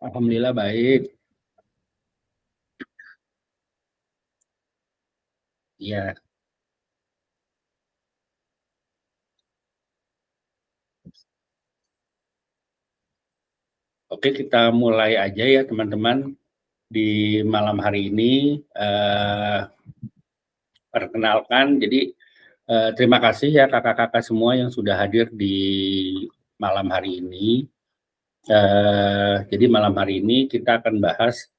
Alhamdulillah baik. Ya, oke kita mulai aja ya teman-teman di malam hari ini. Perkenalkan, jadi terima kasih ya kakak-kakak semua yang sudah hadir di malam hari ini. Jadi malam hari ini kita akan bahas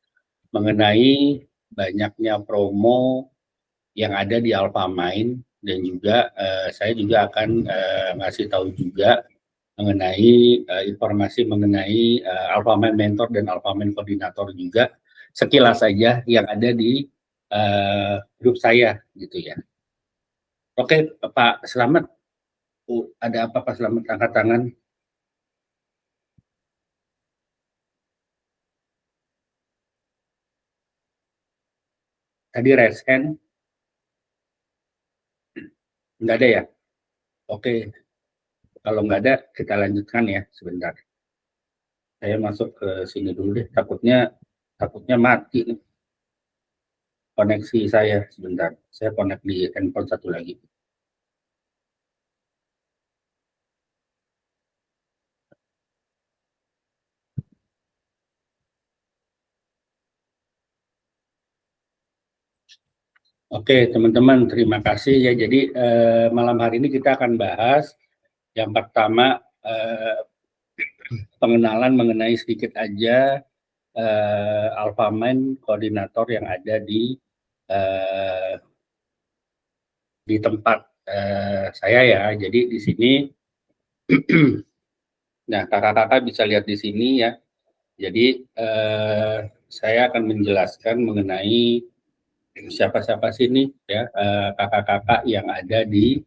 mengenai banyaknya promo yang ada di Alfamind dan juga saya juga akan ngasih tahu juga mengenai informasi mengenai Alfamind Mentor dan Alfamind Koordinator juga sekilas saja yang ada di grup saya gitu ya. Oke, Pak Slamet, ada apa Pak Slamet, angkat tangan? Tadi raise hand, nggak ada ya? Oke, kalau nggak ada kita lanjutkan ya sebentar. Saya masuk ke sini dulu deh, takutnya mati nih koneksi saya sebentar. Saya connect di handphone satu lagi. Oke, teman-teman, terima kasih ya. Jadi malam hari ini kita akan bahas yang pertama pengenalan mengenai sedikit aja Alfamind koordinator yang ada uh, di tempat saya ya. Jadi di sini, nah kakak-kakak bisa lihat di sini ya. Jadi saya akan menjelaskan mengenai siapa-siapa sini ya kakak-kakak yang ada di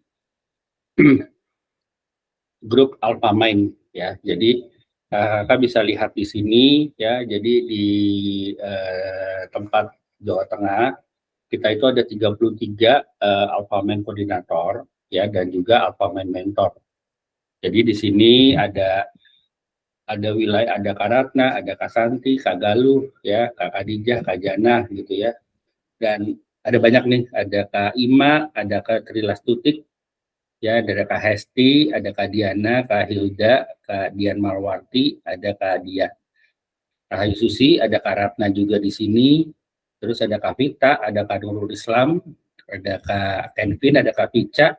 grup Alfamind ya. Jadi kakak bisa lihat di sini ya. Jadi di tempat Jawa Tengah kita itu ada 33 Alfamind koordinator ya dan juga Alfamind mentor. Jadi di sini ada wilayah, ada Karatna, ada Kasanti, Kak Galuh, ya, Kak Khadijah, Kak Jana, gitu ya. Dan ada banyak nih, ada Kak Ima, ada Kak Trilastutik, ya, ada Kak Hesti, ada Kak Diana, Kak Hilda, Kak Dian Marwarti, ada Kak Dia, Kak Hayu Susi, ada Kak Ratna juga di sini. Terus ada Kak Vita, ada Kak Nurul Islam, ada Kak Kenvin, ada Kak Pica,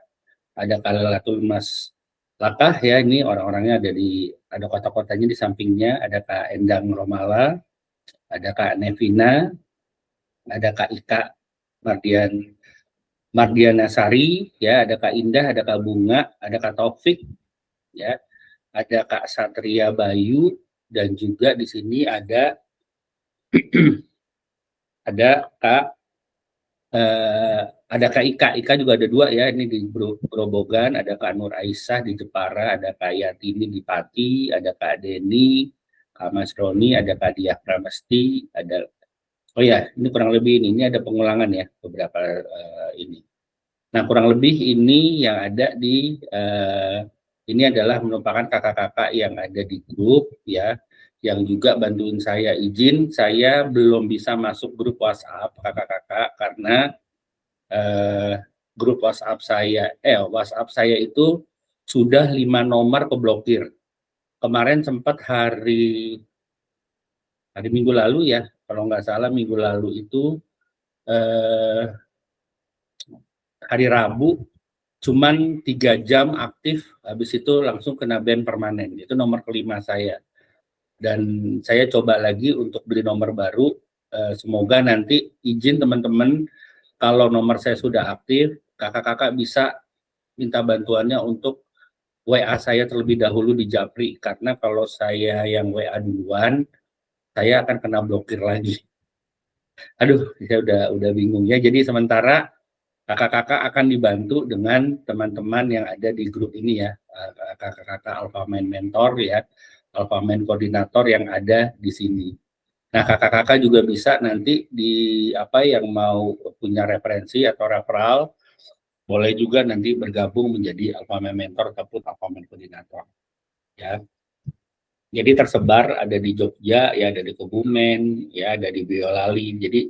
ada Kak Lalatul Mas Lakah ya, ini orang-orangnya ada kota-kotanya di sampingnya, ada Kak Endang Romala, ada Kak Nevina, ada Kak Ika Mardian Mardiana Sari, ya, ada Kak Indah, ada Kak Bunga, ada Kak Taufik, ya, ada Kak Satria Bayu, dan juga di sini ada Kak ada Kak Ika, Ika juga ada dua ya, ini di Grobogan, ada Kak Nur Aisyah di Jepara, ada Kak Yatini di Pati, ada Kak Deni, Kak Mas Roni, ada Kak Diah Pramesti, ada, oh ya, ini kurang lebih ini ada pengulangan ya, beberapa ini. Nah, kurang lebih ini yang ada ini adalah merupakan kakak-kakak yang ada di grup ya, yang juga bantuin saya. Izin, saya belum bisa masuk grup WhatsApp kakak-kakak karena eh, grup WhatsApp saya itu sudah 5 nomor keblokir. Kemarin sempat hari Minggu lalu ya, kalau nggak salah Minggu lalu itu eh, hari Rabu cuman 3 jam aktif, habis itu langsung kena ban permanen. Itu nomor kelima saya. Dan saya coba lagi untuk beli nomor baru. Semoga nanti izin teman-teman, kalau nomor saya sudah aktif, kakak-kakak bisa minta bantuannya untuk WA saya terlebih dahulu di Japri. Karena kalau saya yang WA duluan, saya akan kena blokir lagi. Aduh, saya udah bingung ya. Jadi sementara kakak-kakak akan dibantu dengan teman-teman yang ada di grup ini ya, kakak-kakak Alfamind Mentor ya, Alfamind Koordinator yang ada di sini. Nah, kakak-kakak juga bisa nanti di apa yang mau punya referensi atau referral, boleh juga nanti bergabung menjadi Alfamind Mentor ataupun Alfamind Koordinator ya. Jadi tersebar ada di Jogja, ya ada di Kebumen, ya ada di Boyolali. Jadi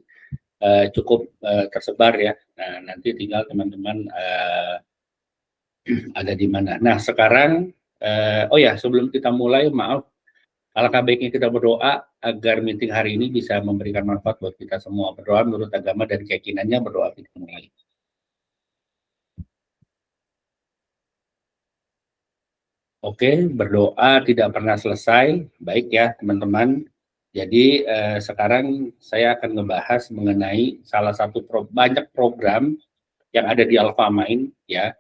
cukup tersebar ya. Nah, nanti tinggal teman-teman ada di mana. Nah, sekarang oh ya, sebelum kita mulai, maaf, alangkah baiknya kita berdoa agar meeting hari ini bisa memberikan manfaat buat kita semua. Berdoa menurut agama dan keyakinannya, berdoa kita mulai. Oke, berdoa tidak pernah selesai. Baik ya, teman-teman. Jadi sekarang saya akan ngebahas mengenai salah satu banyak program yang ada di Alfamind ya.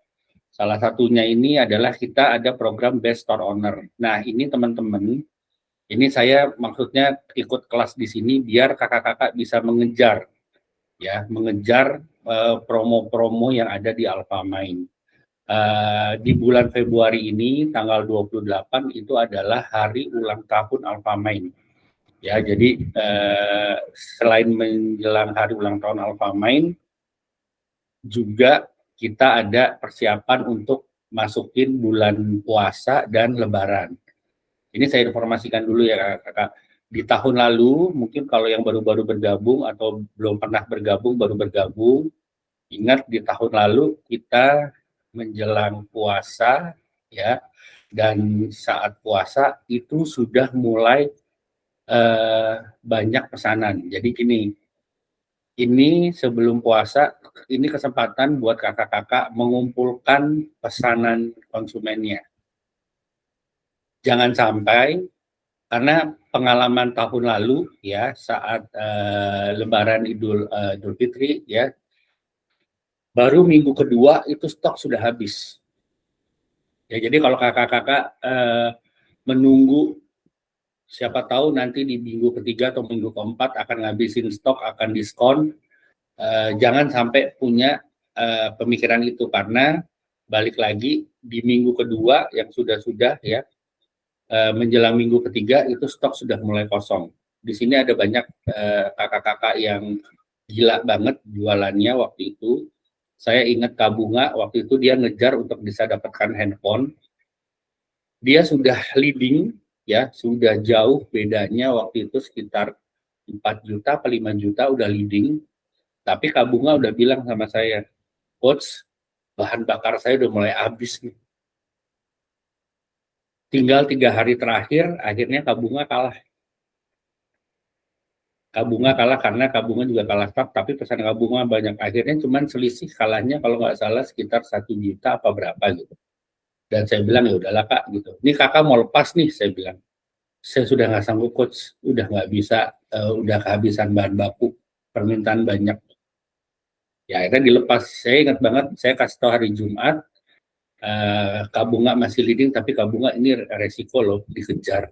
Salah satunya ini adalah kita ada program Best Store Owner. Nah, ini teman-teman, ini saya maksudnya ikut kelas di sini biar kakak-kakak bisa mengejar ya, mengejar promo-promo yang ada di Alfamind. Di bulan Februari ini tanggal 28 itu adalah hari ulang tahun Alfamind. Ya, jadi selain menjelang hari ulang tahun Alfamind, juga kita ada persiapan untuk masukin bulan puasa dan Lebaran. Ini saya informasikan dulu ya kakak. Di tahun lalu, mungkin kalau yang baru-baru bergabung atau belum pernah bergabung, baru bergabung, ingat di tahun lalu kita menjelang puasa ya, dan saat puasa itu sudah mulai banyak pesanan. Jadi gini, ini sebelum puasa, ini kesempatan buat kakak-kakak mengumpulkan pesanan konsumennya. Jangan sampai, karena pengalaman tahun lalu ya, saat Lebaran Idul Fitri ya, baru minggu kedua itu stok sudah habis. Ya, jadi kalau kakak-kakak menunggu, siapa tahu nanti di minggu ketiga atau minggu keempat akan ngabisin stok, akan diskon. Jangan sampai punya pemikiran itu, karena balik lagi di minggu kedua yang sudah ya, menjelang minggu ketiga itu stok sudah mulai kosong. Di sini ada banyak kakak-kakak yang gila banget jualannya waktu itu. Saya ingat Kak Bunga waktu itu dia ngejar untuk bisa dapatkan handphone. Dia sudah leading ya, sudah jauh bedanya waktu itu sekitar 4 juta atau 5 juta udah leading. Tapi Kak Bunga udah bilang sama saya, "Coach, bahan bakar saya udah mulai habis nih. Tinggal 3 hari terakhir, akhirnya Kak Bunga kalah." Kak Bunga kalah karena Kak Bunga juga kalah stok, tapi pesan Kak Bunga banyak. Akhirnya cuman selisih kalahnya kalau nggak salah sekitar 1 juta apa berapa gitu. Dan saya bilang, ya udahlah Kak gitu. Ini kakak mau lepas nih, saya bilang. Saya sudah nggak sanggup coach, udah nggak bisa, udah kehabisan bahan baku, permintaan banyak. Ya akhirnya dilepas. Saya ingat banget, saya kasih tahu hari Jumat, Kak Bunga masih leading, tapi Kak Bunga ini resiko loh dikejar.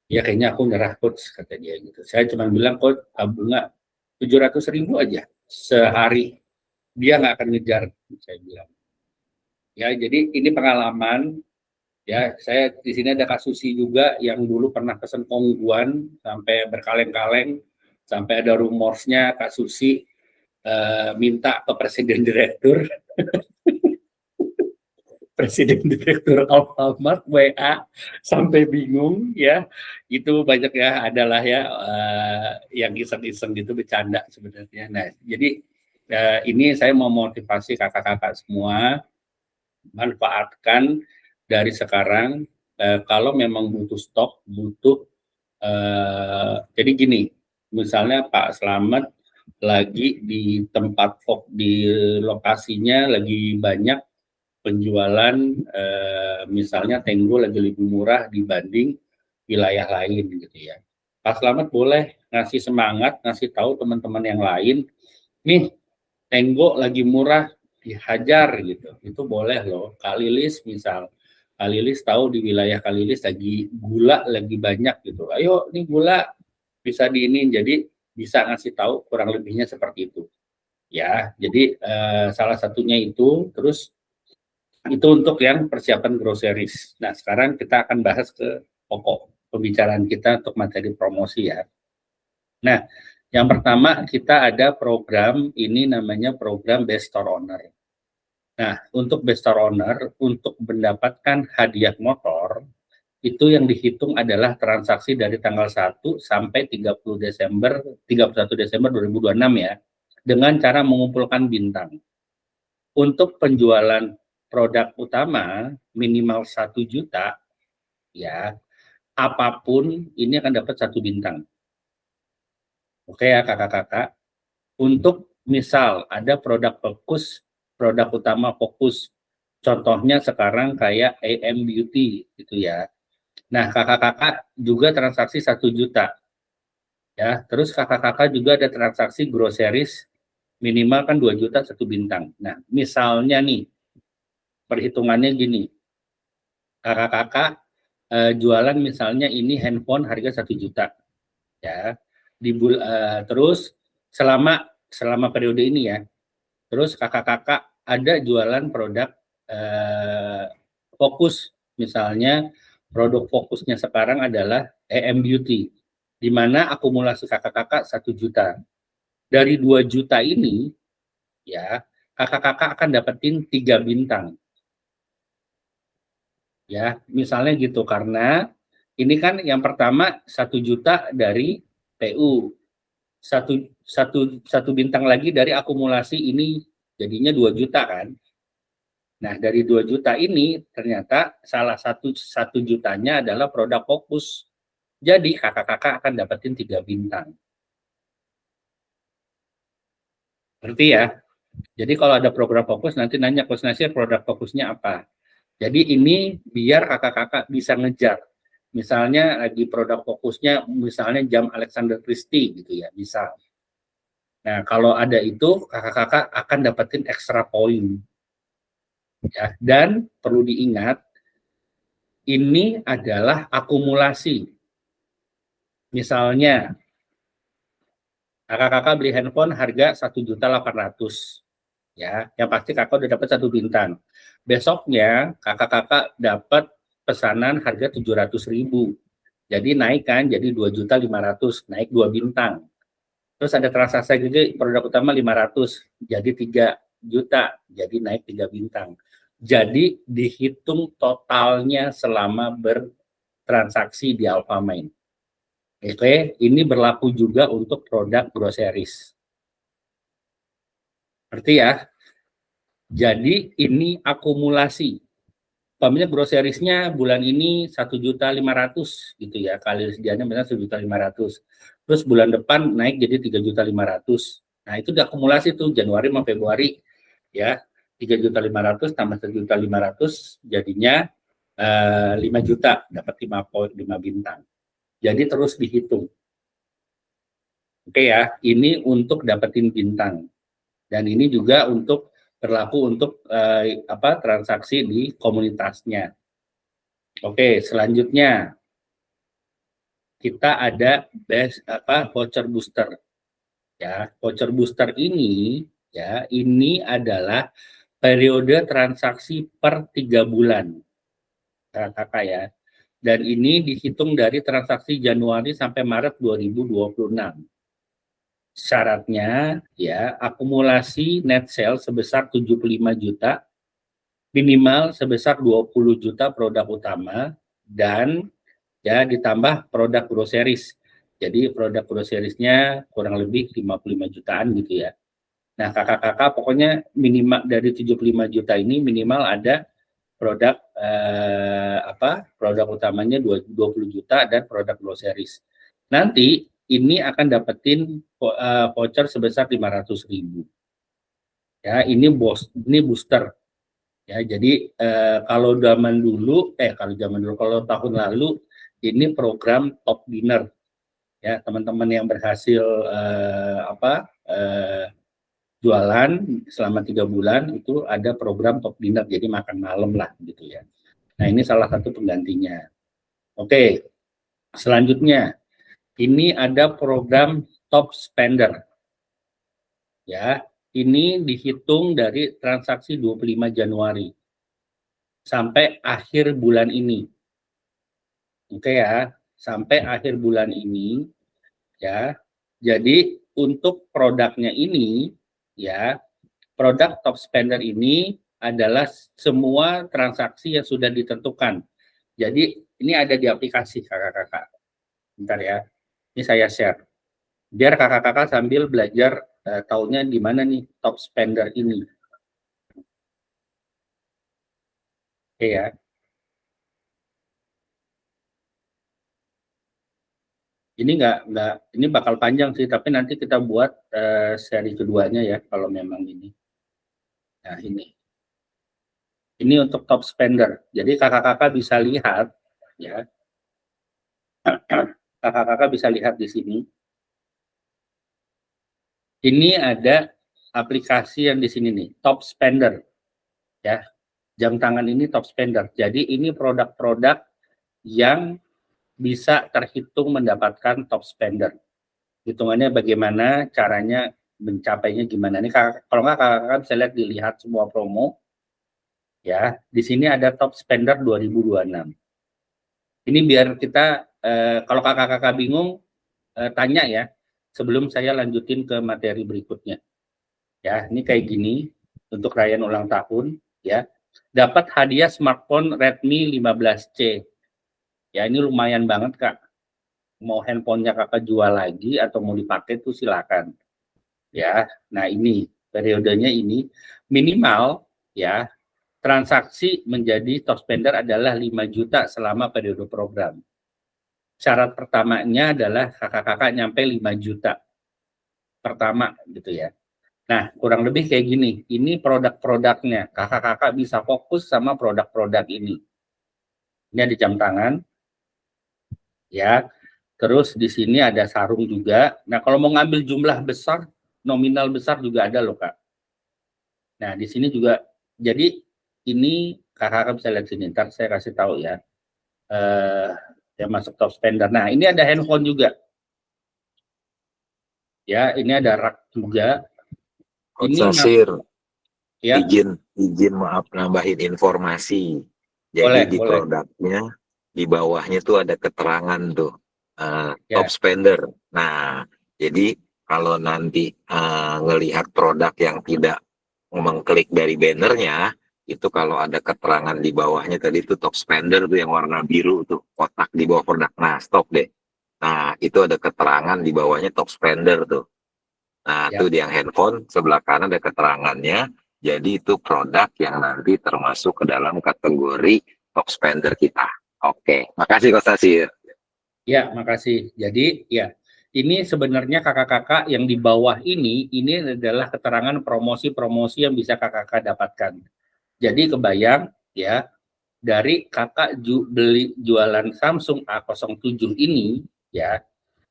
Ya kayaknya aku nyerah coach, kata dia gitu. Saya cuma bilang, coach, Kak Bunga 700.000 aja sehari, dia nggak akan ngejar, saya bilang. Ya jadi ini pengalaman. Ya, saya di sini ada Kak Susi juga yang dulu pernah pesen Kongguan sampai berkaleng-kaleng, sampai ada rumorsnya Kak Susi minta ke presiden direktur, presiden direktur Alfamart WA sampai bingung ya. Itu banyak ya, adalah ya yang iseng-iseng gitu, bercanda sebenarnya. Nah, jadi ini saya mau motivasi kakak-kakak semua, manfaatkan dari sekarang. Kalau memang butuh stok, butuh jadi gini, misalnya Pak Slamet lagi di tempat di lokasinya lagi banyak penjualan, misalnya Tenggo lagi lebih murah dibanding wilayah lain gitu ya. Pak Slamet boleh ngasih semangat, ngasih tahu teman-teman yang lain, nih Tenggo lagi murah, dihajar gitu. Itu boleh loh. Kak Lilis misal, Kak Lilis tahu di wilayah Kak Lilis lagi gula lagi banyak gitu. Ayo ini gula bisa diinin, jadi bisa ngasih tahu kurang lebihnya seperti itu. Ya, jadi salah satunya itu. Terus itu untuk yang persiapan groceries. Nah, sekarang kita akan bahas ke pokok pembicaraan kita untuk materi promosi ya. Nah, yang pertama kita ada program ini namanya program Best Store Owner. Nah, untuk Best Store Owner, untuk mendapatkan hadiah motor, itu yang dihitung adalah transaksi dari tanggal 1 sampai 31 Desember 2026 ya, dengan cara mengumpulkan bintang. Untuk penjualan produk utama minimal 1 juta, ya, apapun ini akan dapat 1 bintang. Oke ya kakak-kakak. Untuk misal ada produk fokus, produk utama fokus, contohnya sekarang kayak AM Beauty gitu ya. Nah, kakak-kakak juga transaksi 1 juta. Ya, terus kakak-kakak juga ada transaksi groceries minimal kan 2 juta 1 bintang. Nah, misalnya nih, perhitungannya gini. Kakak-kakak jualan misalnya ini handphone harga 1 juta. Ya. Terus selama periode ini ya. Terus kakak-kakak ada jualan produk fokus, misalnya produk fokusnya sekarang adalah AM Beauty, di mana akumulasi kakak-kakak 1 juta. Dari 2 juta ini, ya, kakak-kakak akan dapetin 3 bintang. Ya, misalnya gitu, karena ini kan yang pertama 1 juta dari PU, satu bintang lagi dari akumulasi ini, jadinya 2 juta kan. Nah, dari 2 juta ini ternyata salah satu jutanya adalah produk fokus. Jadi kakak-kakak akan dapetin 3 bintang. Berarti ya. Jadi kalau ada program fokus nanti nanya Kusnasir produk fokusnya apa. Jadi ini biar kakak-kakak bisa ngejar. Misalnya lagi produk fokusnya misalnya jam Alexander Christie gitu ya, misal. Nah, kalau ada itu kakak-kakak akan dapetin extra poin. Ya, dan perlu diingat ini adalah akumulasi. Misalnya, kakak-kakak beli handphone harga 1.800.000. Ya, yang pasti kakak udah dapat 1 bintang. Besoknya kakak-kakak dapat pesanan harga 700.000. Jadi naik kan, jadi 2.500.000, naik 2 bintang. Terus ada transaksi juga produk utama 500, jadi 3 juta, jadi naik 3 bintang. Jadi dihitung totalnya selama bertransaksi di Alfamart. Oke, ini berlaku juga untuk produk groceries. Berarti ya, jadi ini akumulasi. Umpamanya groseriesnya bulan ini 1.500.000 gitu ya, kali sedianya misalnya 1.500.000. Terus bulan depan naik jadi 3.500.000. Nah, itu diakumulasi tuh Januari sampai Februari ya. 3.500.000 tambah 1.500.000 jadinya 5 juta, dapat 5 bintang. Jadi terus dihitung. Oke ya, ini untuk dapetin bintang. Dan ini juga untuk berlaku untuk transaksi di komunitasnya. Oke, selanjutnya kita ada voucher booster. Ya, voucher booster ini ya, ini adalah periode transaksi per 3 bulan. Kakak ya. Dan ini dihitung dari transaksi Januari sampai Maret 2026. Syaratnya ya, akumulasi net sales sebesar 75 juta, minimal sebesar 20 juta produk utama, dan ya ditambah produk groceries. Jadi produk groceries-nya kurang lebih 55 jutaan gitu ya. Nah, kakak-kakak pokoknya minimal dari 75 juta ini minimal ada produk produk utamanya 20 juta dan produk groceries. Nanti ini akan dapetin voucher sebesar 500.000. Ya, ini booster. Ya, jadi kalau zaman dulu kalau tahun lalu ini program top dinner. Ya, teman-teman yang berhasil jualan selama 3 bulan itu ada program top dinner, jadi makan malam lah gitu ya. Nah, ini salah satu penggantinya. Oke, selanjutnya ini ada program top spender. Ya, ini dihitung dari transaksi 25 Januari sampai akhir bulan ini. Oke ya, sampai akhir bulan ini ya. Jadi untuk produknya ini ya, produk top spender ini adalah semua transaksi yang sudah ditentukan. Jadi ini ada di aplikasi kakak-kakak. Bentar ya, ini saya share. Biar kakak-kakak sambil belajar taunya di mana nih top spender ini. Oke ya. Ini ini bakal panjang sih, tapi nanti kita buat seri keduanya ya kalau memang ini. Nah ini untuk top spender. Jadi kakak-kakak bisa lihat ya, kakak-kakak bisa lihat di sini. Ini ada aplikasi yang di sini nih, top spender ya. Jam tangan ini top spender. Jadi ini produk-produk yang bisa terhitung mendapatkan top spender. Hitungannya bagaimana, caranya mencapainya gimana. Ini kalau nggak kakak bisa lihat, dilihat semua promo. Ya, di sini ada top spender 2026. Ini biar kita, kalau kakak-kakak bingung, tanya ya, sebelum saya lanjutin ke materi berikutnya. Ya, ini kayak gini, untuk rayaan ulang tahun, ya. Dapat hadiah smartphone Redmi 15C. Ya, ini lumayan banget, Kak. Mau handphonenya kakak jual lagi atau mau dipakai tuh silakan. Ya, nah ini periodenya ini minimal ya transaksi menjadi top spender adalah 5 juta selama periode program. Syarat pertamanya adalah kakak-kakak nyampe 5 juta pertama gitu ya. Nah, kurang lebih kayak gini. Ini produk-produknya. Kakak-kakak bisa fokus sama produk-produk ini. Ini ada jam tangan ya. Terus di sini ada sarung juga. Nah, kalau mau ngambil jumlah besar, nominal besar juga ada loh, Kak. Nah, di sini juga, jadi ini kakak-kakak bisa lihat sini, ntar saya kasih tahu ya. Yang masuk top spender. Nah, ini ada handphone juga. Ya, ini ada rak juga. Coach Sasir, ya. izin maaf nambahin informasi. Jadi di produknya, di bawahnya tuh ada keterangan tuh, top spender. Nah, jadi kalau nanti ngelihat produk yang tidak mengklik dari bannernya, itu kalau ada keterangan di bawahnya tadi itu top spender tuh yang warna biru tuh, kotak di bawah produk. Nah, stop deh. Nah, itu ada keterangan di bawahnya top spender tuh. Nah, itu di yang handphone, sebelah kanan ada keterangannya. Jadi itu produk yang nanti termasuk ke dalam kategori top spender kita. Oke, makasih Coach Sasir. Ya, makasih. Jadi ya, ini sebenarnya kakak-kakak yang di bawah ini adalah keterangan promosi-promosi yang bisa kakak-kakak dapatkan. Jadi kebayang ya, dari kakak beli jualan Samsung A07 ini ya,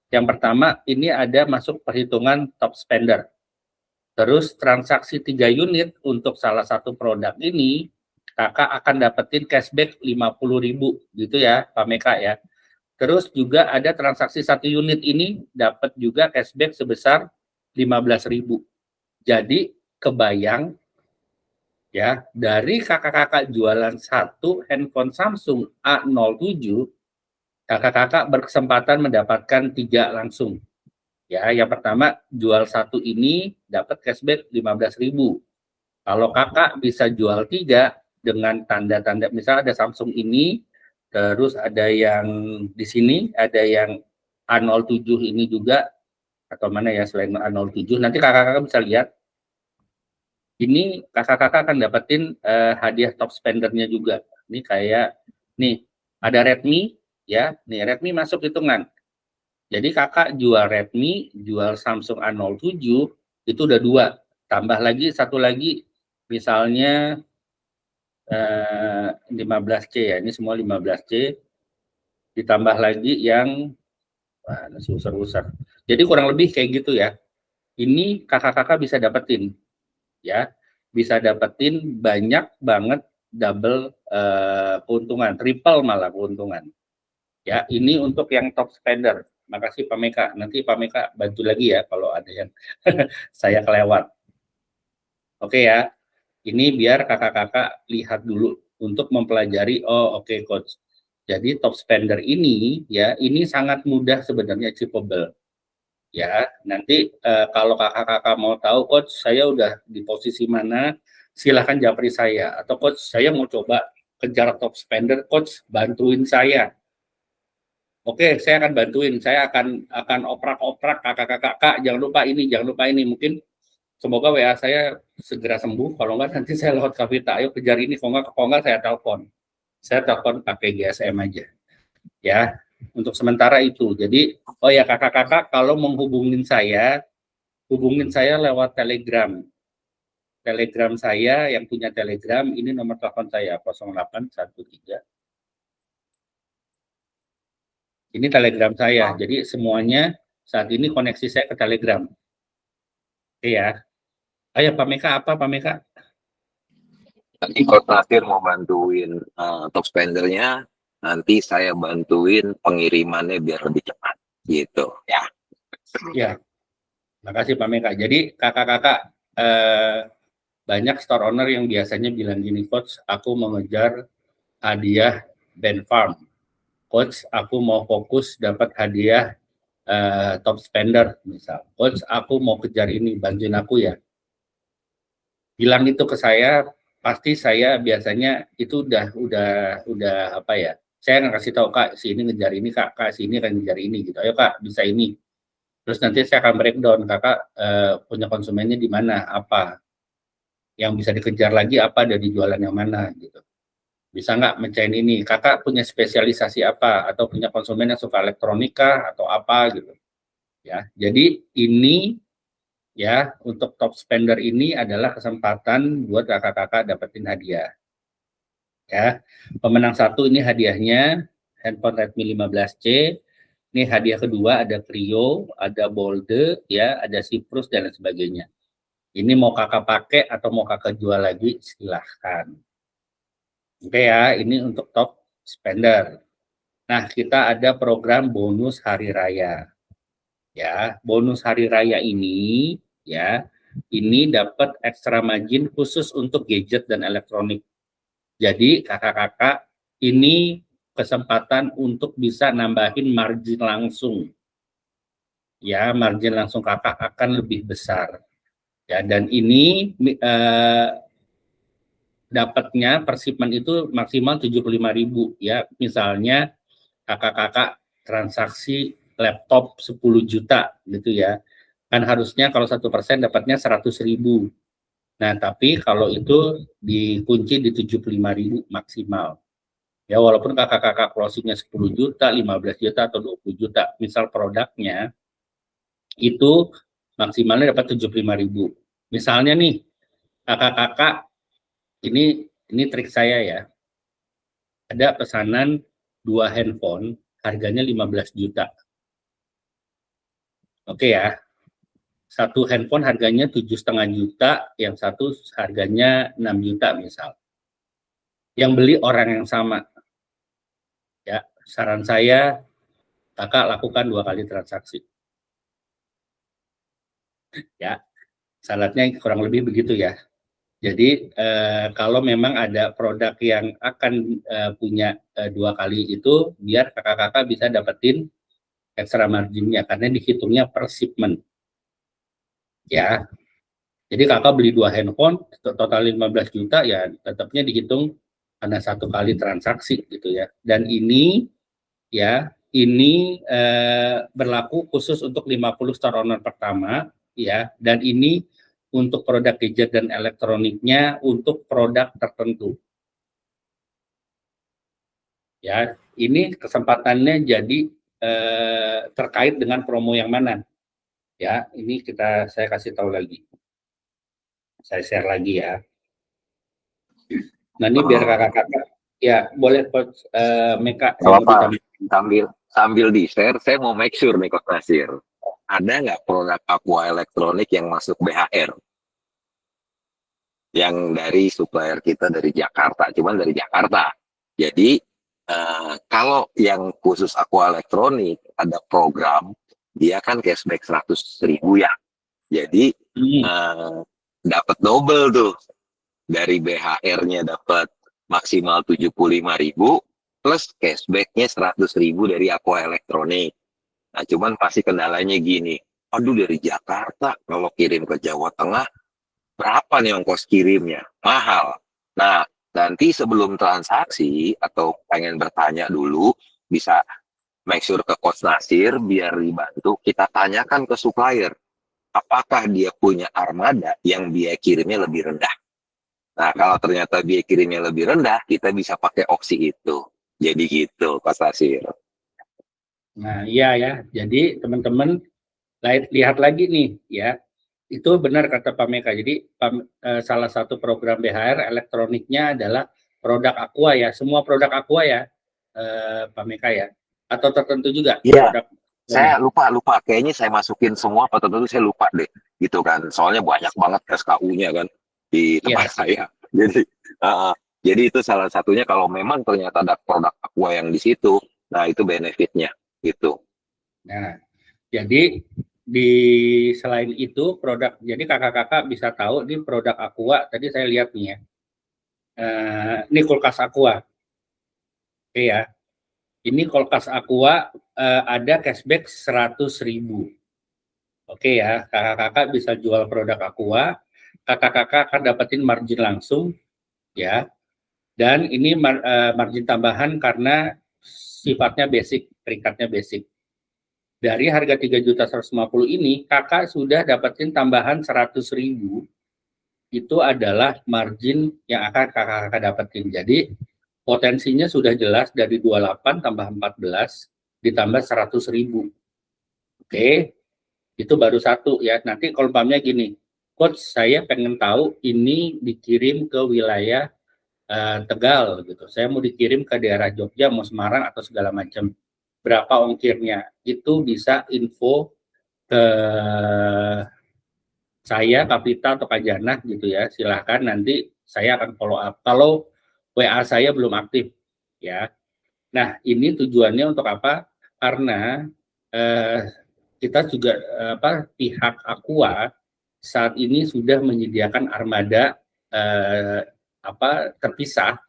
yang pertama ini ada masuk perhitungan top spender. Terus transaksi 3 unit untuk salah satu produk ini, kakak akan dapetin cashback 50.000 gitu ya, Pak Meka ya. Terus juga ada transaksi 1 unit ini dapat juga cashback sebesar 15.000. Jadi kebayang ya, dari kakak-kakak jualan satu handphone Samsung A07, kakak-kakak berkesempatan mendapatkan 3 langsung. Ya, yang pertama jual satu ini dapat cashback 15.000. Kalau kakak bisa jual 3 dengan tanda-tanda, misalnya ada Samsung ini, terus ada yang di sini, ada yang A07 ini juga, atau mana ya selain A07, nanti kakak-kakak bisa lihat. Ini kakak-kakak akan dapetin hadiah top spendernya juga. Ini kayak, nih ada Redmi, ya, nih Redmi masuk hitungan. Jadi kakak jual Redmi, jual Samsung A07, itu udah 2. Tambah lagi, satu lagi, misalnya 15C ya, ini semua 15C. Ditambah lagi yang, wah, usar-usar. Jadi kurang lebih kayak gitu ya. Ini kakak-kakak bisa dapetin, ya. Bisa dapetin banyak banget double keuntungan, triple malah keuntungan. Ya, ini untuk yang top spender. Makasih Pak Meka. Nanti Pak Meka bantu lagi ya kalau ada yang saya kelewat. Oke ya. Ini biar kakak-kakak lihat dulu untuk mempelajari, oh oke, Coach. Jadi top spender ini ya, ini sangat mudah sebenarnya achievable. Ya, nanti kalau kakak-kakak mau tahu, Coach, saya udah di posisi mana, silahkan japri saya. Atau Coach, saya mau coba kejar top spender, coach bantuin saya. Oke, saya akan bantuin. Saya akan oprak-oprak kakak-kakak, jangan lupa ini. Mungkin semoga WA saya segera sembuh. Kalau enggak nanti saya lewat Kavita, ayo kejar ini. Kalau enggak saya telepon. Saya telepon pakai GSM aja. Ya, untuk sementara itu. Jadi, oh ya kakak-kakak, kalau menghubungin saya, hubungin saya lewat Telegram. Telegram saya yang punya Telegram, ini nomor telepon saya 0813. Ini Telegram saya. Jadi semuanya saat ini koneksi saya ke Telegram. Oke ya. Ayo Pak Meka, apa Pak Meka? Tadi Coach Nasir mau bantuin top spendernya, nanti saya bantuin pengirimannya biar lebih cepat. Gitu ya. Ya. Makasih Pak Meka. Jadi kakak-kakak banyak store owner yang biasanya bilang gini, Coach, aku mau ngejar hadiah Ben Farm. Coach, aku mau fokus dapat hadiah top spender misal. Coach, aku mau kejar ini, bantuin aku ya. Bilang itu ke saya, pasti saya biasanya itu udah apa ya? Saya nggak kasih tahu Kak, si ini ngejar ini, Kak si ini akan ngejar ini gitu. Ayo Kak, bisa ini. Terus nanti saya akan breakdown, Kakak punya konsumennya di mana, apa yang bisa dikejar lagi, apa dari jualan yang mana gitu. Bisa nggak mencain ini? Kakak punya spesialisasi apa atau punya konsumen yang suka elektronika atau apa gitu. Ya, jadi ini ya untuk top spender ini adalah kesempatan buat kakak-kakak dapetin hadiah. Ya, pemenang satu ini hadiahnya handphone Redmi 15C. Ini hadiah kedua ada Trio, ada Bolde, ya, ada Cyprus dan lain sebagainya. Ini mau kakak pakai atau mau kakak jual lagi silahkan. Oke ya, ini untuk top spender. Nah, kita ada program bonus hari raya. Ya, bonus hari raya ini ya, ini dapat ekstra margin khusus untuk gadget dan elektronik. Jadi kakak-kakak ini kesempatan untuk bisa nambahin margin langsung. Ya, margin langsung kakak akan lebih besar. Ya, dan ini dapatnya per shipment itu maksimal 75.000 ya. Misalnya kakak-kakak transaksi laptop 10 juta gitu ya. Kan harusnya kalau 1% dapatnya 100.000. Nah, tapi kalau itu dikunci di 75.000 maksimal. Ya, walaupun kakak-kakak closingnya 10 juta, 15 juta, atau 20 juta. Misal produknya itu maksimalnya dapat 75.000. Misalnya nih, kakak-kakak, ini trik saya ya. Ada pesanan 2 handphone, harganya 15 juta. Oke ya, satu handphone harganya 7,5 juta, yang satu harganya 6 juta misal. Yang beli orang yang sama. Ya, saran saya, kakak lakukan 2 kali transaksi. Ya, syaratnya kurang lebih begitu ya. Jadi kalau memang ada produk yang akan punya 2 kali itu, biar kakak-kakak bisa dapetin extra marginnya, karena dihitungnya per shipment. Ya, jadi kakak beli 2 handphone, total 15 juta, ya tetapnya dihitung karena 1 kali transaksi gitu ya. Dan ini ya, ini berlaku khusus untuk 50 store owner pertama ya, dan ini untuk produk gadget dan elektroniknya untuk produk tertentu. Ya, ini kesempatannya jadi terkait dengan promo yang mana. Ya, ini saya kasih tahu lagi. Saya share lagi ya. Nah, ini biar kakak-kakak ya boleh Coach Meka sambil di share, saya mau make sure nih Coach Nasir, ada nggak produk aqua elektronik yang masuk BHR yang dari supplier kita dari Jakarta, cuman dari Jakarta. Jadi kalau yang khusus aqua elektronik ada program, dia kan cashback 100.000 ya. Jadi dapat double tuh, dari BHR-nya dapat maksimal 75.000 plus cashback-nya 100.000 dari aqua elektronik. Nah, cuman pasti kendalanya gini, aduh dari Jakarta kalau kirim ke Jawa Tengah berapa nih ongkos kirimnya? Mahal. Nah, Nanti sebelum transaksi atau pengen bertanya dulu, bisa make sure ke Coach Nasir biar dibantu. Kita tanyakan ke supplier, apakah dia punya armada yang biaya kirimnya lebih rendah. Nah, kalau ternyata biaya kirimnya lebih rendah, kita bisa pakai opsi itu. Jadi gitu, Coach Nasir. Nah, iya ya. Jadi teman-teman lihat lagi nih ya. Itu benar kata Pak Meka. Jadi salah satu program BHR elektroniknya adalah produk Aqua ya. Semua produk Aqua ya, Pak Meka ya. Atau tertentu juga Iya, produk. saya lupa. Kayaknya saya masukin semua, apa tertentu saya lupa deh. Gitu kan. Soalnya banyak banget SKU-nya kan di tempat Iya. saya. Jadi, jadi itu salah satunya kalau memang ternyata ada produk Aqua yang di situ, nah itu benefitnya gitu. Nah, jadi di selain itu produk, jadi kakak-kakak bisa tahu di produk Aqua. Tadi saya lihat nih ya. Ini kulkas Aqua. Oke ya. Ini kulkas Aqua ada cashback 100.000. Oke ya, kakak-kakak bisa jual produk Aqua, kakak-kakak akan dapetin margin langsung ya. Dan ini margin tambahan karena sifatnya basic, peringkatnya basic. Dari harga 3.150.000 ini, kakak sudah dapetin tambahan 100.000. Itu adalah margin yang akan kakak-kakak dapetin. Jadi potensinya sudah jelas dari 28 tambah 14 ditambah 100.000. Oke, itu baru satu ya. Nanti kalau umpamanya gini, Coach saya pengen tahu ini dikirim ke wilayah Tegal gitu. Saya mau dikirim ke daerah Jogja, mau Semarang atau segala macam. Berapa ongkirnya? Itu bisa info ke saya, Kapita atau Kak Jana gitu ya. Silahkan nanti saya akan follow up. Kalau WA saya belum aktif ya. Nah, ini tujuannya untuk apa? Karena kita juga pihak Aqua saat ini sudah menyediakan armada terpisah.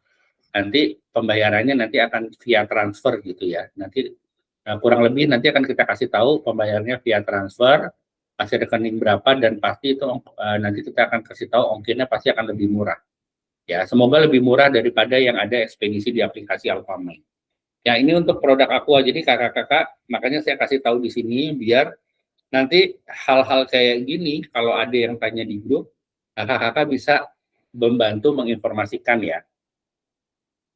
Nanti pembayarannya nanti akan via transfer gitu ya. Nanti kurang lebih nanti akan kita kasih tahu pembayarannya via transfer, kasih rekening berapa dan pasti itu nanti kita akan kasih tahu ongkirnya pasti akan lebih murah. Ya, semoga lebih murah daripada yang ada ekspedisi di aplikasi Alfamart. Ya, ini untuk produk Aqua. Jadi kakak-kakak, makanya saya kasih tahu di sini biar nanti hal-hal kayak gini kalau ada yang tanya di grup, kakak-kakak bisa membantu menginformasikan ya.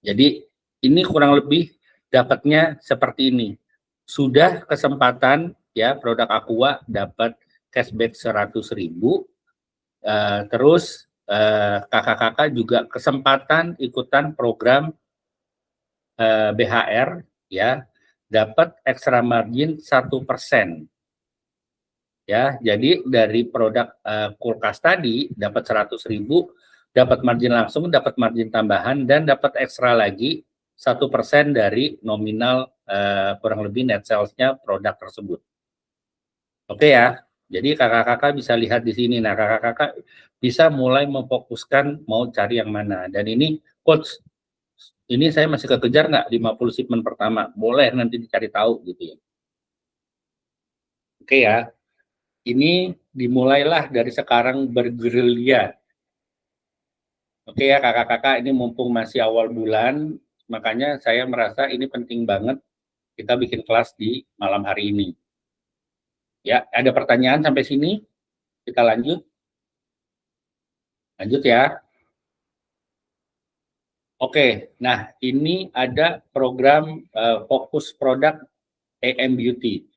Jadi ini kurang lebih dapatnya seperti ini. Sudah kesempatan ya produk Aqua dapat cashback 100.000. Terus kakak-kakak juga kesempatan ikutan program BHR ya, dapat extra margin 1%. Ya, jadi dari produk kulkas tadi dapat 100.000, dapat margin langsung, dapat margin tambahan dan dapat ekstra lagi 1% dari nominal kurang lebih net sales-nya produk tersebut. Oke ya, jadi kakak-kakak bisa lihat di sini. Nah, kakak-kakak bisa mulai memfokuskan mau cari yang mana. Dan ini, Coach, ini saya masih kekejar nggak 50 shipment pertama? Boleh nanti dicari tahu gitu ya. Oke ya, ini dimulailah dari sekarang bergerilya. Oke ya kakak-kakak, ini mumpung masih awal bulan, makanya saya merasa ini penting banget kita bikin kelas di malam hari ini. Ya, ada pertanyaan sampai sini? Kita lanjut. Lanjut ya. Oke, nah ini ada program fokus produk AM Beauty.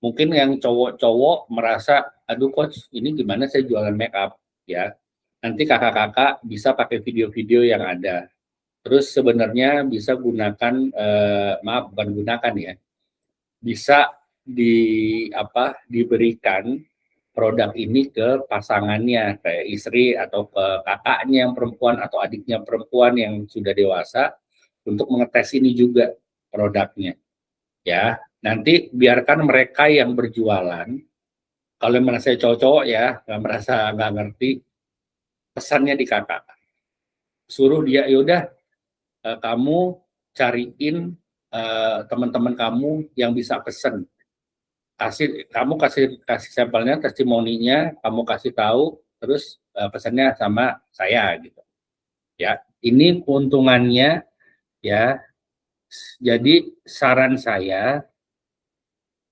Mungkin yang cowok-cowok merasa, aduh coach, ini gimana saya jualan make up ya. Nanti kakak-kakak bisa pakai video-video yang ada. Terus sebenarnya bisa gunakan, maaf bukan gunakan ya, bisa diberikan produk ini ke pasangannya, kayak istri atau ke kakaknya yang perempuan atau adiknya perempuan yang sudah dewasa untuk mengetes ini juga produknya. Ya, nanti biarkan mereka yang berjualan. Kalau yang merasa cowok-cowok ya, nggak merasa nggak ngerti, pesannya di kakak. Suruh dia, yaudah kamu cariin teman-teman kamu yang bisa pesen. Kamu kasih sampelnya, testimoninya, kamu kasih tahu, terus pesannya sama saya gitu. Ya, ini keuntungannya ya. Jadi saran saya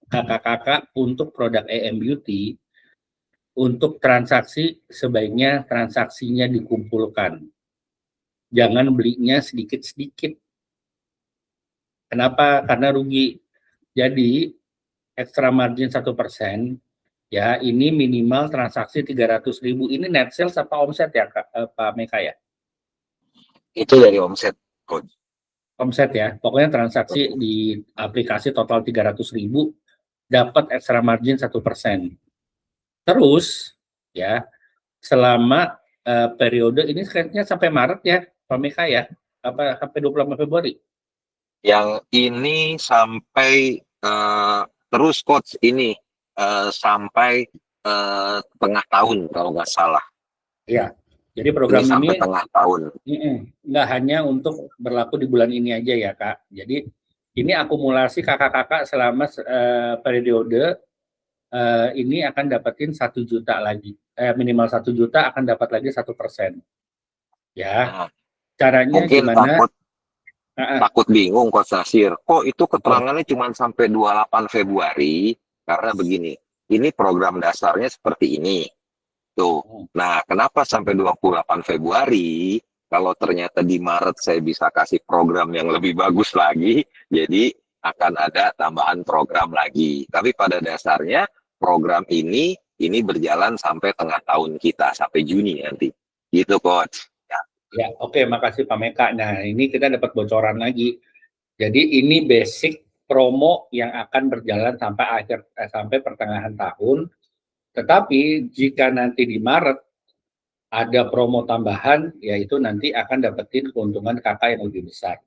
kakak-kakak untuk produk AM Beauty, untuk transaksi sebaiknya transaksinya dikumpulkan. Jangan belinya sedikit-sedikit. Kenapa? Karena rugi. Jadi extra margin 1%, ya ini minimal transaksi 300.000. Ini net sales apa omset ya Pak Meka ya? Itu dari omset, Coach. Omset ya, pokoknya transaksi di aplikasi total 300.000, dapat extra margin 1%. Terus ya selama periode ini kayaknya sampai Maret ya Pak Meka ya, apa sampai 28 Februari? Yang ini sampai terus Coach ini sampai tengah tahun kalau nggak salah. Iya. Jadi program ini sampai ini tengah tahun. Nggak hanya untuk berlaku di bulan ini aja ya Kak. Jadi ini akumulasi kakak-kakak selama periode ini akan dapetin 1 juta lagi. Minimal 1 juta akan dapat lagi 1%. Ya, Nah, caranya mungkin gimana? takut bingung Coach Nasir. Kok itu keterangannya cuma sampai 28 Februari? Karena begini, ini program dasarnya seperti ini. Tuh. Nah, kenapa sampai 28 Februari? Kalau ternyata di Maret saya bisa kasih program yang lebih bagus lagi, jadi akan ada tambahan program lagi. Tapi pada dasarnya program ini berjalan sampai tengah tahun kita, sampai Juni nanti. Gitu, Coach. Ya, oke, makasih Pak Meka. Nah, ini kita dapat bocoran lagi. Jadi ini basic promo yang akan berjalan sampai pertengahan tahun. Tetapi jika nanti di Maret ada promo tambahan, yaitu nanti akan dapetin keuntungan kakak yang lebih besar.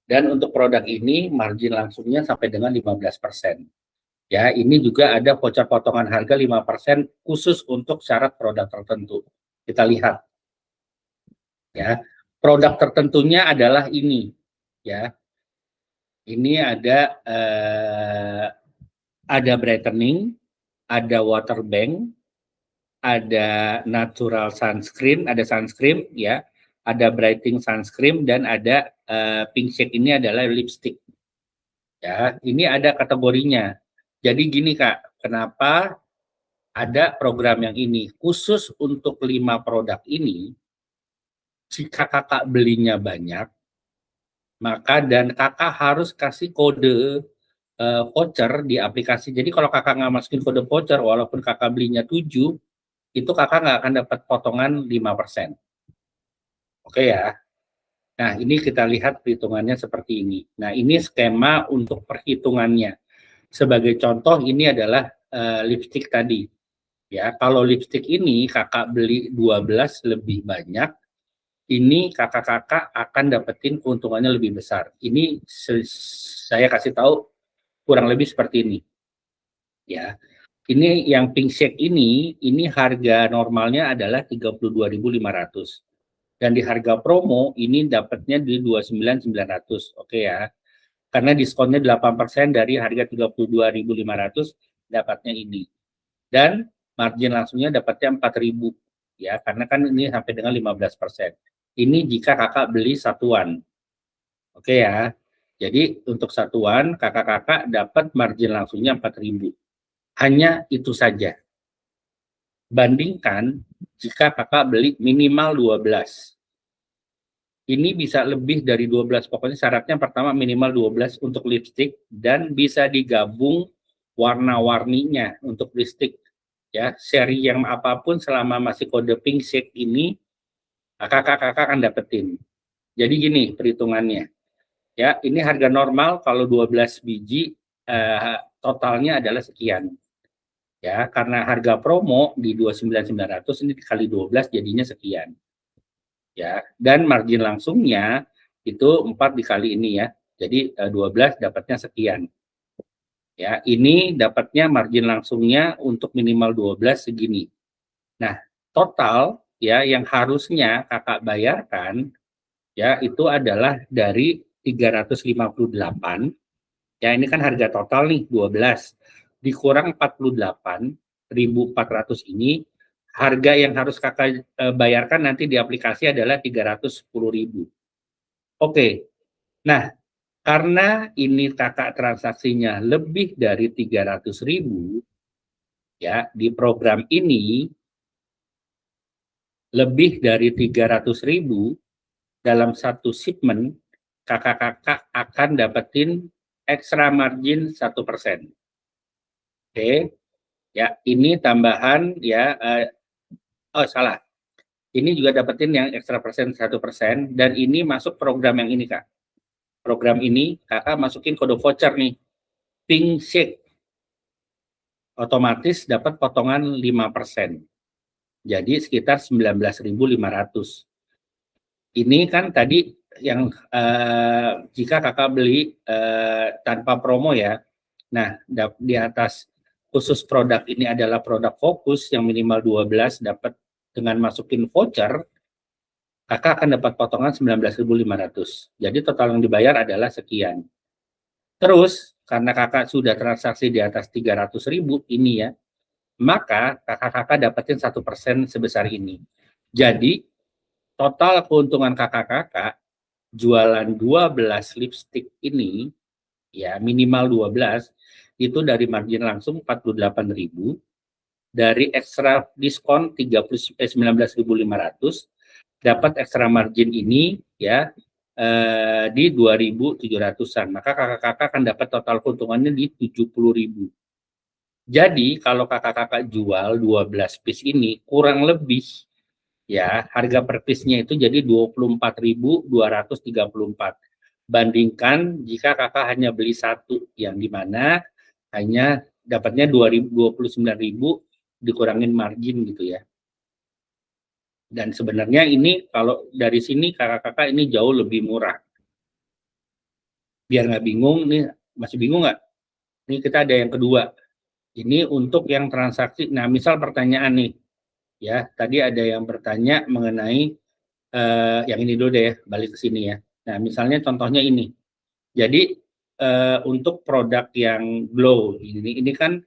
Dan untuk produk ini margin langsungnya sampai dengan 15%. Ya, ini juga ada voucher potongan harga 5% khusus untuk syarat produk tertentu. Kita lihat. Ya, produk tertentunya adalah ini. Ya, ini ada brightening, ada water bank, ada natural sunscreen, ada sunscreen ya, ada brightening sunscreen dan ada pink shade ini adalah lipstick. Ya, ini ada kategorinya. Jadi gini Kak, kenapa ada program yang ini khusus untuk 5 produk ini? Jika kakak belinya banyak, maka dan kakak harus kasih kode voucher di aplikasi. Jadi kalau kakak nggak masukin kode voucher, walaupun kakak belinya 7, itu kakak nggak akan dapat potongan 5%. Oke ya. Nah, ini kita lihat perhitungannya seperti ini. Nah, ini skema untuk perhitungannya. Sebagai contoh, ini adalah lipstick tadi. Ya, kalau lipstick ini kakak beli 12 lebih banyak, ini kakak-kakak akan dapetin keuntungannya lebih besar. Ini saya kasih tahu kurang lebih seperti ini. Ya. Ini yang pink shade ini harga normalnya adalah 32.500. Dan di harga promo ini dapatnya di 29.900. Oke ya. Karena diskonnya 8% dari harga 32.500 dapatnya ini. Dan margin langsungnya dapatnya 4.000 ya, karena kan ini sampai dengan 15%. Ini jika kakak beli satuan. Oke ya. Jadi untuk satuan kakak-kakak dapat margin langsungnya 4.000. Hanya itu saja. Bandingkan jika kakak beli minimal 12. Ini bisa lebih dari 12. Pokoknya syaratnya pertama minimal 12 untuk lipstick dan bisa digabung warna-warninya untuk lipstick. Ya, seri yang apapun selama masih kode pink shade ini kakak-kakak akan dapetin. Jadi gini perhitungannya. Ya, ini harga normal kalau 12 biji totalnya adalah sekian. Ya, karena harga promo di 29.900 ini dikali 12 jadinya sekian. Ya, dan margin langsungnya itu 4 dikali ini ya. Jadi 12 dapatnya sekian. Ya, ini dapatnya margin langsungnya untuk minimal 12 segini. Nah, total ya yang harusnya kakak bayarkan ya itu adalah dari 358. Ya, ini kan harga total nih 12 dikurang 48.400 ini harga yang harus kakak bayarkan nanti di aplikasi adalah 310.000. Oke, nah karena ini kakak transaksinya lebih dari 300.000, ya di program ini lebih dari 300.000 dalam satu shipment, kakak-kakak akan dapetin extra margin 1%. Oke, ya ini tambahan ya. Oh salah, ini juga dapetin yang extra persen 1%, dan ini masuk program yang ini kak. Program ini kakak masukin kode voucher nih, Pink Shake, otomatis dapat potongan 5%. Jadi sekitar 19.500. Ini kan tadi yang jika kakak beli tanpa promo ya. Nah, di atas khusus produk ini adalah produk fokus yang minimal 12 dapat dengan masukin voucher, kakak akan dapat potongan 19.500. Jadi total yang dibayar adalah sekian. Terus, karena kakak sudah transaksi di atas 300.000 ini ya, maka kakak-kakak dapetin 1% sebesar ini. Jadi, total keuntungan kakak-kakak jualan 12 lipstick ini, ya minimal 12, itu dari margin langsung 48.000, dari ekstra diskon 19.500, dapat ekstra margin ini ya di 2.700-an. Maka kakak-kakak akan dapat total keuntungannya di 70.000. Jadi kalau kakak-kakak jual 12 piece ini kurang lebih ya harga per piece-nya itu jadi 24.234. Bandingkan jika kakak hanya beli satu, yang dimana hanya dapatnya 29.000 dikurangin margin gitu ya. Dan sebenarnya ini kalau dari sini kakak-kakak ini jauh lebih murah. Biar nggak bingung, nih masih bingung nggak? Ini kita ada yang kedua. Ini untuk yang transaksi. Nah, misal pertanyaan nih, ya tadi ada yang bertanya mengenai yang ini dulu deh ya, balik ke sini ya. Nah, misalnya contohnya ini. Jadi untuk produk yang Glow ini kan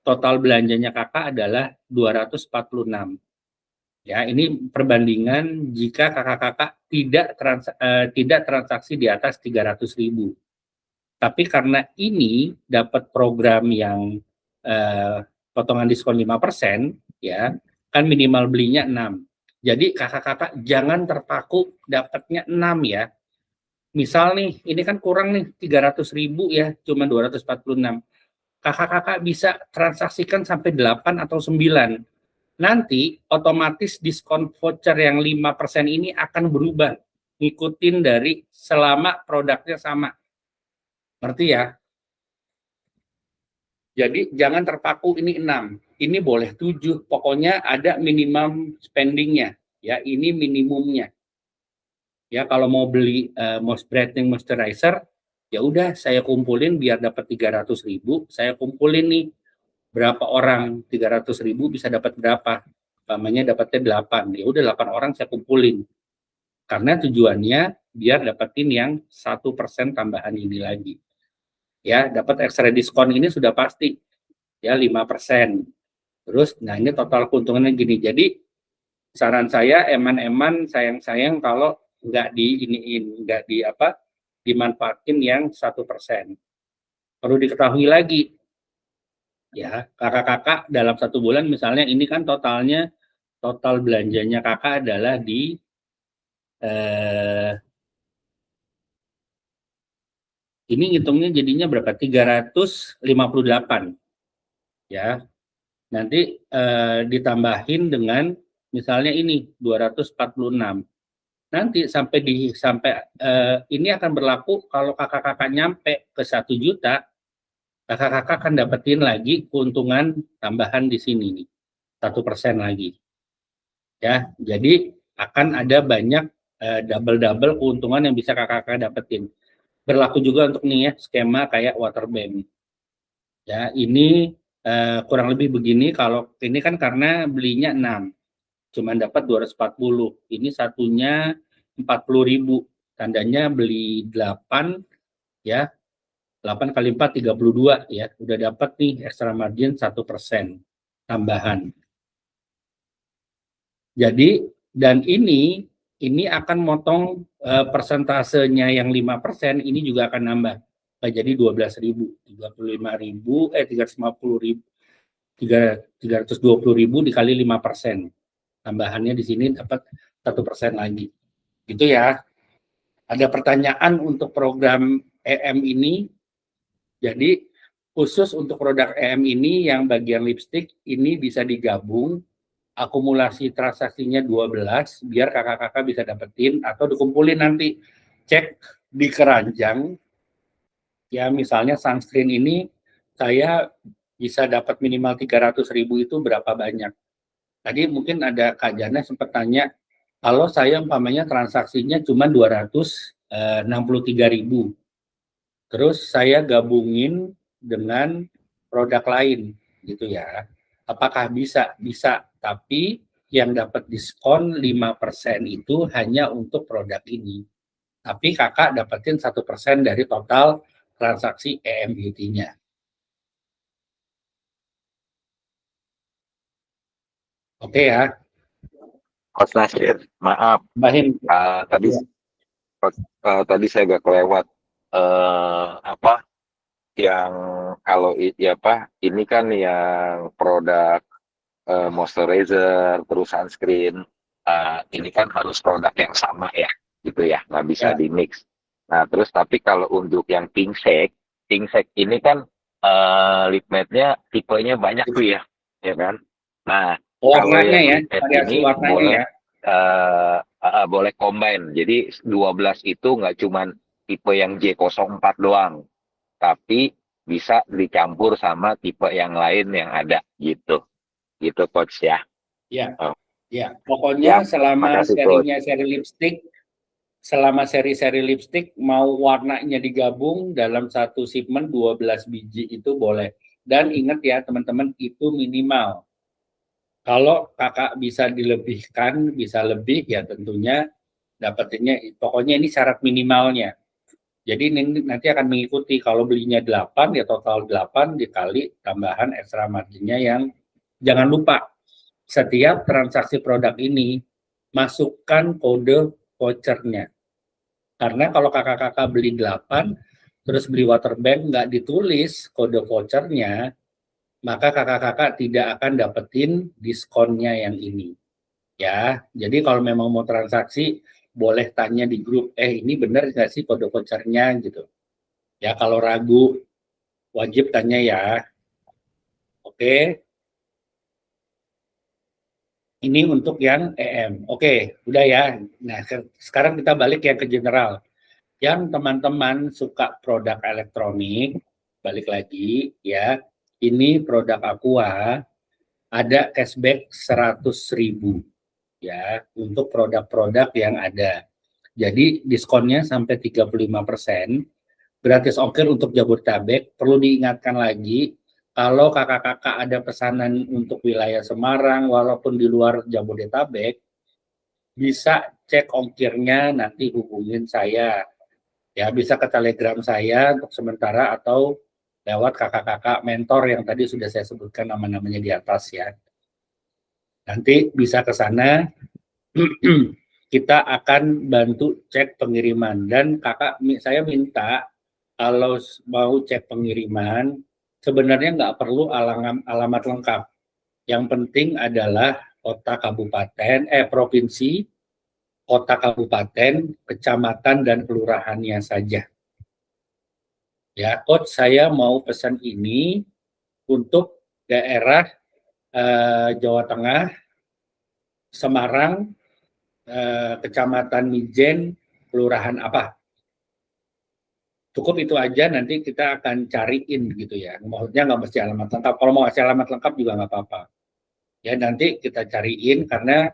total belanjanya kakak adalah 246. Ya, ini perbandingan jika kakak-kakak tidak transaksi di atas 300.000. Tapi karena ini dapat program yang potongan diskon 5%, ya, kan minimal belinya 6. Jadi kakak-kakak jangan terpaku dapatnya 6 ya. Misal nih, ini kan kurang nih 300.000 ya, cuma 246. Kakak-kakak bisa transaksikan sampai 8 atau 9. Nanti otomatis diskon voucher yang 5% ini akan berubah, ngikutin dari selama produknya sama. Ngerti ya? Jadi jangan terpaku ini 6, ini boleh 7, pokoknya ada minimum spendingnya. Ya, ini minimumnya. Ya, kalau mau beli brightening moisturizer, ya udah saya kumpulin biar dapat 300.000, saya kumpulin nih berapa orang, 300.000 bisa dapat berapa? Namanya dapatnya 8. Ya udah 8 orang saya kumpulin. Karena tujuannya biar dapetin yang 1% tambahan ini lagi. Ya, dapat ekstra diskon ini sudah pasti. Ya, 5%. Terus, nah ini total keuntungannya gini. Jadi, saran saya eman-eman sayang-sayang kalau nggak dimanfaatin yang 1%. Perlu diketahui lagi, ya kakak-kakak dalam satu bulan misalnya ini kan total belanjanya kakak adalah di ini ngitungnya jadinya berapa? 358 ya. Nanti ditambahin dengan misalnya ini 246. Nanti sampai ini akan berlaku kalau kakak-kakak nyampe ke 1 juta, kakak-kakak akan dapetin lagi keuntungan tambahan di sini nih, 1% lagi. Ya, jadi akan ada banyak double keuntungan yang bisa kakak-kakak dapetin. Berlaku juga untuk nih ya skema kayak waterbank. Ya, ini kurang lebih begini. Kalau ini kan karena belinya 6, cuma dapat 240. Ini satunya 40.000. Tandanya beli 8 ya. 8 kali 4 32 ya. Udah dapat nih extra margin 1% tambahan. Jadi dan ini akan motong persentasenya yang 5%, ini juga akan nambah. Jadi 12.000, 35.000, 350.000, 320.000 dikali 5%. Tambahannya di sini dapat 1% lagi. Gitu ya. Ada pertanyaan untuk program EM ini? Jadi khusus untuk produk EM ini yang bagian lipstick ini bisa digabung, akumulasi transaksinya 12 biar kakak-kakak bisa dapetin atau dikumpulin nanti. Cek di keranjang, ya misalnya sunscreen ini saya bisa dapat minimal 300.000 itu berapa banyak. Tadi mungkin ada Kak Jana sempat tanya, kalau saya umpamanya transaksinya cuma 263.000, terus saya gabungin dengan produk lain gitu ya. Apakah bisa? Bisa, tapi yang dapat diskon 5% itu hanya untuk produk ini. Tapi kakak dapetin 1% dari total transaksi EM Beauty-nya. Oke ya. Coach Nasir, maaf. Bahin. Tadi tadi saya agak kelewat apa yang kalau ini kan yang produk moisturizer terus sunscreen ini kan harus produk yang sama ya gitu ya, nggak bisa Ya. di mix. Nah terus tapi kalau untuk yang pink shake ini kan lip matte-nya tipenya banyak tuh ya kan. Nah kalau Warnanya yang ya, lip matte variasi ini warnanya boleh ya. boleh combine. Jadi 12 itu nggak cuman tipe yang J04 doang, tapi bisa dicampur sama tipe yang lain yang ada gitu. Gitu coach ya. Ya. Oh, Ya, pokoknya siap. selama Makasih coach. seri-seri lipstick mau warnanya digabung dalam satu shipment 12 biji itu boleh. Dan ingat ya teman-teman, itu minimal. Kalau kakak bisa dilebihkan, bisa lebih ya tentunya dapetinnya, pokoknya ini syarat minimalnya. Jadi nanti akan mengikuti, kalau belinya 8 ya total 8 dikali tambahan extra marginnya yang jangan lupa setiap transaksi produk ini masukkan kode vouchernya. Karena kalau kakak-kakak beli 8 terus beli waterbank nggak ditulis kode vouchernya, maka kakak-kakak tidak akan dapetin diskonnya yang ini. Ya, jadi kalau memang mau transaksi boleh tanya di grup, ini benar nggak sih kode vouchernya gitu. Ya, kalau ragu wajib tanya ya. Oke, ini untuk yang EM. Oke, udah ya. Nah, sekarang kita balik yang ke general. Yang teman-teman suka produk elektronik, balik lagi ya. Ini produk Aqua, ada cashback 100.000 ya untuk produk-produk yang ada. Jadi diskonnya sampai 35%, gratis ongkir untuk Jabodetabek. Perlu diingatkan lagi, kalau kakak-kakak ada pesanan untuk wilayah Semarang, walaupun di luar Jabodetabek, bisa cek ongkirnya, nanti hubungin saya. Ya, bisa ke Telegram saya untuk sementara atau lewat kakak-kakak mentor yang tadi sudah saya sebutkan nama-namanya di atas ya. Nanti bisa ke sana, kita akan bantu cek pengiriman. Dan kakak, saya minta kalau mau cek pengiriman, sebenarnya nggak perlu alamat lengkap. Yang penting adalah kota kabupaten, provinsi, kota kabupaten, kecamatan, dan kelurahannya saja. Ya, coach saya mau pesan ini untuk daerah Jawa Tengah, Semarang, Kecamatan Mijen, kelurahan apa. Cukup itu aja, nanti kita akan cariin gitu ya. Maksudnya nggak mesti alamat lengkap. Kalau mau kasih alamat lengkap juga nggak apa-apa. Ya nanti kita cariin karena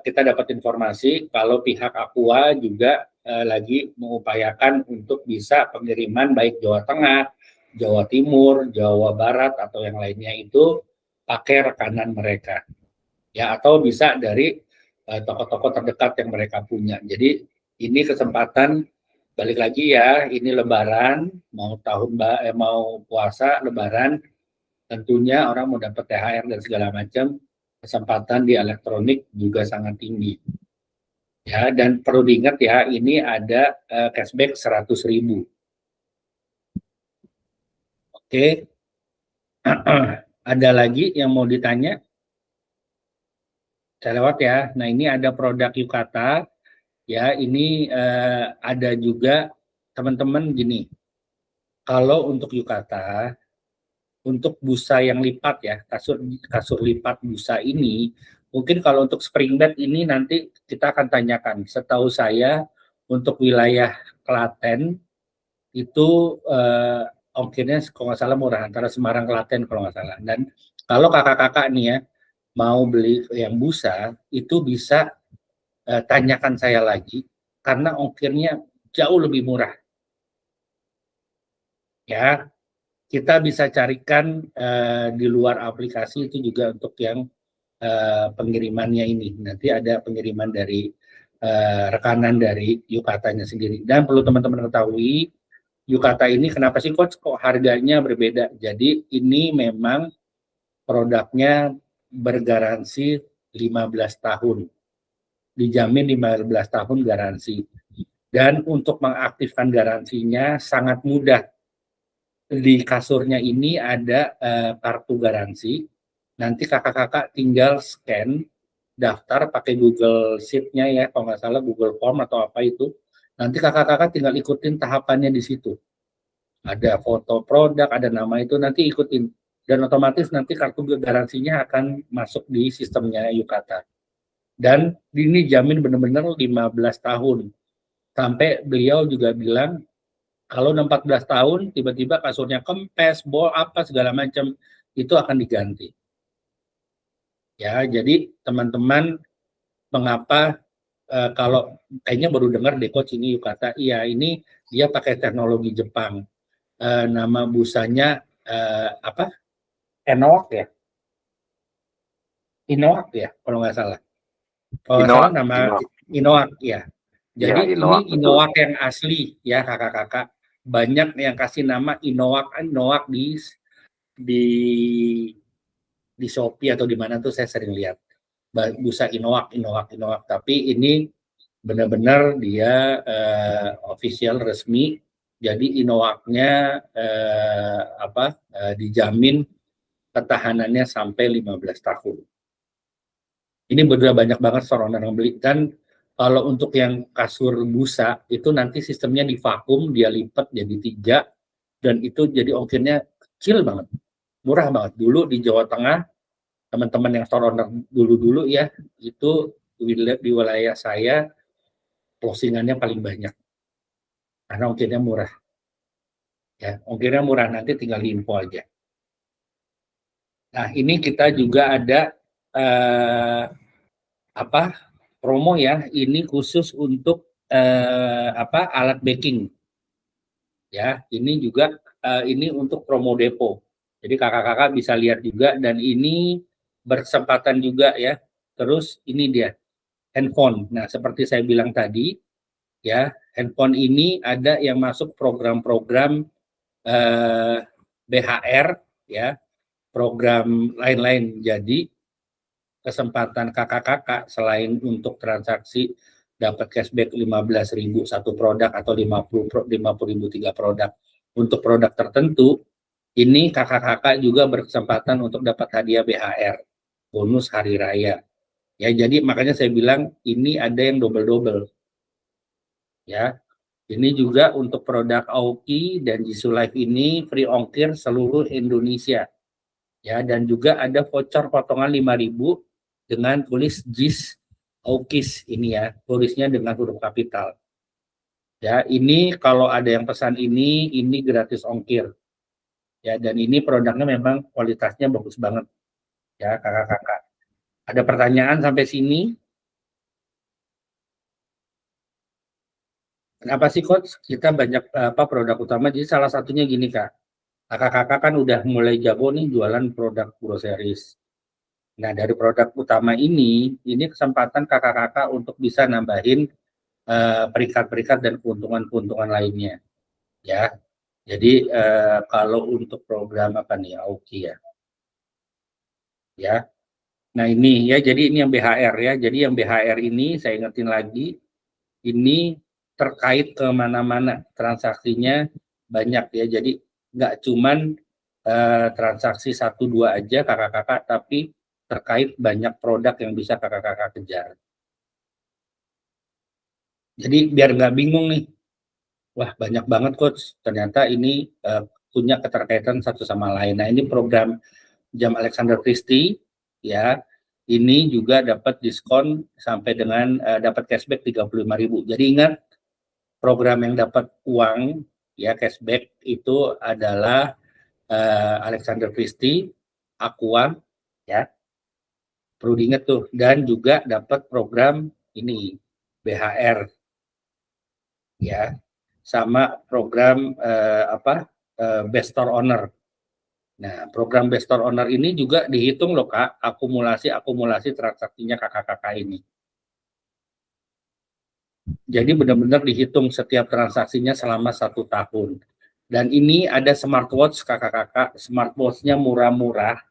kita dapat informasi kalau pihak Aqua juga lagi mengupayakan untuk bisa pengiriman baik Jawa Tengah, Jawa Timur, Jawa Barat atau yang lainnya itu pakai rekanan mereka. Ya atau bisa dari toko-toko terdekat yang mereka punya. Jadi ini kesempatan balik lagi ya, ini Lebaran, mau puasa Lebaran, tentunya orang mau dapat THR dan segala macam. kesempatan di elektronik juga sangat tinggi. Ya, dan perlu diingat ya, ini ada cashback 100.000. Oke. Ada lagi yang mau ditanya? Saya lewat ya. Nah, ini ada produk Yukata. Ya, ini ada juga teman-teman gini. Kalau untuk Yukata, untuk busa yang lipat ya, kasur lipat busa ini, mungkin kalau untuk spring bed ini nanti kita akan tanyakan. Setahu saya untuk wilayah Klaten itu ongkirnya kalau nggak salah murah, antara Semarang Klaten kalau nggak salah. Dan kalau kakak-kakak nih ya mau beli yang busa, itu bisa tanyakan saya lagi karena ongkirnya jauh lebih murah. Ya, kita bisa carikan di luar aplikasi itu juga untuk yang pengirimannya ini. Nanti ada pengiriman dari rekanan dari Yukatanya sendiri. Dan perlu teman-teman ketahui, Yukata ini kenapa sih Coach kok harganya berbeda? Jadi ini memang produknya bergaransi 15 tahun. Dijamin 15 tahun garansi. Dan untuk mengaktifkan garansinya sangat mudah. Di kasurnya ini ada kartu garansi. Nanti kakak-kakak tinggal scan, daftar pakai Google Sheet-nya ya, kalau nggak salah Google Form atau apa itu. Nanti kakak-kakak tinggal ikutin tahapannya di situ. Ada foto produk, ada nama itu, nanti ikutin. Dan otomatis nanti kartu garansinya akan masuk di sistemnya Yukata. Dan ini jamin benar-benar 15 tahun. Sampai beliau juga bilang, kalau 14 tahun, tiba-tiba kasurnya kempes, bol, apa, segala macam, itu akan diganti. Ya, jadi teman-teman, mengapa kalau kayaknya baru dengar deh Coach ini Yukata, iya ini dia pakai teknologi Jepang. Nama busanya apa? Inoak ya? Inoak ya, kalau nggak salah. Kalau nggak salah nama Inoak ya. Jadi ya, Inoak, ini Inoak yang asli ya kakak-kakak. Banyak yang kasih nama Inoak di di Shopee atau di mana tuh saya sering lihat busa Inoak. Tapi ini benar-benar dia official resmi. Jadi Inoaknya dijamin ketahanannya sampai 15 tahun. Ini benar banyak banget store owner yang beli. Dan kalau untuk yang kasur busa itu nanti sistemnya divakum, dia lipat jadi 3 dan itu jadi ongkirnya kecil banget, murah banget. Dulu di Jawa Tengah teman-teman yang store owner dulu ya itu di wilayah saya closingannya paling banyak karena ongkirnya murah. Ya, ongkirnya murah, nanti tinggal info aja. Nah, ini kita juga ada promo ya, ini khusus untuk alat baking. Ya, ini juga ini untuk promo depo. Jadi kakak-kakak bisa lihat juga, dan ini berkesempatan juga ya. Terus ini dia handphone. Nah, seperti saya bilang tadi ya, handphone ini ada yang masuk program-program BHR ya, program lain-lain. Jadi kesempatan kakak-kakak selain untuk transaksi dapat cashback 15.000 satu produk atau 50.000 3 produk untuk produk tertentu, ini kakak-kakak juga berkesempatan untuk dapat hadiah BHR, bonus hari raya. Ya, jadi makanya saya bilang ini ada yang double-double. Ya. Ini juga untuk produk Aoki dan Jisoo Life ini free ongkir seluruh Indonesia. Ya, dan juga ada voucher potongan 5.000 dengan tulis JIS Aokis ini ya, tulisnya dengan huruf kapital. Ya, ini kalau ada yang pesan ini gratis ongkir. Ya, dan ini produknya memang kualitasnya bagus banget. Ya, kakak-kakak. Ada pertanyaan sampai sini? Kenapa sih Coach? Kita banyak produk utama, jadi salah satunya gini Kak. Kakak-kakak kan udah mulai jago nih jualan produk groceries. Nah, dari produk utama ini kesempatan kakak-kakak untuk bisa nambahin perikat-perikat dan keuntungan-keuntungan lainnya. Ya, jadi kalau untuk program apa nih, Aoki ya. Ya, Nah ini ya, jadi ini yang BHR ya. Jadi yang BHR ini saya ingetin lagi, ini terkait kemana-mana, transaksinya banyak ya. Jadi nggak cuman transaksi 1-2 aja kakak-kakak, tapi terkait banyak produk yang bisa kakak-kakak kejar. Jadi biar nggak bingung nih, wah banyak banget coach, ternyata ini punya keterkaitan satu sama lain. Nah ini program Jam Alexander Christie ya, ini juga dapat diskon sampai dengan dapat cashback 35.000. Jadi ingat, program yang dapat uang ya cashback itu adalah Alexander Christie, Aqua ya, perlu diingat tuh, dan juga dapat program ini BHR ya, sama program Best Store Owner. Nah, program Best Store Owner ini juga dihitung loh Kak, akumulasi transaksinya kakak-kakak ini. Jadi benar-benar dihitung setiap transaksinya selama 1 tahun. Dan ini ada smartwatch kakak-kakak, smartwatch-nya murah-murah.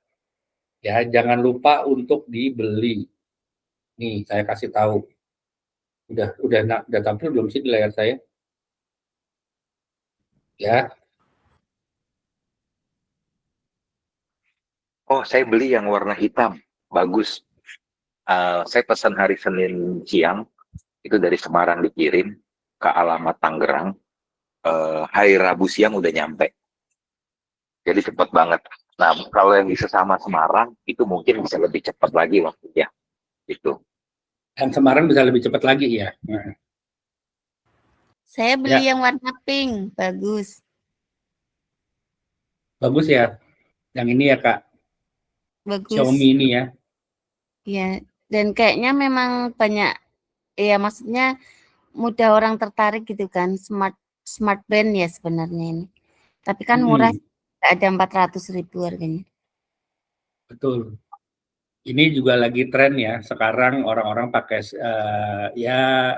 Ya, jangan lupa untuk dibeli. Nih, saya kasih tahu. Udah tampil belum sih di layar saya? Ya. Oh, saya beli yang warna hitam, bagus. Saya pesan hari Senin siang, itu dari Semarang dikirim ke alamat Tangerang. Hari Rabu siang udah nyampe, jadi cepat banget. Nah, kalau yang bisa sama Semarang, itu mungkin bisa lebih cepat lagi waktunya, gitu. Dan Semarang bisa lebih cepat lagi ya. Nah. Saya beli yang warna pink, bagus. Bagus ya. Yang ini ya Kak. Bagus. Xiaomi ini ya. Ya, dan kayaknya memang banyak, ya maksudnya mudah orang tertarik gitu kan, smart band ya sebenarnya ini. Tapi kan murah, ada 400.000 harganya. Betul. Ini juga lagi tren ya, sekarang orang-orang pakai ya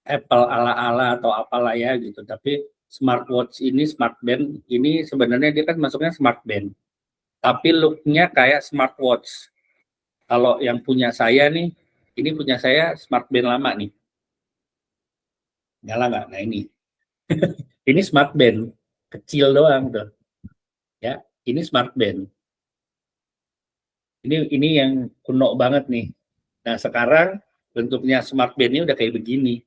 Apple ala-ala atau apalah ya gitu. Tapi smartwatch ini, smart band ini sebenarnya dia kan masuknya smart band. Tapi look-nya kayak smartwatch. Kalau yang punya saya nih, ini punya saya smart band lama nih. Nyala nggak? Nah ini. Ini smart band. Kecil doang tuh. Ya, ini smart band. Ini yang kuno banget nih. Nah sekarang bentuknya smart band ini udah kayak begini.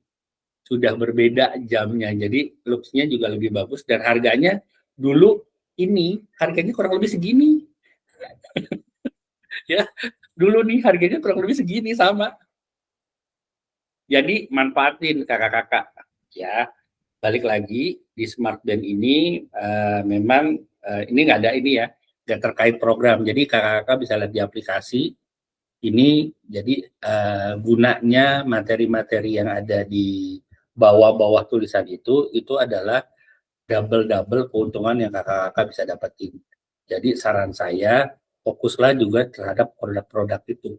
Sudah berbeda jamnya, jadi looks-nya juga lebih bagus dan harganya dulu ini harganya kurang lebih segini. Ya, dulu nih harganya kurang lebih segini sama. Jadi manfaatin kakak-kakak ya. Balik lagi di smart band ini memang ini nggak ada ini ya, nggak terkait program. Jadi kakak-kakak bisa lihat di aplikasi ini. Jadi gunanya materi-materi yang ada di bawah-bawah tulisan itu adalah double keuntungan yang kakak-kakak bisa dapetin. Jadi saran saya, fokuslah juga terhadap produk-produk itu.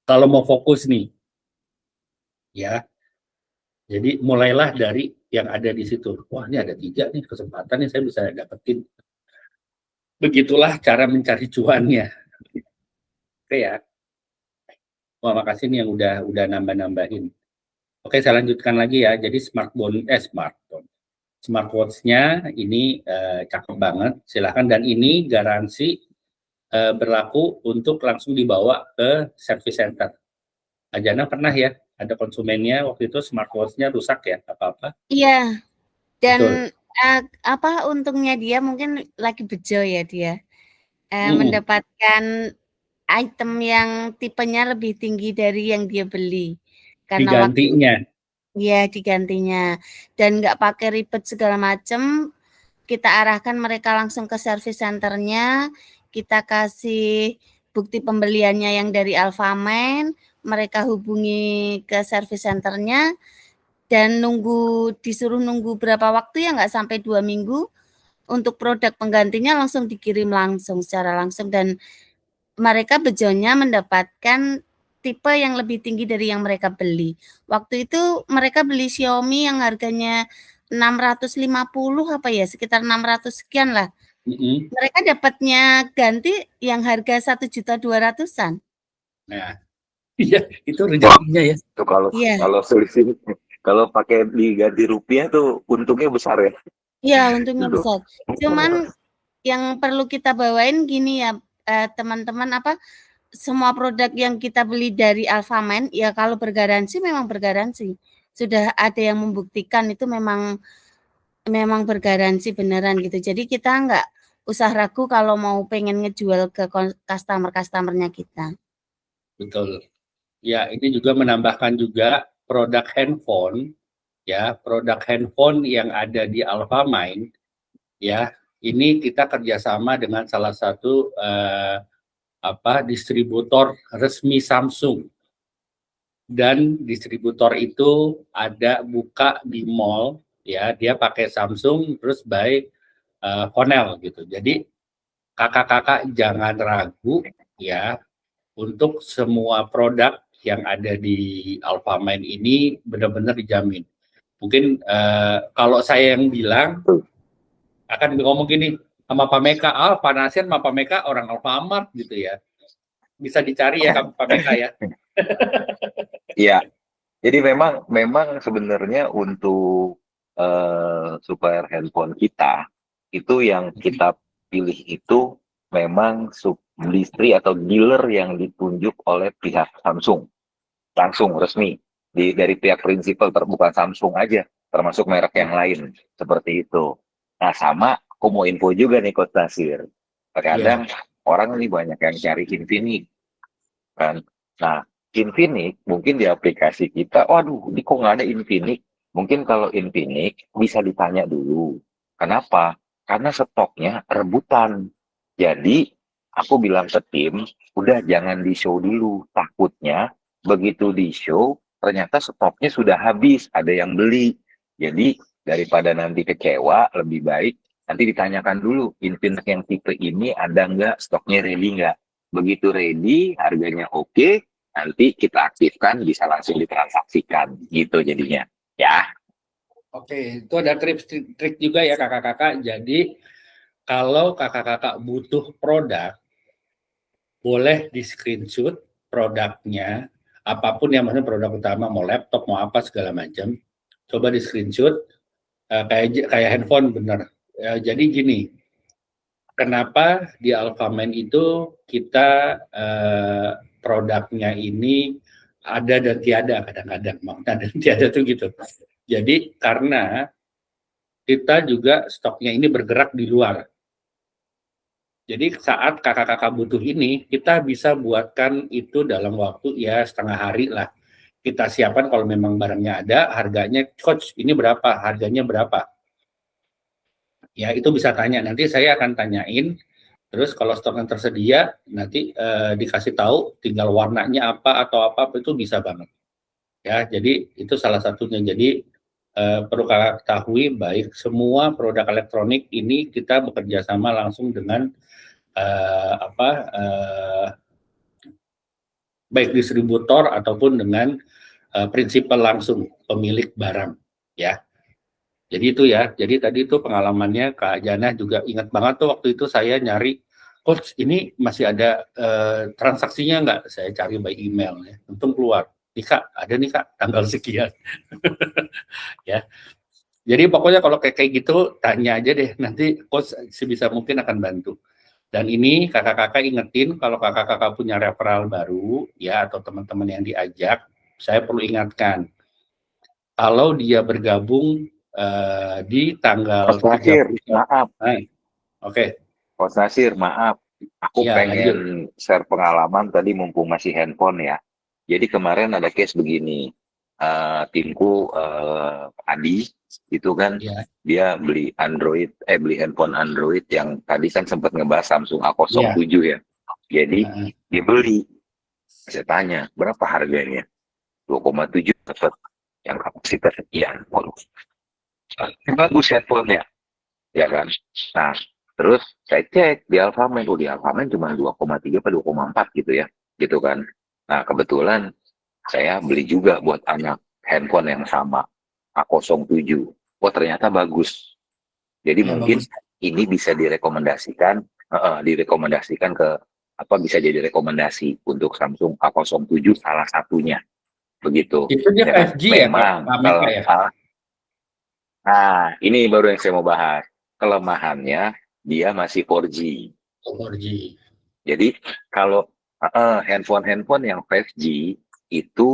Kalau mau fokus nih, ya, jadi mulailah dari yang ada di situ. Wah, ini ada 3 nih kesempatan yang saya bisa dapetin. Begitulah cara mencari cuannya. Oke ya. Wah, makasih nih yang udah nambah-nambahin. Oke, saya lanjutkan lagi ya. Jadi smartwatch-nya ini cakep banget. Silahkan, dan ini garansi berlaku untuk langsung dibawa ke service center. Ajana pernah ya, ada konsumennya waktu itu smartwatch-nya rusak ya, apa-apa? Iya, dan untungnya dia mungkin lagi bejo ya dia, mendapatkan item yang tipenya lebih tinggi dari yang dia beli. Karena digantinya. Iya, digantinya. Dan nggak pakai ribet segala macam, kita arahkan mereka langsung ke service center-nya, kita kasih bukti pembeliannya yang dari Alfamart, mereka hubungi ke service center-nya, dan disuruh nunggu berapa waktu ya, nggak sampai 2 minggu, untuk produk penggantinya langsung dikirim langsung, secara langsung, dan mereka bejonya mendapatkan tipe yang lebih tinggi dari yang mereka beli. Waktu itu mereka beli Xiaomi yang harganya 650 apa ya, sekitar 600 sekian lah. Mereka dapatnya ganti yang harga 1.200.000-an. Nah, iya itu rezekinya ya. Tuh kalau Iya. kalau selisih kalau pakai diganti rupiah tuh untungnya besar ya. Iya, untungnya Gitu. besar. Cuman yang perlu kita bawain gini ya, teman-teman, semua produk yang kita beli dari Alfamart ya kalau bergaransi memang bergaransi. Sudah ada yang membuktikan itu memang bergaransi beneran gitu. Jadi kita nggak usah ragu kalau mau pengen ngejual ke customer-customer-nya kita. Betul. Ya, ini juga menambahkan juga produk handphone, ya, produk handphone yang ada di Alfamart, ya, ini kita kerjasama dengan salah satu distributor resmi Samsung. Dan distributor itu ada buka di mall, ya, dia pakai Samsung terus by Cornell gitu. Jadi kakak-kakak jangan ragu ya untuk semua produk yang ada di Alfamart ini benar-benar dijamin. Mungkin kalau saya yang bilang akan ngomong gini sama Pak Meka, Pak Nasir sama Pak Meka orang Alfamart gitu ya. Bisa dicari ya Pak Meka ya. Iya. Jadi memang sebenarnya untuk supplier handphone kita itu yang kita pilih itu memang subdistri atau dealer yang ditunjuk oleh pihak Samsung langsung resmi dari pihak prinsipal, bukan Samsung aja, termasuk merek yang lain seperti itu. Nah, sama aku mau info juga nih Coach Nasir. Terkadang orang ini banyak yang cari Infinix kan. Nah, Infinix mungkin di aplikasi kita, waduh, ini kok nggak ada Infinix. Mungkin kalau Infinix bisa ditanya dulu. Kenapa? Karena stoknya rebutan. Jadi, aku bilang ke tim, udah jangan di-show dulu. Takutnya begitu di-show, ternyata stoknya sudah habis, ada yang beli. Jadi, daripada nanti kecewa, lebih baik nanti ditanyakan dulu, Infinix yang tipe ini ada nggak, stoknya ready nggak. Begitu ready, harganya oke, nanti kita aktifkan, bisa langsung ditransaksikan, gitu jadinya. Ya. Oke, itu ada trik juga ya kakak-kakak. Jadi kalau kakak-kakak butuh produk, boleh di screenshot produknya, apapun yang maksudnya produk utama, mau laptop, mau apa segala macam, coba di screenshot, kayak handphone bener. Jadi gini, kenapa di Alfamart itu kita produknya ini ada dan tiada kadang-kadang, maksudnya ada dan tiada tuh gitu. Jadi karena kita juga stoknya ini bergerak di luar. Jadi saat kakak-kakak butuh ini, kita bisa buatkan itu dalam waktu ya setengah hari lah. Kita siapkan kalau memang barangnya ada, harganya, Coach ini berapa, harganya berapa. Ya itu bisa tanya, nanti saya akan tanyain. Terus kalau stoknya tersedia, nanti dikasih tahu, tinggal warnanya apa atau apa itu bisa banget. Ya, jadi itu salah satunya. Jadi perlu kakak ketahui, baik semua produk elektronik ini kita bekerja sama langsung dengan baik distributor ataupun dengan prinsipal langsung pemilik barang, ya. Jadi itu ya. Jadi tadi itu pengalamannya Kak Jana juga ingat banget tuh waktu itu saya nyari, Coach ini masih ada transaksinya nggak? Saya cari by email ya. Untung keluar. Nih Kak, ada nih Kak tanggal sekian. Ya. Jadi pokoknya kalau kayak gitu tanya aja deh, nanti Coach sebisa mungkin akan bantu. Dan ini kakak-kakak ingetin kalau kakak-kakak punya referral baru ya atau teman-teman yang diajak, saya perlu ingatkan kalau dia bergabung di tanggal 30. Maaf. Oke. Coach Nasir, maaf. Aku ya, pengen share pengalaman tadi mumpung masih handphone ya. Jadi kemarin ada case begini. Timku Adi itu kan dia beli handphone Android yang tadi kan sempat ngebahas Samsung A07 ya. Jadi dia beli. Saya tanya, berapa harganya? 2,7 dapat yang kapasitas sekian. Bagus handphonenya. Ya kan? Nah, terus saya cek di Alfamart, di Alfamart cuma 2,3 atau 2,4 gitu ya. Gitu kan. Nah, kebetulan saya beli juga buat anak handphone yang sama, A07. Wah, ternyata bagus. Jadi mungkin bagus. Ini bisa direkomendasikan ke bisa jadi rekomendasi untuk Samsung A07 salah satunya begitu. Itu dia Ya, 5G ya, memang Pak? Ya? Nah, ini baru yang saya mau bahas. Kelemahannya dia masih 4G. 4G. Jadi kalau handphone yang 5G itu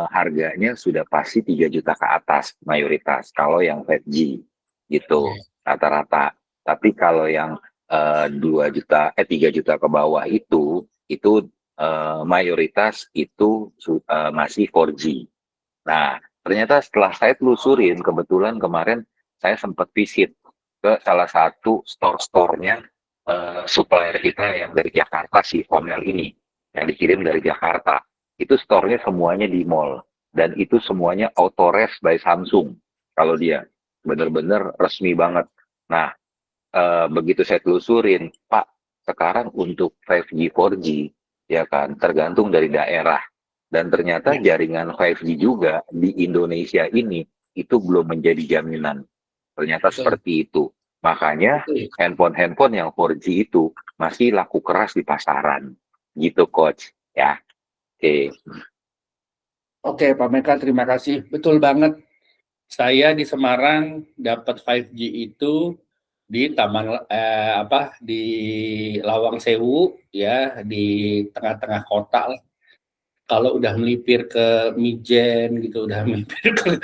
harganya sudah pasti 3 juta ke atas mayoritas kalau yang 5G gitu rata-rata. Tapi kalau yang 3 juta ke bawah itu mayoritas itu masih 4G. Nah, ternyata setelah saya telusurin, kebetulan kemarin saya sempat visit ke salah satu store-store-nya supplier kita yang dari Jakarta, si Omel ini, yang dikirim dari Jakarta. Itu store-nya semuanya di mall. Dan itu semuanya auto-res by Samsung. Kalau dia benar-benar resmi banget. Nah, begitu saya telusurin, Pak, sekarang untuk 5G, 4G, ya kan, tergantung dari daerah. Dan ternyata jaringan 5G juga di Indonesia ini itu belum menjadi jaminan. Ternyata seperti itu. Makanya handphone yang 4G itu masih laku keras di pasaran. Gitu, Coach. Ya. Oke. Oke, Pak Meka, terima kasih. Betul banget. Saya di Semarang dapat 5G itu di di Lawang Sewu, ya, di tengah-tengah kota lah. Kalau udah melipir ke Mijen gitu, udah melipir ke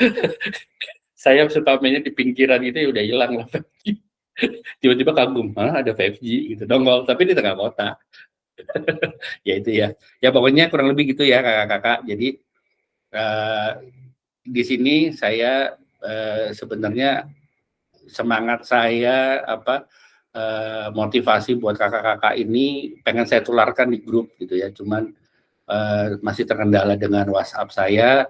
saya suka mainnya di pinggiran itu ya udah hilang lah 5G. Tiba-tiba kagum, ada 5G gitu, dongol, tapi di tengah kota. Ya itu ya. Ya pokoknya kurang lebih gitu ya kakak-kakak. Jadi di sini saya sebenarnya semangat saya motivasi buat kakak-kakak ini pengen saya tularkan di grup gitu ya. Cuman masih terkendala dengan WhatsApp saya.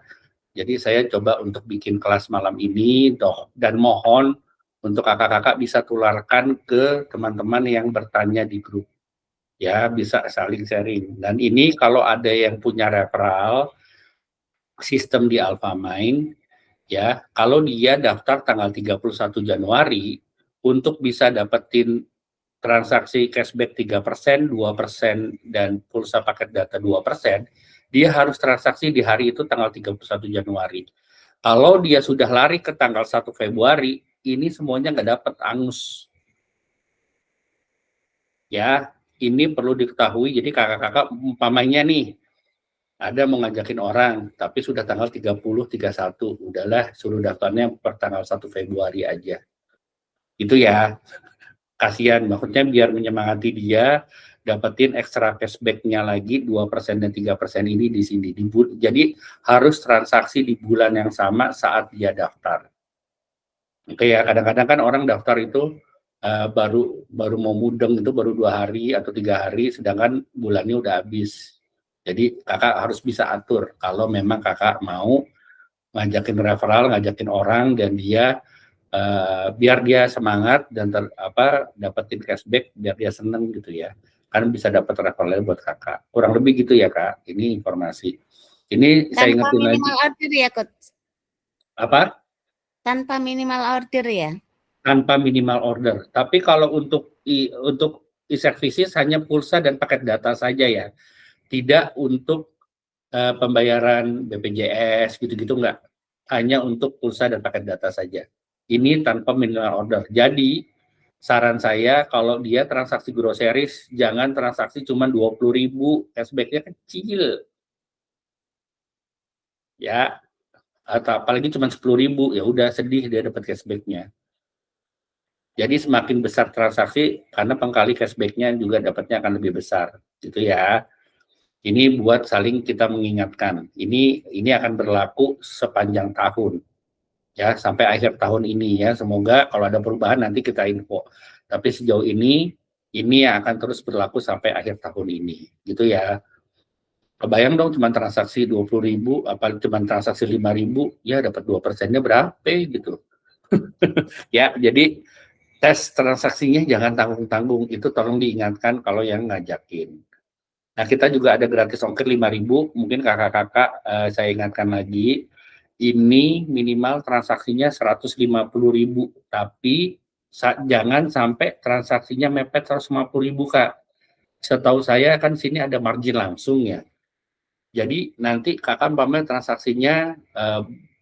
Jadi saya coba untuk bikin kelas malam ini dan mohon untuk kakak-kakak bisa tularkan ke teman-teman yang bertanya di grup. Ya, bisa saling sharing. Dan ini kalau ada yang punya referral sistem di Alfamind, ya, kalau dia daftar tanggal 31 Januari untuk bisa dapetin transaksi cashback 3%, 2%, dan pulsa paket data 2%, dia harus transaksi di hari itu tanggal 31 Januari. Kalau dia sudah lari ke tanggal 1 Februari, ini semuanya nggak dapat angus. Ya, ini perlu diketahui. Jadi kakak-kakak umpamanya nih, ada mau ngajakin orang, tapi sudah tanggal 30, 31, udahlah suruh daftarnya per tanggal 1 Februari aja. Itu ya, kasihan, maksudnya biar menyemangati dia, dapetin ekstra cashback-nya lagi 2% dan 3% ini di sini. Jadi harus transaksi di bulan yang sama saat dia daftar. Oke ya, kadang-kadang kan orang daftar itu baru mau mudeng itu baru 2 hari atau 3 hari, sedangkan bulannya udah habis. Jadi kakak harus bisa atur kalau memang kakak mau ngajakin referral, ngajakin orang dan dia biar dia semangat dan dapetin cashback biar dia seneng gitu ya. Kan bisa dapat referral buat kakak. Kurang lebih gitu ya kak. Ini informasi. Ini tanpa saya ingetin lagi. Minimal order ya coach. Apa? Tanpa minimal order ya. Tanpa minimal order. Tapi kalau untuk e-services hanya pulsa dan paket data saja ya. Tidak untuk pembayaran BPJS gitu-gitu enggak. Hanya untuk pulsa dan paket data saja. Ini tanpa minimal order. Jadi saran saya kalau dia transaksi groceries jangan transaksi cuma 20.000, cashback-nya kecil. Ya, atau apalagi cuma 10.000, ya udah sedih dia dapat cashback-nya. Jadi semakin besar transaksi karena pengkali cashback-nya juga dapatnya akan lebih besar, gitu ya. Ini buat saling kita mengingatkan. Ini akan berlaku sepanjang tahun. Ya, sampai akhir tahun ini ya. Semoga kalau ada perubahan nanti kita info. Tapi sejauh ini yang akan terus berlaku sampai akhir tahun ini. Gitu ya. Kebayang dong cuma transaksi 20.000, apa cuma transaksi 5.000, ya dapat 2%-nya berapa gitu. Ya, jadi tes transaksinya jangan tanggung-tanggung. Itu tolong diingatkan kalau yang ngajakin. Nah, kita juga ada gratis ongkir 5.000, mungkin kakak-kakak saya ingatkan lagi, ini minimal transaksinya 150.000, tapi jangan sampai transaksinya mepet 150.000 Kak. setahu saya kan sini ada margin langsung ya. Jadi nanti kakak pamer transaksinya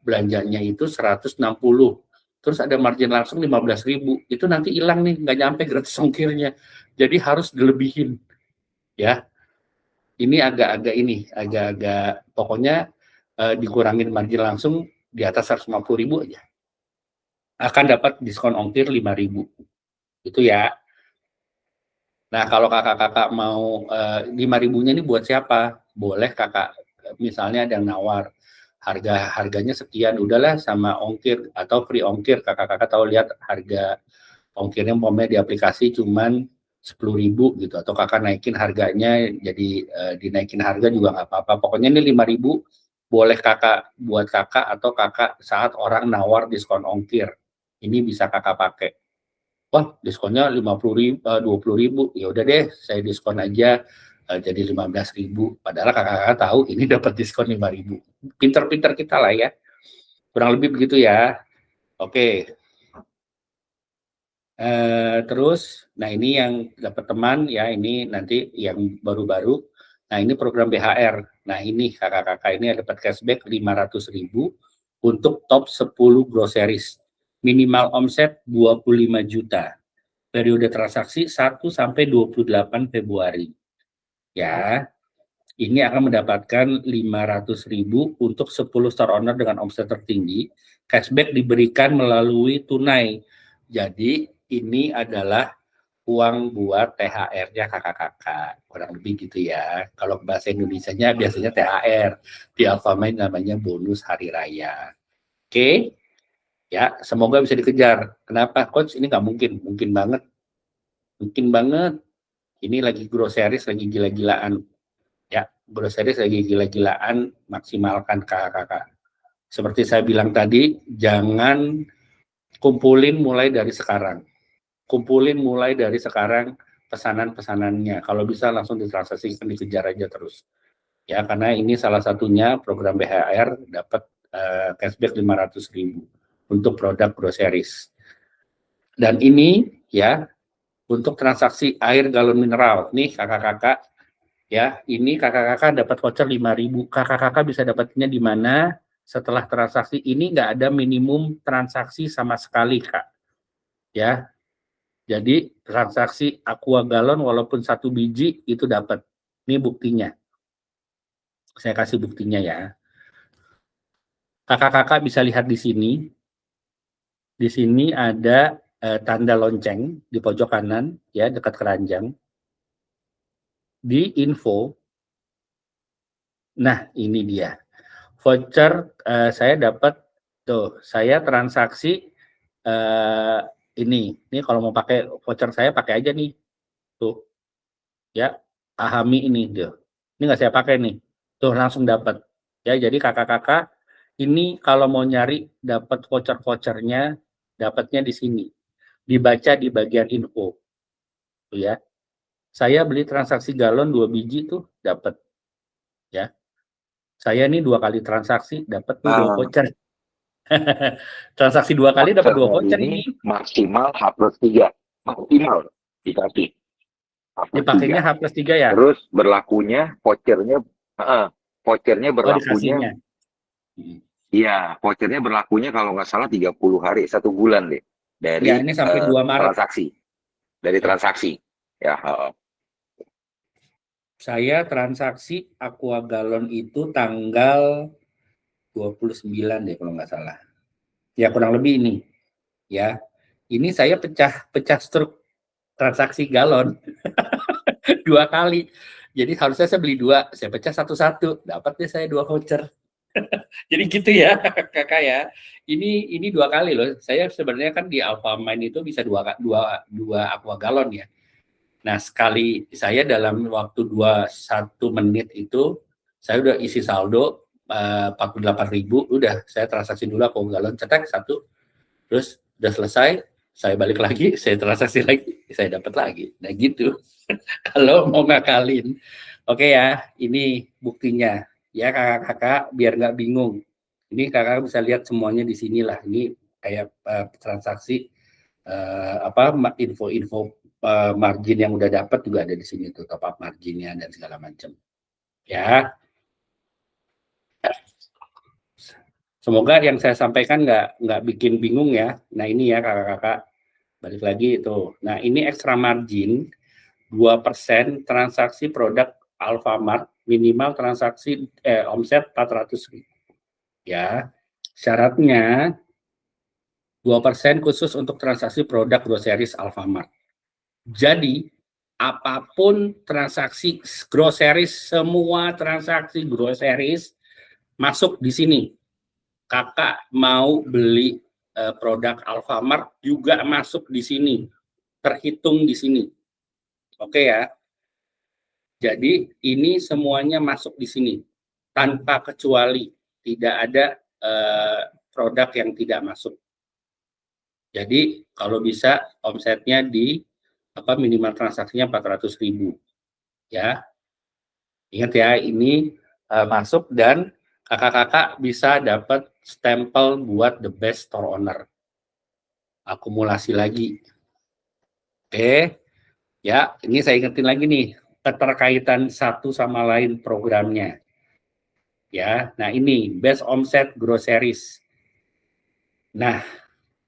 belanjanya itu 160, terus ada margin langsung 15.000, itu nanti hilang nih, nggak nyampe gratis ongkirnya. Jadi harus dilebihin ya. Ini agak-agak pokoknya dikurangin margin langsung di atas 150.000 aja. Akan dapat diskon ongkir 5.000. Itu ya. Nah, kalau kakak-kakak mau 5.000-nya ini buat siapa? Boleh kakak, misalnya ada yang nawar, harganya sekian, udahlah sama ongkir atau free ongkir. Kakak-kakak tahu lihat harga ongkirnya umpamanya di aplikasi cuman 10.000 gitu, atau kakak naikin harganya jadi dinaikin harga juga nggak apa-apa. Pokoknya ini 5.000 boleh kakak buat kakak atau kakak saat orang nawar diskon ongkir. Ini bisa kakak pakai. Wah, diskonnya 50.000, 20.000, ya udah deh, saya diskon aja jadi 15.000. Padahal kakak-kakak tahu ini dapat diskon 5.000. Pinter-pinter kita lah ya, kurang lebih begitu ya. Oke. Terus, nah ini yang dapat teman ya, ini nanti yang baru-baru. Nah ini program BHR. Nah ini kakak-kakak ini dapat cashback 500.000 untuk top 10 groceries. Minimal omset 25 juta. Periode transaksi 1 sampai 28 Februari. Ya, ini akan mendapatkan 500.000 untuk 10 store owner dengan omset tertinggi. Cashback diberikan melalui tunai. Jadi ini adalah uang buat THR-nya kakak-kakak. Kurang lebih gitu ya. Kalau bahasa Indonesianya biasanya THR. Di Alfamart namanya bonus hari raya. Oke? Ya, semoga bisa dikejar. Kenapa? Coach, ini nggak mungkin. Mungkin banget. Mungkin banget. Ini lagi groceries, lagi gila-gilaan. Ya, groceries lagi gila-gilaan, maksimalkan kakak-kakak. Seperti saya bilang tadi, jangan kumpulin mulai dari sekarang. Kumpulin mulai dari sekarang pesanan-pesanannya. Kalau bisa langsung ditransaksikan, dikejar aja terus. Ya, karena ini salah satunya program BHR dapat cashback 500.000 untuk produk groceries. Dan ini ya untuk transaksi air galon mineral. Nih kakak-kakak, ya ini kakak-kakak dapat voucher 5.000. Kakak-kakak bisa dapatnya di mana? Setelah transaksi ini nggak ada minimum transaksi sama sekali, Kak. Ya, jadi transaksi aqua galon walaupun 1 biji itu dapat. Ini buktinya. Saya kasih buktinya ya. Kakak-kakak bisa lihat di sini. Di sini ada tanda lonceng di pojok kanan, ya dekat keranjang. Di info, nah ini dia. Voucher saya dapat tuh, saya transaksi ini kalau mau pakai voucher saya pakai aja nih, tuh, ya, Ahami ini tuh. Ini nggak saya pakai nih, tuh langsung dapat. Ya, jadi kakak-kakak ini kalau mau nyari dapat voucher-vouchernya, dapatnya di sini. Dibaca di bagian info, tuh ya. Saya beli transaksi galon 2 biji tuh dapat, ya. Saya nih 2 kali transaksi dapat nih 2 voucher. Transaksi 2 kali dapat 2 voucher ini. Maksimal H+3. Maksimal dikasih. Dipakainya H+3 ya? Terus berlakunya vouchernya berlakunya. Iya, vouchernya berlakunya kalau nggak salah 30 hari, 1 bulan deh. Dari ya, ini sampai 2 Maret. transaksi. Dari transaksi. Ya, Saya transaksi aqua galon itu tanggal 29 deh kalau nggak salah. Ya kurang lebih ini. Ya. Ini saya pecah struk transaksi galon 2 kali. Jadi harusnya saya beli 2, saya pecah 1-1, dapat deh saya 2 voucher. Jadi gitu ya, kakak ya. Ini 2 kali loh. Saya sebenarnya kan di Alfamart itu bisa 2 aqua galon ya. Nah, sekali saya dalam waktu 21 menit itu, saya udah isi saldo 48.000, udah saya transaksi dulu aqua galon, cetek 1, terus udah selesai, saya balik lagi, saya transaksi lagi, saya dapat lagi. Nah gitu, kalau mau ngakalin. Oke ya, ini buktinya. Ya kakak-kakak, biar nggak bingung. Ini kakak bisa lihat semuanya di sini lah. Ini kayak transaksi info-info margin yang udah dapat juga ada di sini tuh, top up marginnya dan segala macam. Ya. Semoga yang saya sampaikan nggak bikin bingung ya. Nah ini ya kakak-kakak, balik lagi itu. Nah ini extra margin 2% transaksi produk Alfamart, minimal transaksi omset 400.000. Ya, syaratnya 2% khusus untuk transaksi produk groceries Alfamart. Jadi, apapun transaksi groceries, semua transaksi groceries masuk di sini. Kakak mau beli produk Alfamart juga masuk di sini, terhitung di sini. Oke ya. Jadi ini semuanya masuk di sini tanpa kecuali, tidak ada produk yang tidak masuk. Jadi kalau bisa omsetnya di minimal transaksinya 400.000 ya. Ingat ya, ini masuk dan kakak-kakak bisa dapat stempel buat the best store owner. Akumulasi lagi. Oke. Ya, ini saya ingetin lagi nih, keterkaitan satu sama lain programnya. Ya, nah ini best omset groceries. Nah,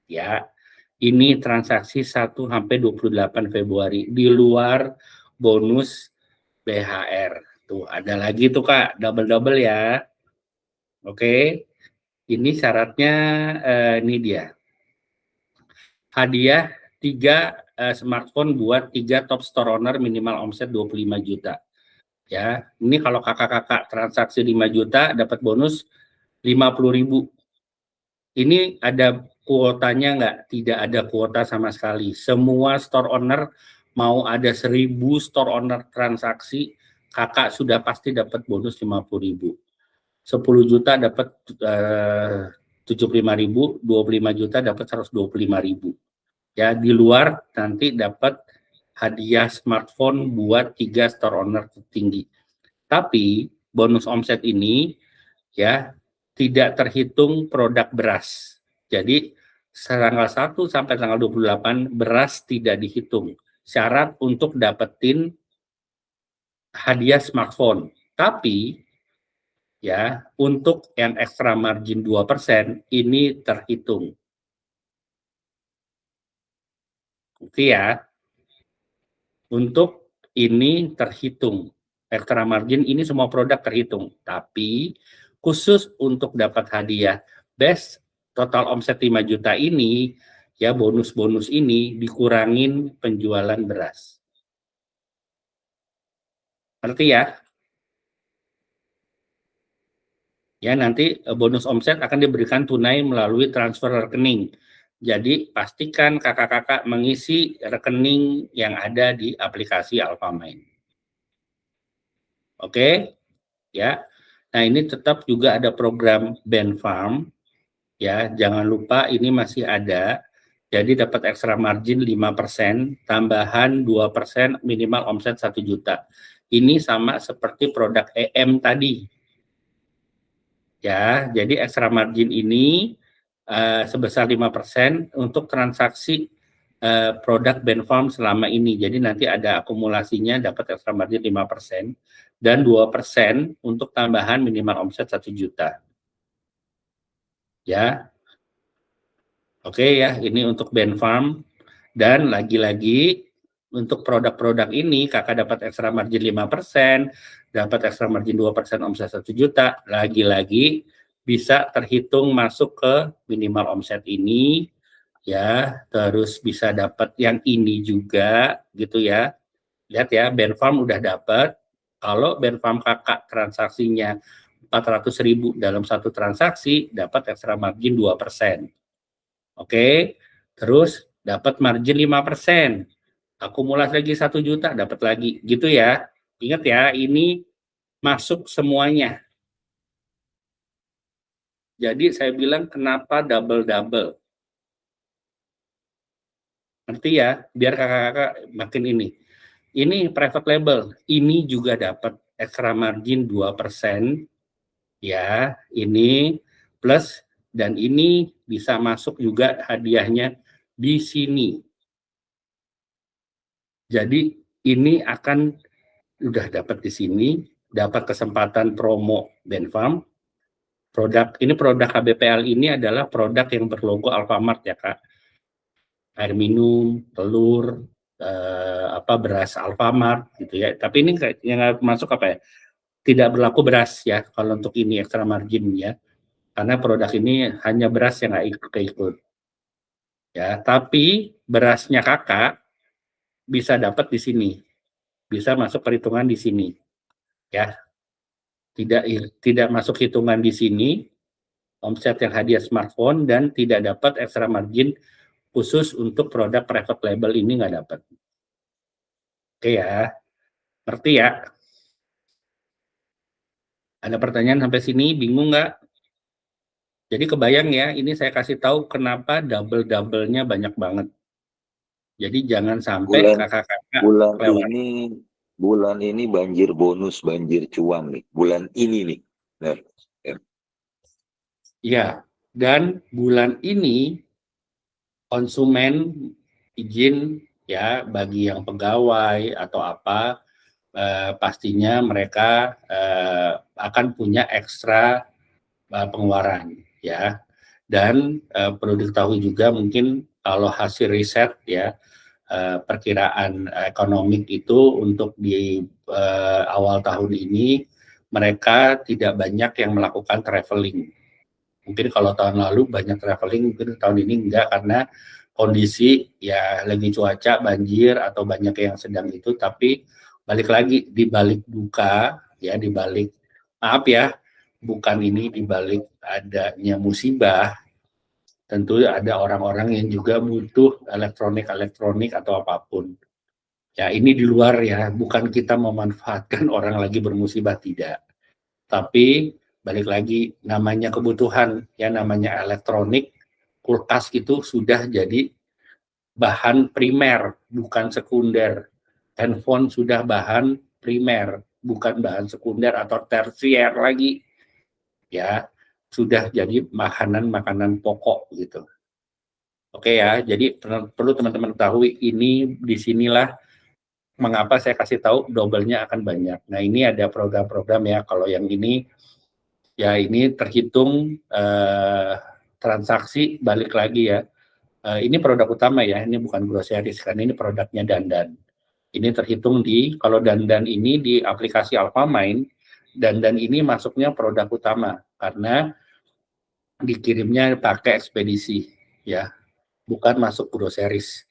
ya, ini transaksi 1 sampai 28 Februari di luar bonus BHR. Tuh, ada lagi tuh Kak, double-double ya. Oke. Ini syaratnya ini dia. Hadiah 3 smartphone buat 3 top store owner minimal omset 25 juta. Ya, ini kalau kakak-kakak transaksi 5 juta dapat bonus 50.000. Ini ada kuotanya nggak? Tidak ada kuota sama sekali. Semua store owner mau ada 1.000 store owner transaksi, kakak sudah pasti dapat bonus 50.000. 10 juta dapat 75.000, 25 juta dapat 125.000. Ya, di luar nanti dapat hadiah smartphone buat 3 store owner tertinggi. Tapi bonus omset ini ya tidak terhitung produk beras. Jadi tanggal 1 sampai tanggal 28 beras tidak dihitung. Syarat untuk dapetin hadiah smartphone. Tapi ya untuk yang extra margin 2% ini terhitung. Oke ya. Untuk ini terhitung. Extra margin ini semua produk terhitung. Tapi khusus untuk dapat hadiah best total omset 5 juta ini, ya bonus-bonus ini dikurangin penjualan beras. Ngerti ya? Ya nanti bonus omset akan diberikan tunai melalui transfer rekening. Jadi pastikan kakak-kakak mengisi rekening yang ada di aplikasi Alfamart. Oke, ya. Nah ini tetap juga ada program Ben Farm, ya. Jangan lupa ini masih ada. Jadi dapat extra margin 5%, tambahan 2% minimal omset 1 juta. Ini sama seperti produk EM tadi. Ya, jadi extra margin ini sebesar 5% untuk transaksi produk Ben Farm selama ini. Jadi nanti ada akumulasinya dapat extra margin 5% dan 2% untuk tambahan minimal omset 1 juta. Ya. Oke ya, ini untuk Ben Farm dan lagi-lagi untuk produk-produk ini kakak dapat extra margin 5%, dapat extra margin 2% omset 1 juta, lagi-lagi bisa terhitung masuk ke minimal omset ini, ya, terus bisa dapat yang ini juga, gitu ya. Lihat ya, Ben Farm udah dapat, kalau Ben Farm kakak transaksinya 400.000 dalam satu transaksi, dapat extra margin 2%. Oke, terus dapat margin 5%. Akumulasi lagi 1 juta, dapat lagi. Gitu ya. Ingat ya, ini masuk semuanya. Jadi saya bilang kenapa double-double. Ngerti ya? Biar kakak-kakak makin ini. Ini private label. Ini juga dapat extra margin 2%. Ya, ini plus dan ini bisa masuk juga hadiahnya di sini. Jadi ini akan udah dapat di sini, dapat kesempatan promo Benfarm. Produk HBPL ini adalah produk yang berlogo Alfamart ya Kak. Air minum, telur, beras Alfamart gitu ya. Tapi ini yang masuk apa ya? Tidak berlaku beras ya kalau untuk ini extra margin ya. Karena produk ini hanya beras yang nggak ikut. Ya, tapi berasnya Kakak bisa dapat di sini. Bisa masuk perhitungan di sini. Ya. Tidak masuk hitungan di sini omset yang hadiah smartphone dan tidak dapat extra margin khusus untuk produk private label ini nggak dapat. Oke ya, ngerti ya? Ada pertanyaan sampai sini, bingung nggak? Jadi kebayang ya, ini saya kasih tahu kenapa double-double-nya banyak banget. Jadi jangan sampai kakak-kakak bulan ini banjir bonus, banjir cuan nih. Bulan ini nih. Nah, ya. Iya, dan bulan ini konsumen izin ya bagi yang pegawai atau apa pastinya mereka akan punya ekstra pengeluaran ya. Dan perlu diketahui juga mungkin kalau hasil riset ya perkiraan ekonomik itu untuk di awal tahun ini mereka tidak banyak yang melakukan traveling. Mungkin kalau tahun lalu banyak traveling, mungkin tahun ini enggak karena kondisi ya lagi cuaca banjir atau banyak yang sedang itu. Tapi balik lagi di balik duka ya, di balik maaf ya, bukan ini di balik adanya musibah, tentu ada orang-orang yang juga butuh elektronik atau apapun. Ya ini di luar ya, bukan kita memanfaatkan orang lagi bermusibah, tidak. Tapi balik lagi namanya kebutuhan, ya namanya elektronik, kulkas itu sudah jadi bahan primer, bukan sekunder. Handphone sudah bahan primer, bukan bahan sekunder atau tersier lagi. Ya, sudah jadi makanan pokok gitu. Oke ya, jadi perlu teman-teman ketahui ini disinilah mengapa saya kasih tahu double-nya akan banyak. Nah ini ada program-program ya, kalau yang ini ya ini terhitung transaksi balik lagi ya. Ini produk utama ya, ini bukan groceries karena ini produknya Dandan. Ini terhitung kalau Dandan ini di aplikasi Alfamart, Dandan ini masuknya produk utama karena dikirimnya pakai ekspedisi ya, bukan masuk groceries.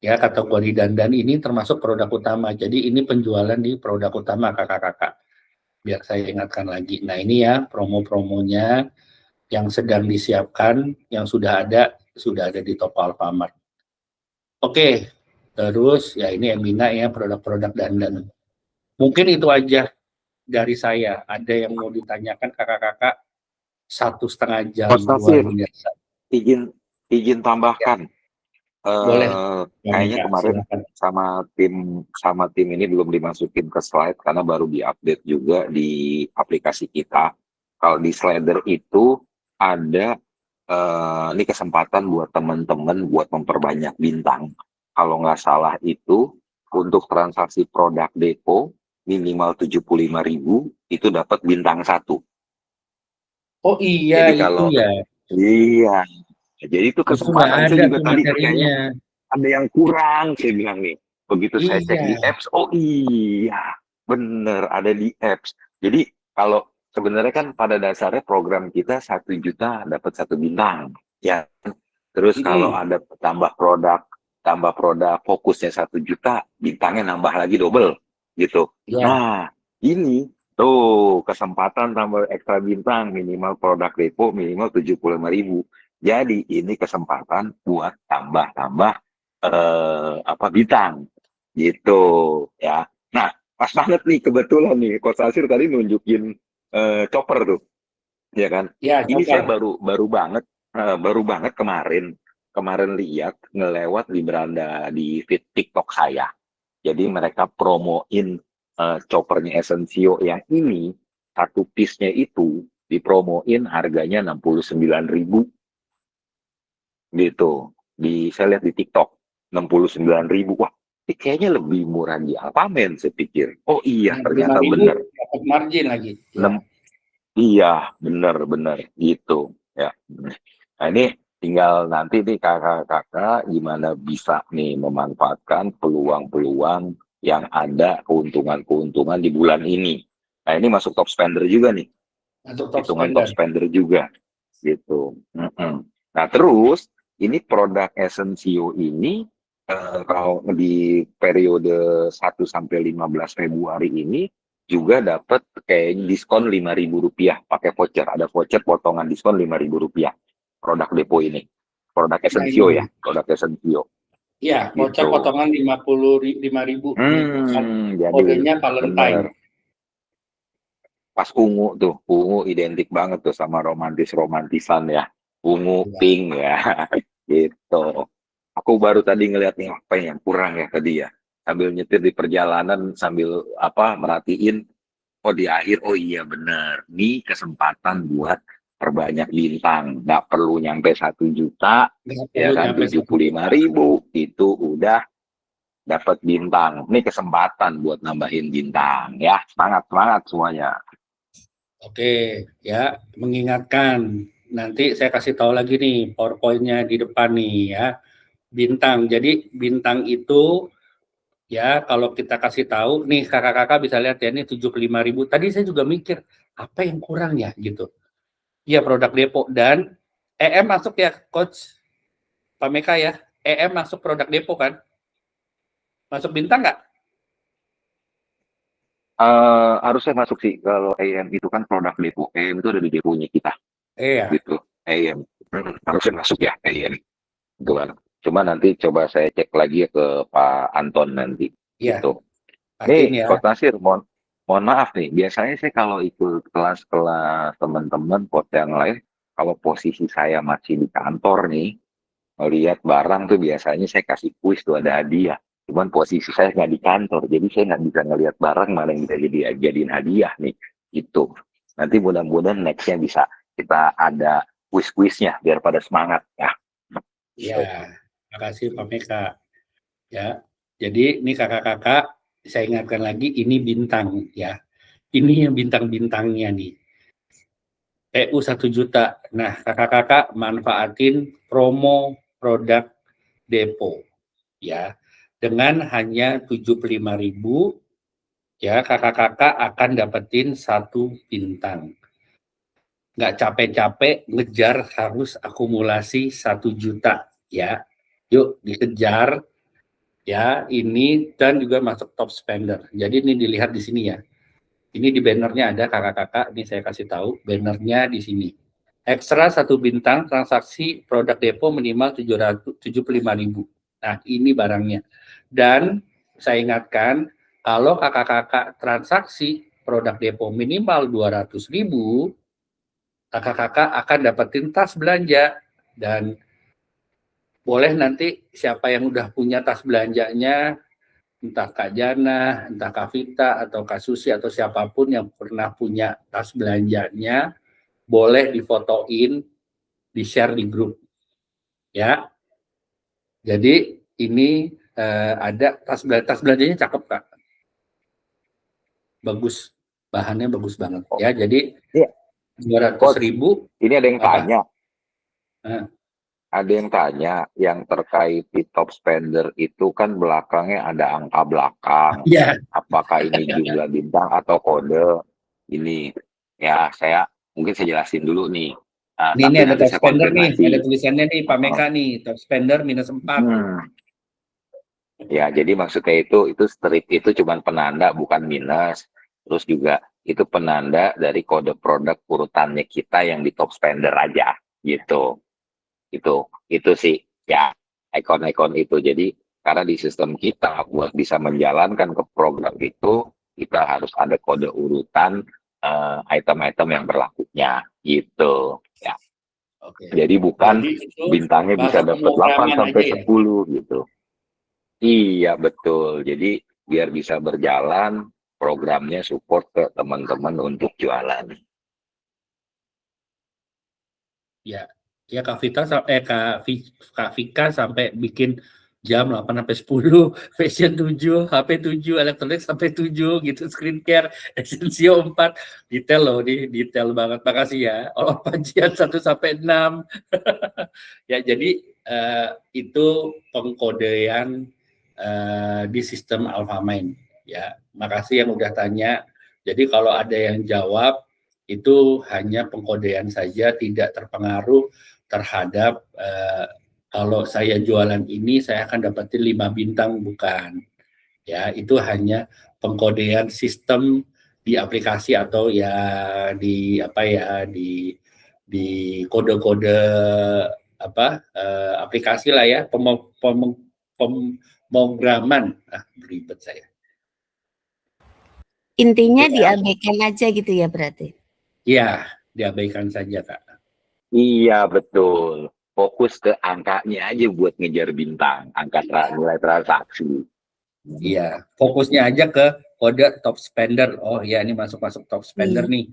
Ya, kategori Dandan ini termasuk produk utama. Jadi ini penjualan di produk utama kakak-kakak. Biar saya ingatkan lagi. Nah ini ya promo-promonya yang sedang disiapkan, yang sudah ada di toko Alfamart. Oke, terus ya ini Emina ya produk-produk Dandan. Mungkin itu aja dari saya. Ada yang mau ditanyakan kakak-kakak? 1,5 jam luar biasa. Izin tambahkan. Boleh. Kayaknya kemarin sama tim ini belum dimasukin ke slide karena baru diupdate juga di aplikasi kita. Kalau di slider itu ada ini kesempatan buat teman-teman buat memperbanyak bintang. Kalau nggak salah itu untuk transaksi produk depo minimal 75.000 itu dapat bintang 1. Oh iya, jadi kalau itu ya. Iya. Jadi itu kesempatan saya juga tadi kayaknya ada yang kurang saya bilang nih. Begitu saya cek di apps, oh iya bener ada di apps. Jadi kalau sebenarnya kan pada dasarnya program kita 1 juta dapat 1 bintang ya. Terus kalau ada tambah produk fokusnya 1 juta bintangnya nambah lagi double gitu. Nah ini tuh kesempatan tambah ekstra bintang minimal produk depo minimal 75.000. Jadi ini kesempatan buat tambah bintang gitu ya. Nah pas banget nih kebetulan nih Coach Asir tadi nunjukin chopper tuh, ya kan? Ya, ini saya baru banget kemarin lihat ngelewat di beranda di feed TikTok saya. Jadi mereka promoin choppernya Essensio yang ini satu piece-nya itu dipromoin harganya 69.000. Gitu. Saya lihat di TikTok 69.000. Wah, Ini kayaknya lebih murah di Alfamart, saya pikir. Oh iya, ternyata 5.000 benar. dapat margin lagi. Ya. Iya, benar gitu. Ya. Nah ini tinggal nanti nih kakak-kakak gimana bisa nih memanfaatkan peluang-peluang yang ada, keuntungan-keuntungan di bulan ini. Nah ini masuk top spender juga nih, Untuk top hitungan top spender. spender juga, gitu. Nah terus ini produk Essensio ini kalau di periode 1 sampai 15 Februari ini juga dapat kayak diskon Rp5.000 pakai voucher. Ada voucher potongan diskon Rp5.000 produk depo ini. Produk Nah, Essensio ya, ini. produk Essensio. Iya, voucher Gitu. potongan 5.000 Jadi kodenya bener. Valentine. Pas ungu tuh, ungu identik banget tuh sama romantisan ya. Ungu, Ya. pink ya, gitu. Aku baru tadi ngeliat nih apa yang kurang ya tadi ya. Sambil nyetir di perjalanan sambil merhatiin. Oh di akhir, oh iya bener. Nih kesempatan buat perbanyak bintang. Nggak perlu nyampe 1 juta, Nggak ya perlu kan nyampe 1 juta. 75.000 itu udah dapat bintang. Ini kesempatan buat nambahin bintang ya. Semangat semangat semuanya. Oke, ya mengingatkan. Nanti saya kasih tahu lagi nih PowerPoint-nya di depan nih ya. Bintang. Jadi bintang itu ya kalau kita kasih tahu nih kakak-kakak bisa lihat ya ini 75.000. Tadi saya juga mikir apa yang kurang ya gitu. Iya produk depo dan EM masuk ya coach Pak Meka ya. EM masuk produk depo kan? Masuk bintang nggak? Harusnya masuk sih kalau AM itu kan produk depo. AM itu ada di deponya kita Iya. gitu. AM harusnya masuk ya AM. Gitu kan. Cuma nanti coba saya cek lagi ya ke Pak Anton nanti. Iya. Gitu. Pastiin Nih, ya. Coach Nasir, mohon maaf nih. Biasanya saya kalau ikut kelas-kelas teman-teman pot yang lain, kalau posisi saya masih di kantor nih, melihat barang tuh biasanya saya kasih kuis tuh ada hadiah. Cuman posisi saya nggak di kantor, jadi saya nggak bisa ngelihat barang mana yang bisa jadiin hadiah nih. Itu. Nanti mudah-mudahan nextnya bisa kita ada kuis-kuisnya biar pada semangat ya. Ya, makasih Pak Meka. Ya, jadi ini kakak-kakak, saya ingatkan lagi ini bintang ya. Ini yang bintang-bintangnya nih. PU 1 juta. Nah, kakak-kakak manfaatin promo produk depo ya. Dengan hanya 75.000 ya, kakak-kakak akan dapetin 1 bintang. Nggak capek-capek ngejar harus akumulasi 1 juta ya. Yuk dikejar ya, ini dan juga masuk top spender. Jadi ini dilihat di sini ya. Ini di bannernya ada kakak-kakak, ini saya kasih tahu bannernya di sini. Ekstra 1 bintang transaksi produk depo minimal 775.000. Nah, ini barangnya. Dan saya ingatkan, kalau kakak-kakak transaksi produk depo minimal 200.000, kakak-kakak akan dapetin tas belanja. Dan boleh nanti siapa yang udah punya tas belanjanya, entah Kak Jana, entah Kak Vita, atau Kak Susi, atau siapapun yang pernah punya tas belanjanya, boleh difotoin, di-share di grup. Ya, jadi ini ada tas belanjanya cakep Kak. Bagus, bahannya bagus banget. Ya, jadi 200.000. Ini ada yang apa? tanya. Ada yang tanya, yang terkait di top spender itu kan belakangnya ada angka belakang. Iya. Apakah ini jumlah bintang atau kode? Ini ya saya jelasin dulu nih. Ini ada top spender nih, ada tulisannya nih Pak Meka nih, top spender -4. Ya, jadi maksudnya itu strip itu cuma penanda bukan minus. Terus juga itu penanda dari kode produk urutannya kita yang di top spender aja gitu. Itu sih ya ikon-ikon itu. Jadi karena di sistem kita buat bisa menjalankan ke program itu kita harus ada kode urutan item-item yang berlakunya gitu ya. Oke. Jadi bukan bintangnya bisa dapat 8 sampai 10 gitu. Iya betul. Jadi biar bisa berjalan programnya support ke teman-teman untuk jualan. Ya, ya Kak Vika sampai bikin jam 8 sampai 10, fashion 7, HP 7, elektronik sampai 7 gitu, skincare, Essential 4. Detail loh nih, detail banget. Makasih ya. Olah pancian 1 sampai 6. Ya, jadi itu pengkodean di sistem Alfamind ya. Makasih yang udah tanya. Jadi kalau ada yang jawab itu hanya pengkodean saja, tidak terpengaruh terhadap kalau saya jualan ini saya akan dapetin 5 bintang, bukan. Ya, itu hanya pengkodean sistem di aplikasi atau ya di apa ya di kode-kode aplikasi lah ya, pemrograman. Ribet saya. Intinya diabaikan aja gitu ya berarti? Iya, diabaikan saja, Kak. Iya, betul. Fokus ke angkanya aja buat ngejar bintang, angka nilai transaksi. Iya, fokusnya aja ke kode top spender. Oh ya, ini masuk top spender nih.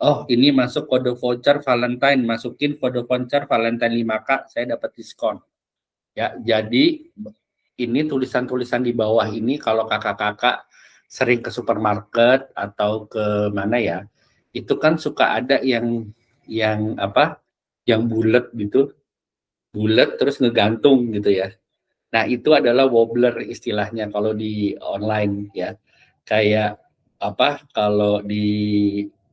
Oh, ini masuk kode voucher Valentine, masukin kode voucher Valentine 5K, saya dapat diskon. Ya, jadi ini tulisan-tulisan di bawah ini kalau kakak-kakak sering ke supermarket atau ke mana ya, itu kan suka ada yang apa? Yang bulat gitu. Bulat terus ngegantung gitu ya. Nah, itu adalah wobbler istilahnya kalau di online ya. Kayak apa kalau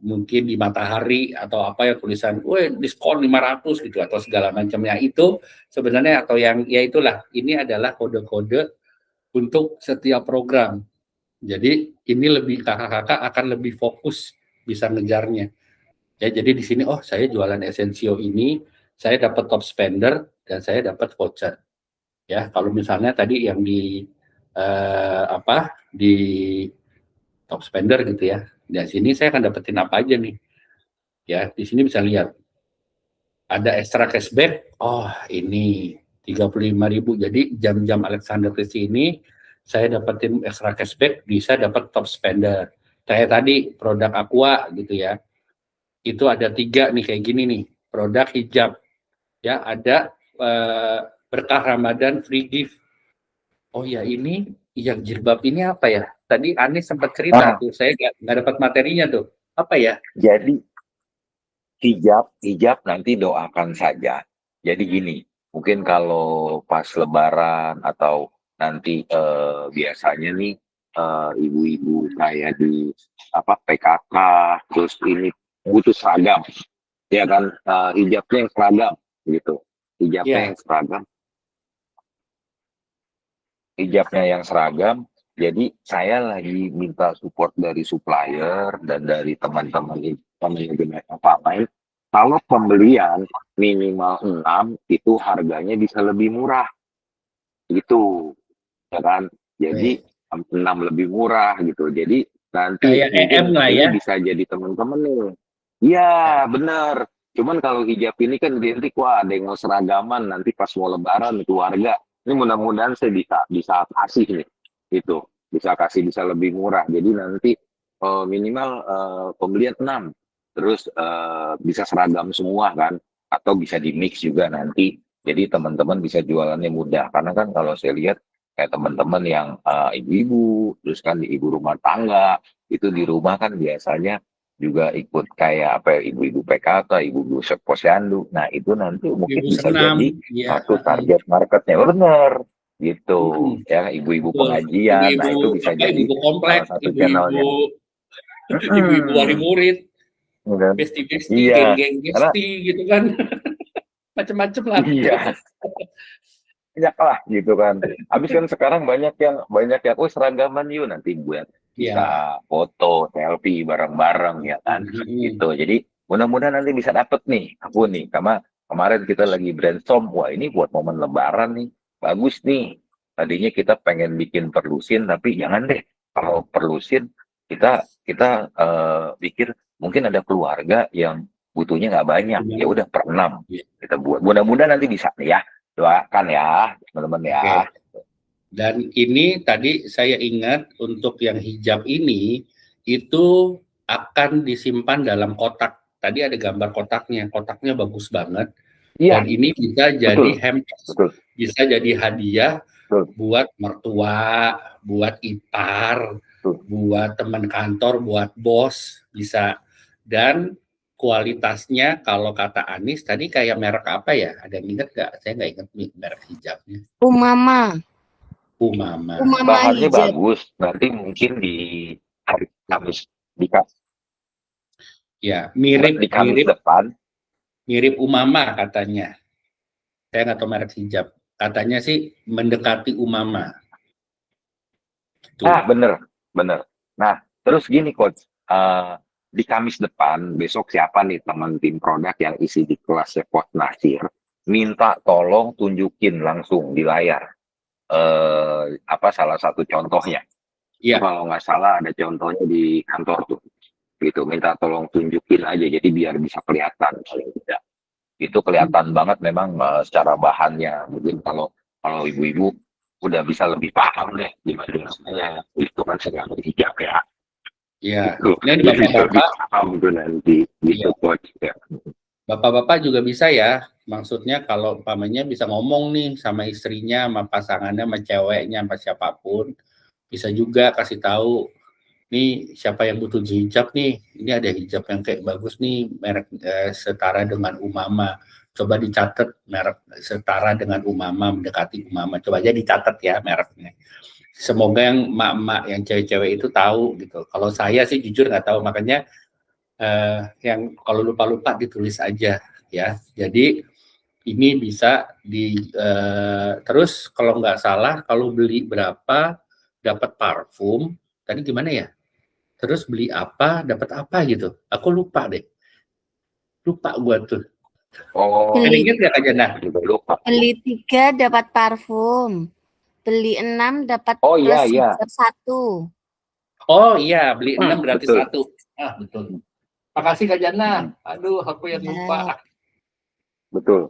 mungkin di Matahari atau apa ya tulisan, "Weh, diskon 500" gitu atau segala macamnya, itu sebenarnya atau yang ya itulah, ini adalah kode-kode untuk setiap program. Jadi ini lebih kakak-kakak akan lebih fokus bisa ngejarnya. Ya, jadi di sini oh saya jualan Essential ini, saya dapat top spender dan saya dapat voucher. Ya, kalau misalnya tadi yang di di top spender gitu ya. Di sini saya akan dapetin apa aja nih. Ya, di sini bisa lihat. Ada extra cashback. Oh, ini 35.000. Jadi jam-jam Alexander Christie ini saya dapetin extra cashback, bisa dapat top spender. Kayak tadi produk Aqua gitu ya. Itu ada 3 nih kayak gini nih. Produk hijab. Ya, ada berkah Ramadan free gift. Oh ya, ini yang jilbab ini apa ya? Tadi Anis sempat cerita tuh, saya nggak dapat materinya tuh. Apa ya? Jadi hijab nanti doakan saja. Jadi gini, mungkin kalau pas Lebaran atau nanti biasanya nih ibu-ibu kayak di PKK, terus ini butuh seragam, ya kan, hijabnya yang seragam gitu, hijabnya yang seragam. Jadi saya lagi minta support dari supplier dan dari teman-teman manajemen apa-apa. Kalau pembelian minimal 6 itu harganya bisa lebih murah. Itu ya kan. Jadi 6 lebih murah gitu. Jadi nanti mungkin ini bisa jadi teman-teman nih. Iya, benar. Cuman kalau hijab ini kan identik, wah ada yang mau seragaman nanti pas mau lebaran keluarga. Ini mudah-mudahan saya bisa kasih nih, itu bisa lebih murah. Jadi nanti minimal pembelian 6, terus bisa seragam semua kan, atau bisa di mix juga nanti. Jadi teman-teman bisa jualannya mudah. Karena kan kalau saya lihat kayak teman-teman yang ibu-ibu, terus kan ibu rumah tangga, itu di rumah kan biasanya juga ikut kayak ibu-ibu PKK, ibu-ibu posyandu. Nah itu nanti mungkin bisa jadi satu target marketnya, benar gitu ya, ibu-ibu pengajian. Nah itu bisa jadi ibu komplek, satu channelnya. Ibu-ibu wali murid, besti-besti, geng-geng besti gitu kan, macam-macam lah. Iya. Banyak lah gitu kan. Habis kan sekarang banyak yang seragaman yuk nanti buat bisa foto, selfie bareng-bareng ya kan. Gitu. Jadi mudah-mudahan nanti bisa dapet nih aku nih, karena kemarin kita lagi brainstorm, wah ini buat momen lebaran nih, bagus nih. Tadinya kita pengen bikin perlusin, tapi jangan deh, kalau perlusin kita pikir mungkin ada keluarga yang butuhnya nggak banyak, ya udah per 6 kita buat. Mudah-mudahan nanti bisa nih ya. Doakan ya teman-teman ya. Dan ini tadi saya ingat untuk yang hijab ini itu akan disimpan dalam kotak. Tadi ada gambar kotaknya bagus banget. Dan ini bisa jadi hampers, bisa jadi hadiah buat mertua, buat ipar, buat teman kantor, buat bos, bisa. Dan kualitasnya kalau kata Anis tadi kayak merek apa ya? Ada yang ingat nggak? Saya nggak ingat nih merek hijabnya. Umama. Bahannya hijab. bagus. Nanti mungkin di hari Kamis dikasih. Ya, mirip depan. Mirip Umama katanya. Saya nggak tahu merek hijab. Katanya sih mendekati Umama. Gitu. Bener. Nah, terus gini coach, di Kamis depan besok siapa nih teman tim produk yang isi di kelasnya Coach Nasir, minta tolong tunjukin langsung di layar salah satu contohnya. Iya. Kalau nggak salah ada contohnya di kantor tuh, gitu. Minta tolong tunjukin aja, jadi biar bisa kelihatan. Kalau tidak, itu kelihatan banget memang secara bahannya. Mungkin kalau ibu-ibu udah bisa lebih paham deh dibanding saya. Itu kan sedang hijab ya. Iya. Ini bapak-bapak paham tuh nanti gitu coach ya. Bapak-bapak juga bisa ya. Maksudnya kalau umpamanya bisa ngomong nih sama istrinya, sama pasangannya, sama ceweknya, sama siapapun, bisa juga kasih tahu, nih siapa yang butuh hijab nih, ini ada hijab yang kayak bagus nih, merek setara dengan Umama. Coba dicatat merek setara dengan Umama, mendekati Umama. Coba aja dicatat ya mereknya. Semoga yang emak-emak, yang cewek-cewek itu tahu gitu. Kalau saya sih jujur nggak tahu, makanya yang kalau lupa-lupa ditulis aja ya. Jadi ini bisa terus kalau nggak salah kalau beli berapa dapat parfum. Tadi gimana ya? Terus beli apa dapat apa gitu. Aku lupa deh. Lupa gua tuh. Ingat nggak Kak Jana? Lupa. Beli 3 dapat parfum. Beli 6 dapat plus hijab 1. Oh iya, beli 6 gratis 1. Betul. Makasih Kak Jana. Aduh, aku yang lupa. Betul.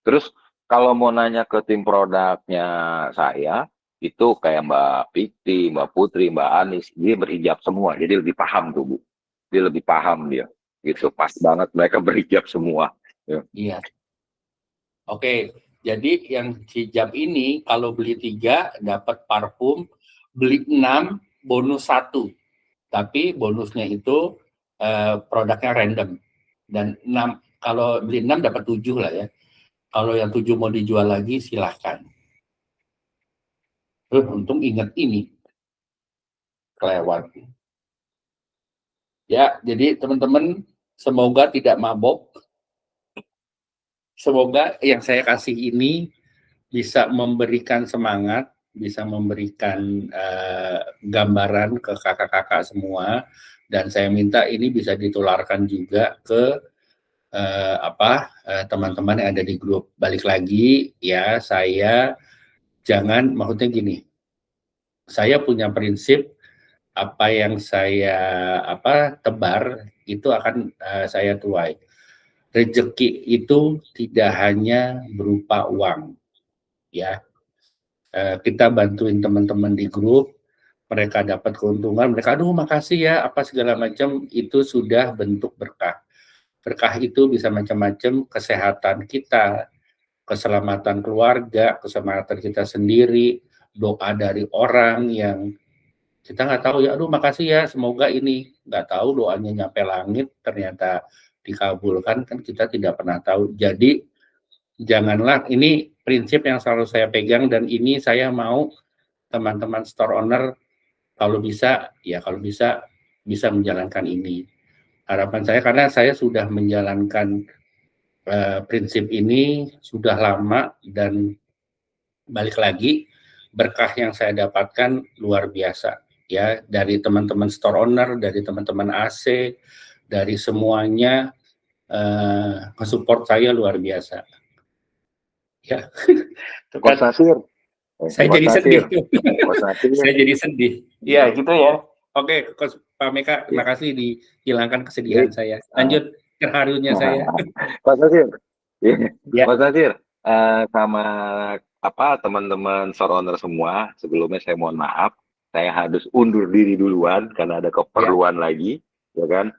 Terus kalau mau nanya ke tim produknya saya, itu kayak Mbak Pikti, Mbak Putri, Mbak Anis, dia berhijab semua. Jadi lebih paham tuh, Bu. Dia lebih paham dia. Gitu, pas banget mereka berhijab semua. Ya. Iya. Oke, jadi yang hijab ini kalau beli 3 dapat parfum, beli 6 bonus 1. Tapi bonusnya itu produknya random. Dan 6, kalau beli 6 dapat 7 lah ya. Kalau yang 7 mau dijual lagi silahkan. Untung ingat ini. Kelewat. Ya, jadi teman-teman semoga tidak mabok. Semoga yang saya kasih ini bisa memberikan semangat, bisa memberikan gambaran ke kakak-kakak semua, dan saya minta ini bisa ditularkan juga ke teman-teman yang ada di grup. Balik lagi ya, saya jangan, maksudnya gini, saya punya prinsip apa yang saya tebar itu akan saya tuai. Rezeki itu tidak hanya berupa uang, ya. Kita bantuin teman-teman di grup, mereka dapat keuntungan, mereka aduh makasih ya apa segala macam, itu sudah bentuk berkah. Berkah itu bisa macam-macam, kesehatan kita, keselamatan keluarga, keselamatan kita sendiri, doa dari orang yang kita nggak tahu ya, aduh makasih ya, semoga ini, nggak tahu doanya nyampe langit, ternyata dikabulkan, kan kita tidak pernah tahu. Jadi janganlah, ini prinsip yang selalu saya pegang, dan ini saya mau teman-teman store owner kalau bisa bisa menjalankan ini. Harapan saya, karena saya sudah menjalankan prinsip ini sudah lama, dan balik lagi berkah yang saya dapatkan luar biasa ya, dari teman-teman store owner, dari teman-teman AC, dari semuanya support saya luar biasa ya. Coach Nasir. Saya jadi sedih. Saya jadi sedih. Ya gitu ya. Oke, Coach Pak Meka, terima kasih dihilangkan kesedihan saya. Lanjut terharunya saya. Coach Nasir. Coach Nasir, sama teman-teman store owner semua, sebelumnya saya mohon maaf, saya harus undur diri duluan karena ada keperluan lagi, ya kan?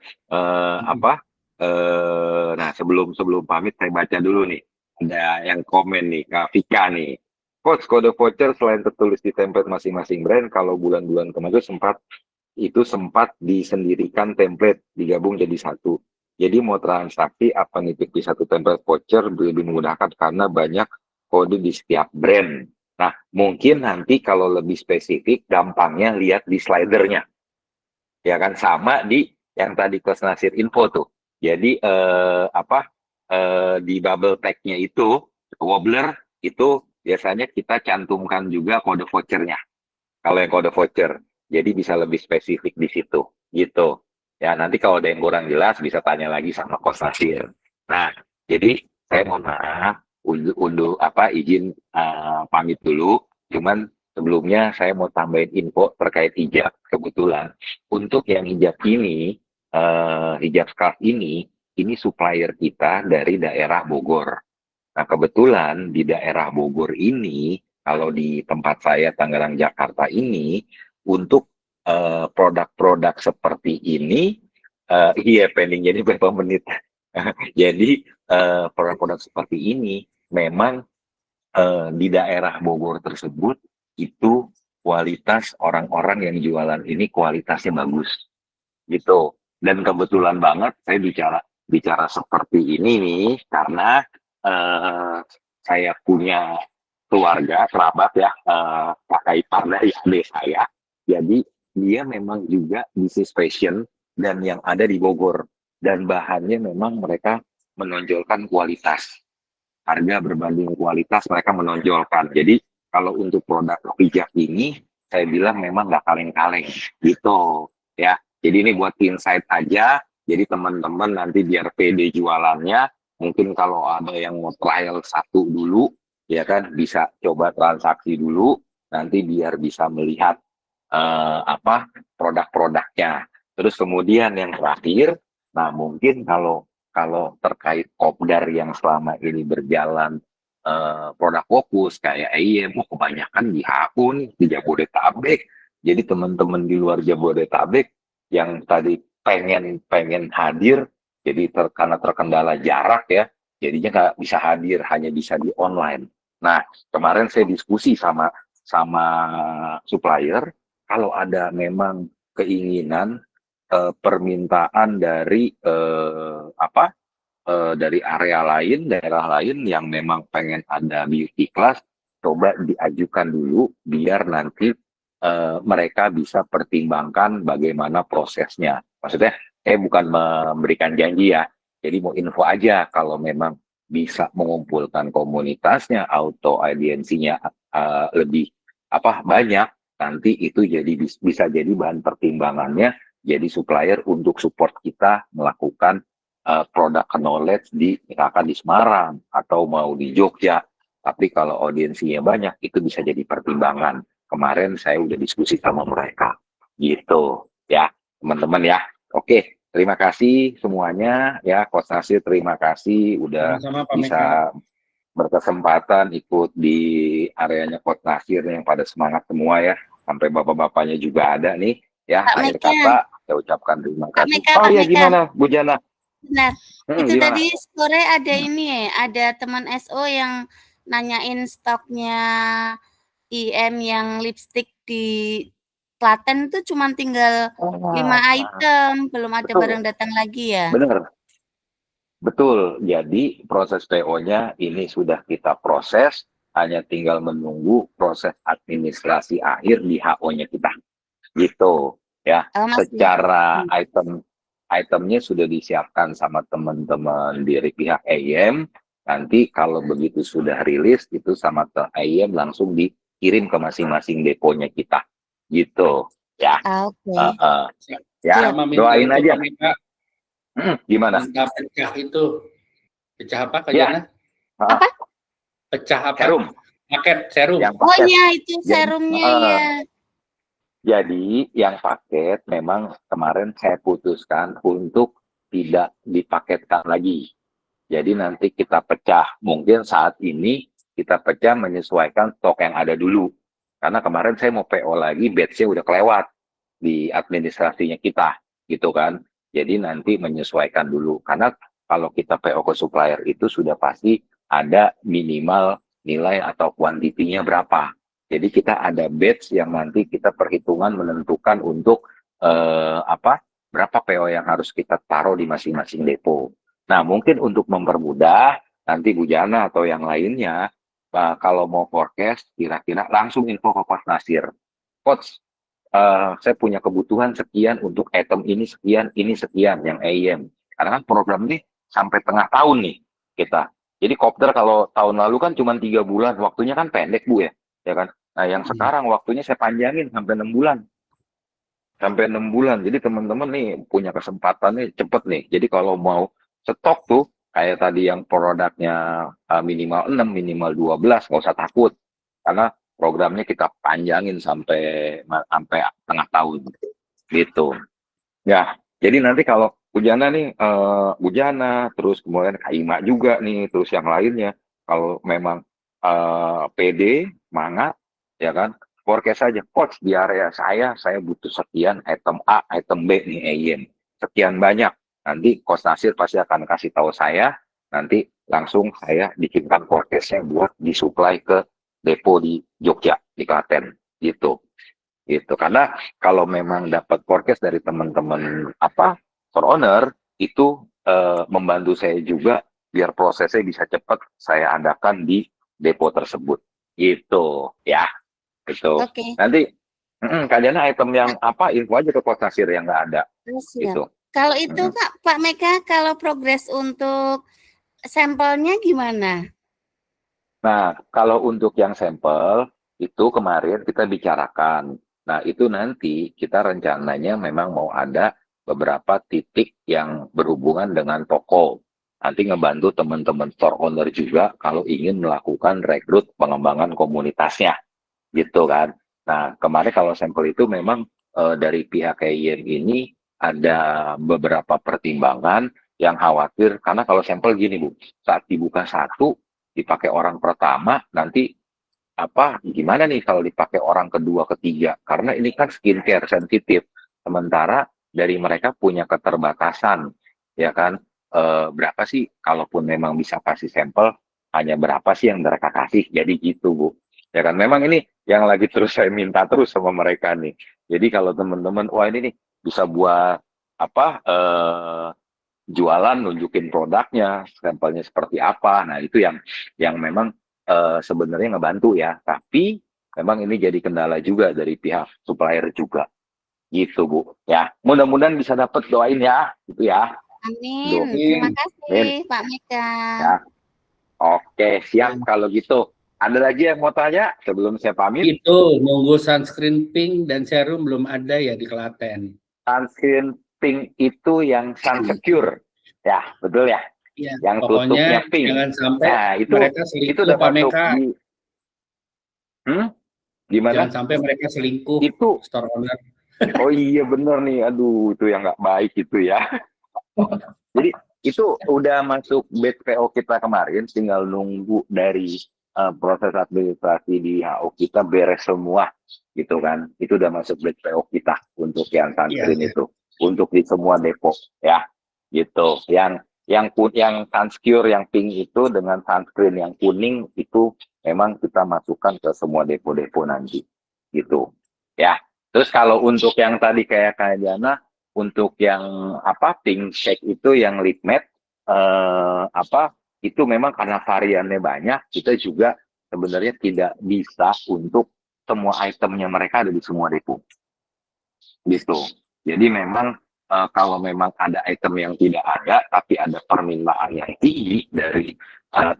Nah sebelum pamit saya baca dulu nih, ada yang komen nih, Kak Vika nih. Coach, kode voucher selain tertulis di template masing-masing brand, kalau bulan-bulan kemarin sempat disendirikan template, digabung jadi satu. Jadi mau transaksi apa nitik di satu template voucher lebih memudahkan karena banyak kode di setiap brand. Nah, mungkin nanti kalau lebih spesifik, gampangnya lihat di slidernya. Ya kan, sama di yang tadi Coach Nasir info tuh. Jadi di bubble tag-nya itu, wobbler itu biasanya kita cantumkan juga kode vouchernya. Kalau yang kode voucher, jadi bisa lebih spesifik di situ, gitu. Ya nanti kalau ada yang kurang jelas bisa tanya lagi sama Coach Nasir. Nah, jadi saya mohon maaf, izin pamit dulu. Cuman sebelumnya saya mau tambahin info terkait hijab. Kebetulan untuk yang hijab ini, hijab scarf ini supplier kita dari daerah Bogor. Nah, kebetulan di daerah Bogor ini, kalau di tempat saya Tangerang Jakarta ini, untuk produk-produk seperti ini, iya pendingnya ini berapa menit. Jadi produk-produk seperti ini memang di daerah Bogor tersebut itu kualitas orang-orang yang jualan ini kualitasnya bagus, gitu. Dan kebetulan banget saya bicara seperti ini nih karena saya punya keluarga kerabat ya, kakak ipar dari adik saya. Jadi dia memang juga bisnis fashion dan yang ada di Bogor, dan bahannya memang mereka menonjolkan kualitas, harga berbanding kualitas mereka menonjolkan. Jadi kalau untuk produk hijab ini saya bilang memang nggak kaleng-kaleng gitu ya. Jadi ini buat insight aja. Jadi teman-teman nanti biar pede jualannya, mungkin kalau ada yang mau trial satu dulu, ya kan bisa coba transaksi dulu, nanti biar bisa melihat produk-produknya. Terus kemudian yang terakhir, nah mungkin kalau terkait kopdar yang selama ini berjalan produk fokus kayak IM, kebanyakan di HU nih, di Jabodetabek. Jadi teman-teman di luar Jabodetabek yang tadi pengen hadir, jadi karena terkendala jarak ya, jadinya nggak bisa hadir, hanya bisa di online. Nah, kemarin saya diskusi sama supplier, kalau ada memang keinginan permintaan dari dari area lain, daerah lain yang memang pengen ada beauty class, coba diajukan dulu biar nanti mereka bisa pertimbangkan bagaimana prosesnya. Maksudnya, bukan memberikan janji ya. Jadi mau info aja kalau memang bisa mengumpulkan komunitasnya, auto audiensinya lebih banyak, nanti itu bisa jadi bahan pertimbangannya. Jadi supplier untuk support kita melakukan produk knowledge misalkan di Semarang atau mau di Jogja. Tapi kalau audiensinya banyak, itu bisa jadi pertimbangan. Kemarin saya udah diskusi sama mereka, gitu ya teman-teman ya. Oke, terima kasih semuanya ya. Coach Nasir terima kasih udah bisa berkesempatan ikut di areanya Coach Nasir yang pada semangat semua ya. Sampai bapak-bapaknya juga ada nih ya. Akhir kata saya ucapkan terima kasih. Oh ya, gimana Bu Jana? Benar. Itu gimana? Tadi sore ada ini ada teman SO yang nanyain stoknya IM yang lipstick di Klaten itu cuma tinggal 5 item, belum ada barang datang lagi ya? Benar. Betul. Jadi proses PO-nya ini sudah kita proses, hanya tinggal menunggu proses administrasi akhir di HO-nya kita. Gitu ya. Secara itemnya sudah disiapkan sama teman-teman dari pihak IM. Nanti kalau begitu sudah rilis itu sama IM langsung dikirim ke masing-masing deponya kita. Gitu ya. Ya, doain aja. Gimana? Pecah itu. Pecah apa Kak Ya. Jana? Apa? Pecah apa? Serum. Paket serum. Oh iya, itu serumnya ya. Jadi yang paket memang kemarin saya putuskan untuk tidak dipaketkan lagi. Jadi nanti kita pecah. Mungkin saat ini kita pecah menyesuaikan stok yang ada dulu. Karena kemarin saya mau PO lagi, batch-nya udah kelewat di administrasinya kita, gitu kan. Jadi nanti menyesuaikan dulu. Karena kalau kita PO ke supplier itu sudah pasti ada minimal nilai atau kuantitinya berapa. Jadi kita ada batch yang nanti kita perhitungan menentukan untuk berapa PO yang harus kita taruh di masing-masing depo. Nah, mungkin untuk mempermudah nanti Bu Jana atau yang lainnya, kalau mau forecast kira-kira langsung info ke Coach Nasir. Coach, saya punya kebutuhan sekian untuk item ini sekian yang AIM. Karena kan program ini sampai tengah tahun nih kita. Jadi kopdar kalau tahun lalu kan cuma 3 bulan, waktunya kan pendek Bu ya kan. Nah yang sekarang waktunya saya panjangin sampai 6 bulan. Sampai 6 bulan. Jadi teman-teman nih punya kesempatannya cepet nih. Jadi kalau mau stok tuh kayak tadi yang produknya minimal 6, minimal 12, nggak usah takut. Karena programnya kita panjangin sampai tengah tahun gitu. Ya, jadi nanti kalau Bujana nih, Bujana, terus kemudian Kak Ima juga nih, terus yang lainnya, kalau memang PD, semangat, ya kan, forecast saja, Coach di area saya butuh sekian item A, item B nih AIM, sekian banyak. Nanti Coach Nasir pasti akan kasih tahu saya, nanti langsung saya bikinkan forecastnya buat disuplai ke depo di Jogja, di Klaten, gitu. Karena kalau memang dapat forecast dari teman-teman store owner itu membantu saya juga biar prosesnya bisa cepat saya adakan di depo tersebut gitu ya. Oke. Nanti Kak Jana item yang info aja ke Coach Nasir yang nggak ada gitu. Kalau itu Pak Meka, kalau progres untuk sampelnya gimana? Nah, kalau untuk yang sampel itu kemarin kita bicarakan. Nah, itu nanti kita rencananya memang mau ada beberapa titik yang berhubungan dengan toko. Nanti ngebantu teman-teman store owner juga kalau ingin melakukan rekrut pengembangan komunitasnya. Gitu kan. Nah, kemarin kalau sampel itu memang dari pihak KIM ini ada beberapa pertimbangan yang khawatir. Karena kalau sampel gini, Bu, saat dibuka satu, dipakai orang pertama, nanti gimana nih kalau dipakai orang kedua, ketiga? Karena ini kan skincare sensitif. Sementara dari mereka punya keterbatasan, ya kan? Berapa sih, kalaupun memang bisa kasih sampel, hanya berapa sih yang mereka kasih? Jadi gitu, Bu. Ya kan, memang ini yang lagi terus saya minta terus sama mereka nih. Jadi kalau teman-teman, wah ini nih bisa buat jualan, nunjukin produknya, sampelnya seperti apa. Nah itu yang memang sebenarnya ngebantu ya. Tapi memang ini jadi kendala juga dari pihak supplier juga. Gitu Bu. Ya, mudah-mudahan bisa dapat, doain ya, gitu ya. Amin. Terima kasih Pak Meka. Ya. Oke, siap kalau gitu. Ada lagi yang mau tanya sebelum saya pamit? Itu nunggu sunscreen pink dan serum belum ada ya di Klaten. Sunscreen pink itu yang sun secure, ya betul ya. Ya, yang pokoknya tutupnya pink. Jangan sampai itu mereka selingkuh, itu udah Pak masuk Meka. Gimana? Jangan sampai mereka selingkuh. Itu store owner. Oh iya bener nih, aduh itu yang nggak baik itu ya. Jadi itu udah masuk batch PO kita kemarin, tinggal nunggu dari proses administrasi di HO kita beres semua, gitu kan. Itu udah masuk batch PO kita untuk yang sunscreen itu, untuk di semua depo, ya, gitu. Yang sunscreen yang pink itu dengan sunscreen yang kuning itu memang kita masukkan ke semua depo-depo nanti, gitu, ya. Terus kalau untuk yang tadi kayak Jana, untuk yang pink shake itu yang lip matte itu memang karena variannya banyak, kita juga sebenarnya tidak bisa untuk semua itemnya mereka ada di semua depo gitu. Jadi memang kalau memang ada item yang tidak ada tapi ada permintaan yang tinggi dari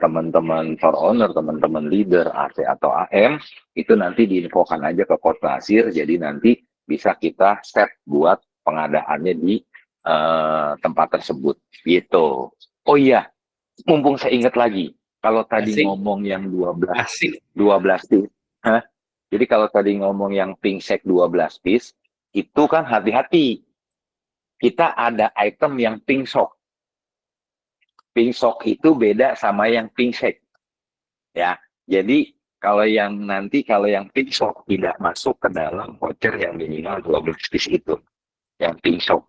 teman-teman store owner, teman-teman leader AC atau AM, itu nanti diinfokan aja ke Coach Nasir, jadi nanti bisa kita set buat pengadaannya di tempat tersebut gitu. Oh iya, mumpung saya ingat lagi, kalau tadi ngomong yang 12 piece, jadi kalau tadi ngomong yang pink shake 12 piece, itu kan hati-hati, kita ada item yang pink shock. Pink shock itu beda sama yang pink shake, ya. Jadi kalau yang pink shock tidak masuk ke dalam voucher yang minimal 12 piece itu, yang pink shock.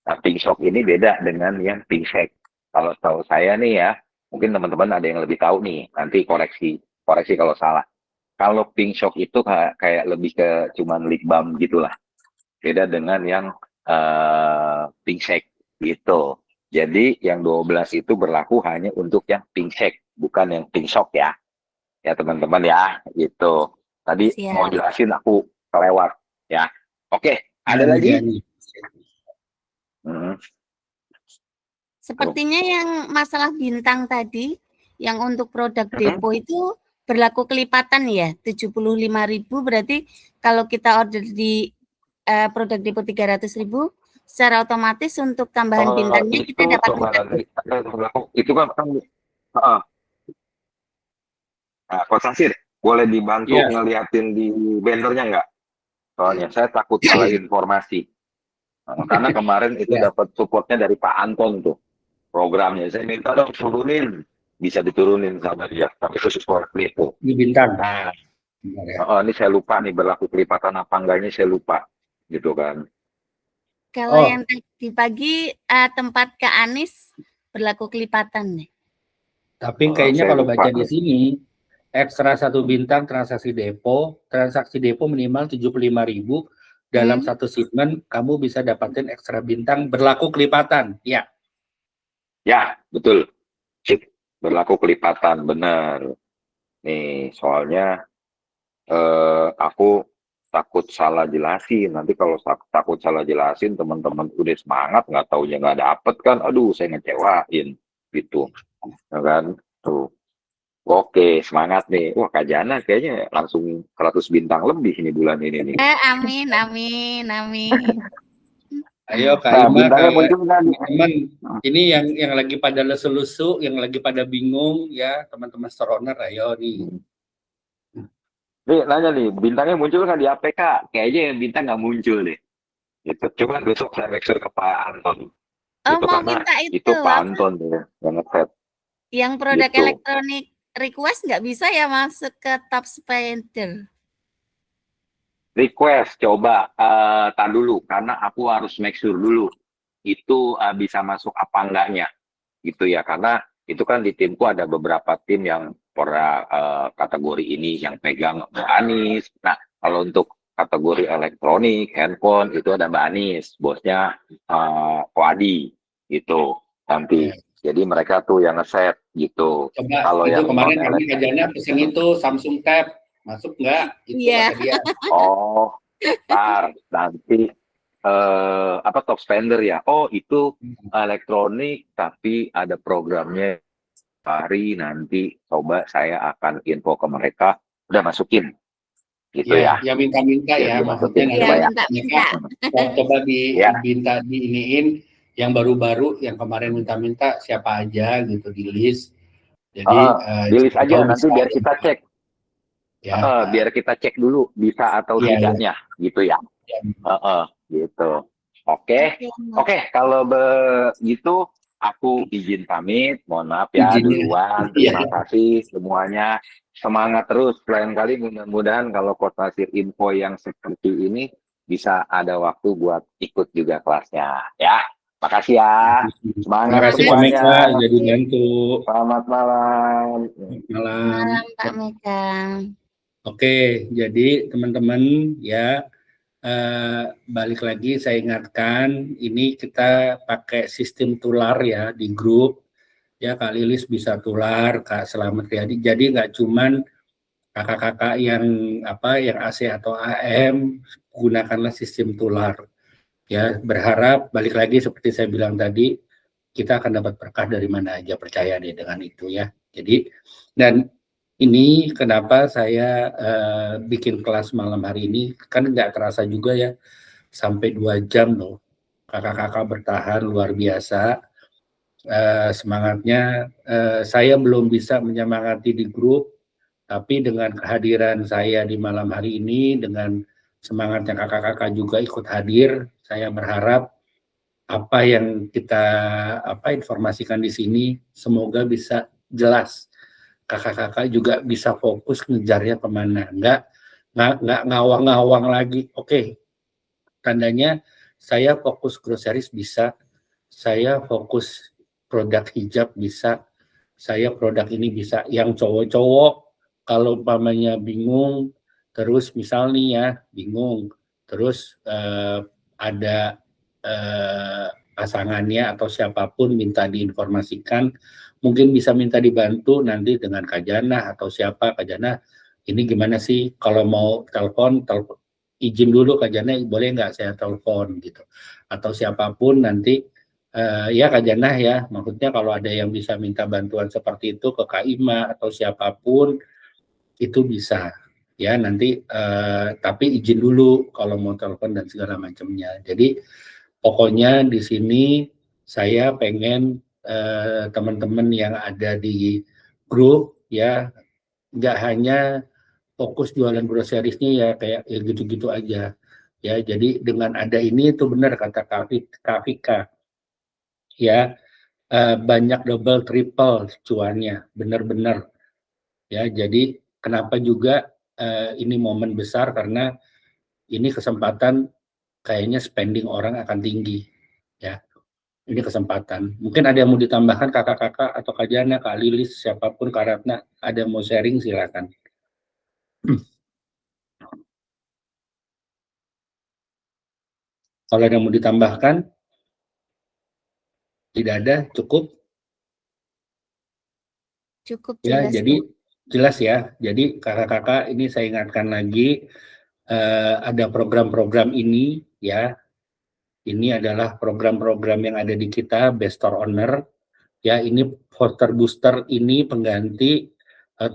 Nah, pink shock ini beda dengan yang pink shake. Kalau tahu saya nih ya, mungkin teman-teman ada yang lebih tahu nih, nanti koreksi. koreksi kalau salah. Kalau Pink Shock itu kayak lebih ke cuman lip balm gitulah. Beda dengan yang Pink Shake gitu. Jadi yang 12 itu berlaku hanya untuk yang Pink Shake, bukan yang Pink Shock ya. Ya teman-teman ya, gitu. Tadi mau jelasin aku kelewat ya. Oke, ada lagi? Sepertinya yang masalah bintang tadi, yang untuk produk depo itu berlaku kelipatan ya, 75.000 berarti kalau kita order di produk depo 300.000 secara otomatis untuk tambahan bintangnya kita dapat itu kan Coach Nasir, boleh dibantu ngeliatin di bannernya nggak? Soalnya saya takut salah informasi. Karena kemarin itu dapat supportnya dari Pak Anton tuh programnya. Saya minta dong turunin, bisa diturunin sama dia. Tapi khusus support itu di bintang. Nah, ini saya lupa nih berlaku kelipatan apa enggaknya saya lupa, gitu kan. Kalau yang tadi pagi tempat Kak Anis berlaku kelipatan nih. Tapi kayaknya kalau baca di sini ekstra 1 bintang transaksi depo minimal 75.000 dalam satu shipment, kamu bisa dapatin ekstra bintang berlaku kelipatan, ya? Ya, betul. Berlaku kelipatan, benar. Nih, soalnya aku takut salah jelasin. Nanti kalau takut salah jelasin, teman-teman udah semangat, nggak taunya nggak dapet kan, aduh saya ngecewain, gitu. Ya kan? Tuh. Oke, semangat nih. Wah, Kak Jana kayaknya langsung 100 bintang lebih ini bulan ini nih. Amin. Ayo Kak Ima, teman-teman ini yang lagi pada lesu-lesu, yang lagi pada bingung ya, teman-teman store owner, ayo nih. Nih, nanya nih, bintangnya muncul kan di APK? Kayaknya yang bintang nggak muncul deh. Gitu. Coba besok saya make sure ke Pak Anton. Oh, mau minta itu Pak Anton ya, yang nge-set. Yang produk elektronik request nggak bisa ya masuk ke top spender? Request coba tar dulu karena aku harus make sure dulu itu bisa masuk apa enggaknya gitu ya, karena itu kan di timku ada beberapa tim yang kategori ini yang pegang Mbak Anis. Nah, kalau untuk kategori elektronik handphone itu ada Mbak Anis, bosnya Koadi gitu nanti. Jadi mereka tuh yang ngeset gitu. Coba kalau itu yang kemarin kami kajiannya pesen itu Samsung Tab masuk nggak? Iya. Oh, nanti top spender ya. Oh, itu elektronik tapi ada programnya. Hari nanti coba saya akan info ke mereka, udah masukin gitu ya. Ya minta-minta ya, maksudnya coba diminta diiniin yang baru-baru, yang kemarin minta-minta siapa aja gitu di list. Jadi di list aja nanti biar kita cek. Ya, biar kita cek dulu bisa atau tidaknya gitu ya. Gitu. Oke, kalau begitu aku izin pamit, mohon maaf ya duluan. Terima kasih semuanya. Semangat terus. Lain kali mudah-mudahan kalau Coach Nasir info yang seperti ini bisa ada waktu buat ikut juga kelasnya. Ya, makasih ya. Semangat semuanya. Jadi bantu. Selamat malam. Malam Pak Mega. Oke, jadi teman-teman ya. Balik lagi saya ingatkan ini kita pakai sistem tular ya di grup ya, Kak Lilis bisa tular, Kak Selamat ya, jadi nggak cuman kakak-kakak yang AC atau AM, gunakanlah sistem tular ya. Berharap balik lagi seperti saya bilang tadi, kita akan dapat berkah dari mana aja, percaya deh dengan itu ya. Jadi dan ini kenapa saya bikin kelas malam hari ini, kan nggak terasa juga ya, sampai 2 jam loh. Kakak-kakak bertahan luar biasa. Semangatnya, saya belum bisa menyemangati di grup, tapi dengan kehadiran saya di malam hari ini, dengan semangatnya kakak-kakak juga ikut hadir, saya berharap apa yang kita informasikan di sini, semoga bisa jelas. Kakak-kakak juga bisa fokus ngejarnya kemana, nggak ngawang-ngawang lagi. Oke, tandanya saya fokus groceries bisa, saya fokus produk hijab bisa, saya produk ini bisa. Yang cowok-cowok kalau umpamanya bingung, terus misal nih ya, bingung, terus ada pasangannya atau siapapun minta diinformasikan, mungkin bisa minta dibantu nanti dengan Kak Jana atau siapa, Kak Jana, ini gimana sih kalau mau telepon, izin dulu Kak Jana, boleh nggak saya telepon gitu. Atau siapapun nanti, ya Kak Jana ya, maksudnya kalau ada yang bisa minta bantuan seperti itu ke Kak Ima atau siapapun, itu bisa ya nanti, tapi izin dulu kalau mau telepon dan segala macamnya. Jadi pokoknya di sini saya pengen teman-teman yang ada di grup ya nggak hanya fokus jualan grocerisnya ya kayak ya gitu-gitu aja ya. Jadi dengan ada ini itu benar kata Kak Vika ya, banyak double triple cuannya benar-benar ya. Jadi kenapa juga ini momen besar karena ini kesempatan kayaknya spending orang akan tinggi ya. Ini kesempatan. Mungkin ada yang mau ditambahkan kakak-kakak atau Kak Jana, Kak Lilis, siapapun, Kak Ratna, ada yang mau sharing silakan. Kalau ada yang mau ditambahkan, tidak ada, cukup. Cukup Ya, jelas. jadi jelas ya. Jadi kakak-kakak ini saya ingatkan lagi, ada program-program ini ya. Ini adalah program-program yang ada di kita, Best Store Owner. Ya, ini voucher booster ini pengganti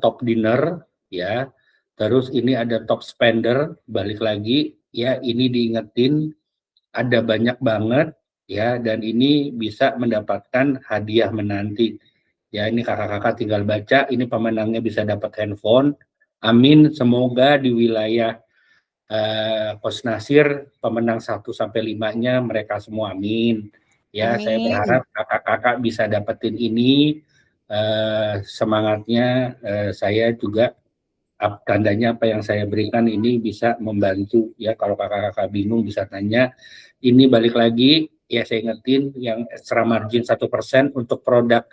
top dinner ya. Terus ini ada top spender, balik lagi ya, ini diingetin ada banyak banget ya, dan ini bisa mendapatkan hadiah menanti. Ya, ini kakak-kakak tinggal baca, ini pemenangnya bisa dapat handphone. Amin, semoga di wilayah Coach Nasir pemenang 1-5-nya mereka semua, amin. Ya, Amin. saya berharap kakak-kakak bisa dapetin ini, semangatnya saya juga tandanya apa yang saya berikan ini bisa membantu ya. Kalau kakak-kakak bingung bisa tanya. Ini balik lagi ya, saya ingetin yang extra margin 1% untuk produk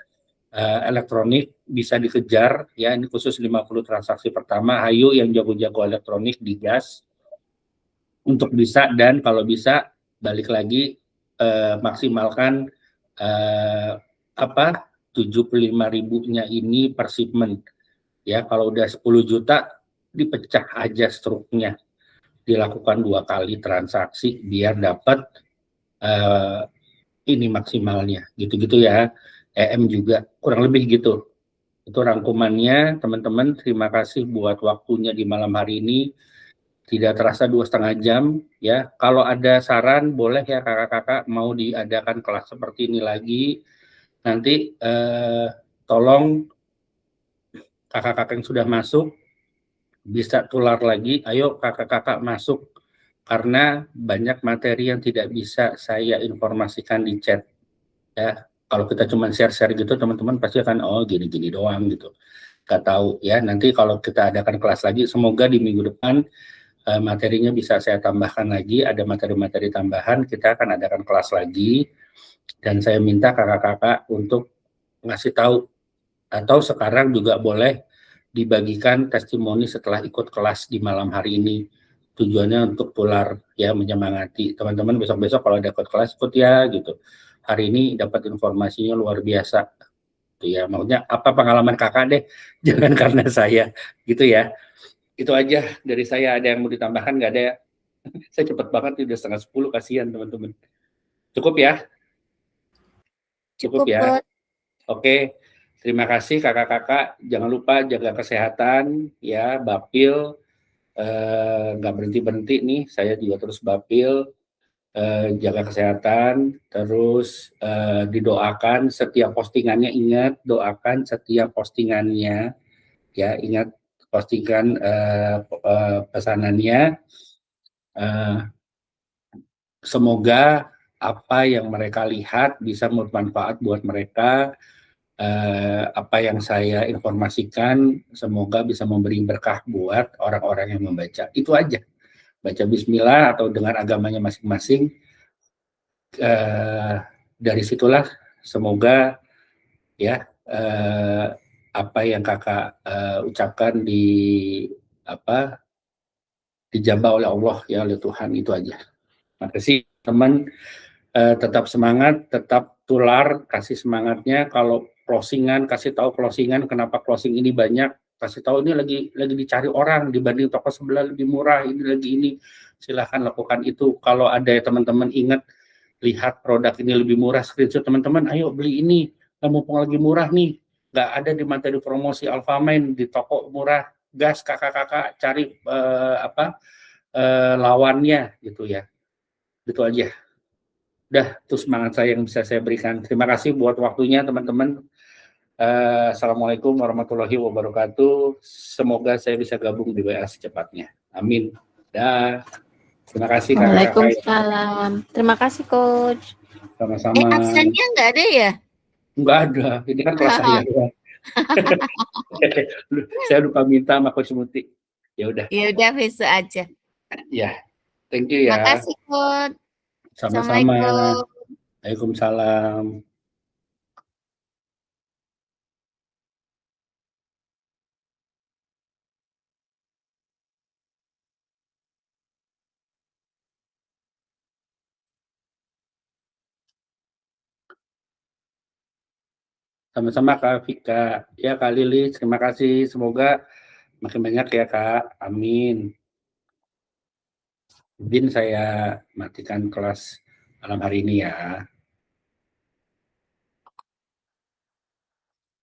elektronik bisa dikejar ya. Ini khusus 50 transaksi pertama. Ayo yang jago-jago elektronik digas untuk bisa, dan kalau bisa balik lagi maksimalkan 75.000-nya ini per shipment ya. Kalau udah 10 juta dipecah aja struknya, dilakukan 2 kali transaksi biar dapat ini maksimalnya gitu-gitu ya. juga kurang lebih gitu. Itu rangkumannya teman-teman. Terima kasih buat waktunya di malam hari ini. Tidak terasa 2,5 jam ya. Kalau ada saran boleh ya kakak-kakak, mau diadakan kelas seperti ini lagi. Nanti tolong kakak-kakak yang sudah masuk bisa tular lagi. Ayo kakak-kakak masuk karena banyak materi yang tidak bisa saya informasikan di chat ya. Kalau kita cuma share-share gitu teman-teman pasti akan oh gini-gini doang gitu. Gak tahu ya. Nanti kalau kita adakan kelas lagi, semoga di minggu depan materinya bisa saya tambahkan lagi, ada materi-materi tambahan, kita akan adakan kelas lagi, dan saya minta kakak-kakak untuk ngasih tahu, atau sekarang juga boleh dibagikan testimoni setelah ikut kelas di malam hari ini. Tujuannya untuk tular ya, menyemangati teman-teman besok-besok kalau ada ikut kelas ikut ya gitu. Hari ini dapat informasinya luar biasa. Gitu ya, maksudnya apa pengalaman kakak deh, jangan karena saya gitu ya. Itu aja dari saya. Ada yang mau ditambahkan nggak ada ya? Saya cepet banget, udah 9:30, kasihan teman-teman. Cukup ya? Cukup ya? Oke, terima kasih kakak-kakak. Jangan lupa jaga kesehatan ya, bapil. Nggak berhenti-berhenti nih, saya juga terus bapil. Jaga kesehatan, terus didoakan setiap postingannya, ingat doakan setiap postingannya ya, ingat postingan pesanannya. Semoga apa yang mereka lihat bisa bermanfaat buat mereka. Apa yang saya informasikan semoga bisa memberi berkah buat orang-orang yang membaca. Itu aja. Baca bismillah atau dengan agamanya masing-masing. Dari situlah semoga ya apa yang kakak ucapkan dijabah oleh Allah ya, oleh Tuhan, itu aja. Makasih teman, tetap semangat, tetap tular, kasih semangatnya. Kalau closingan, kasih tahu closingan, kenapa closing ini banyak, kasih tahu ini lagi dicari orang dibanding toko sebelah lebih murah, ini lagi ini, silahkan lakukan itu. Kalau ada teman-teman ingat lihat produk ini lebih murah, screenshot teman-teman, ayo beli ini, mumpung lagi murah nih, nggak ada di materi promosi Alfamain di toko murah, gas kakak-kakak cari lawannya gitu ya. Itu aja. Udah, itu semangat saya yang bisa saya berikan. Terima kasih buat waktunya teman-teman. Assalamualaikum warahmatullahi wabarakatuh. Semoga saya bisa gabung di WA secepatnya. Amin. Dah. Terima kasih kakak-kakak. Waalaikumsalam. Terima kasih Coach. Sama-sama. Absennya nggak ada ya? Nggak ada. Ini kan kelas saya. Saya lupa minta sama Coach Muti. Ya udah. Ya udah besok aja. Ya. Thank you ya. Makasih Coach. Sama-sama. Assalamualaikum. Waalaikumsalam. Sama-sama Kak Vika. Ya Kak Lili, terima kasih. Semoga makin banyak ya Kak. Amin. Izin saya matikan kelas malam hari ini ya.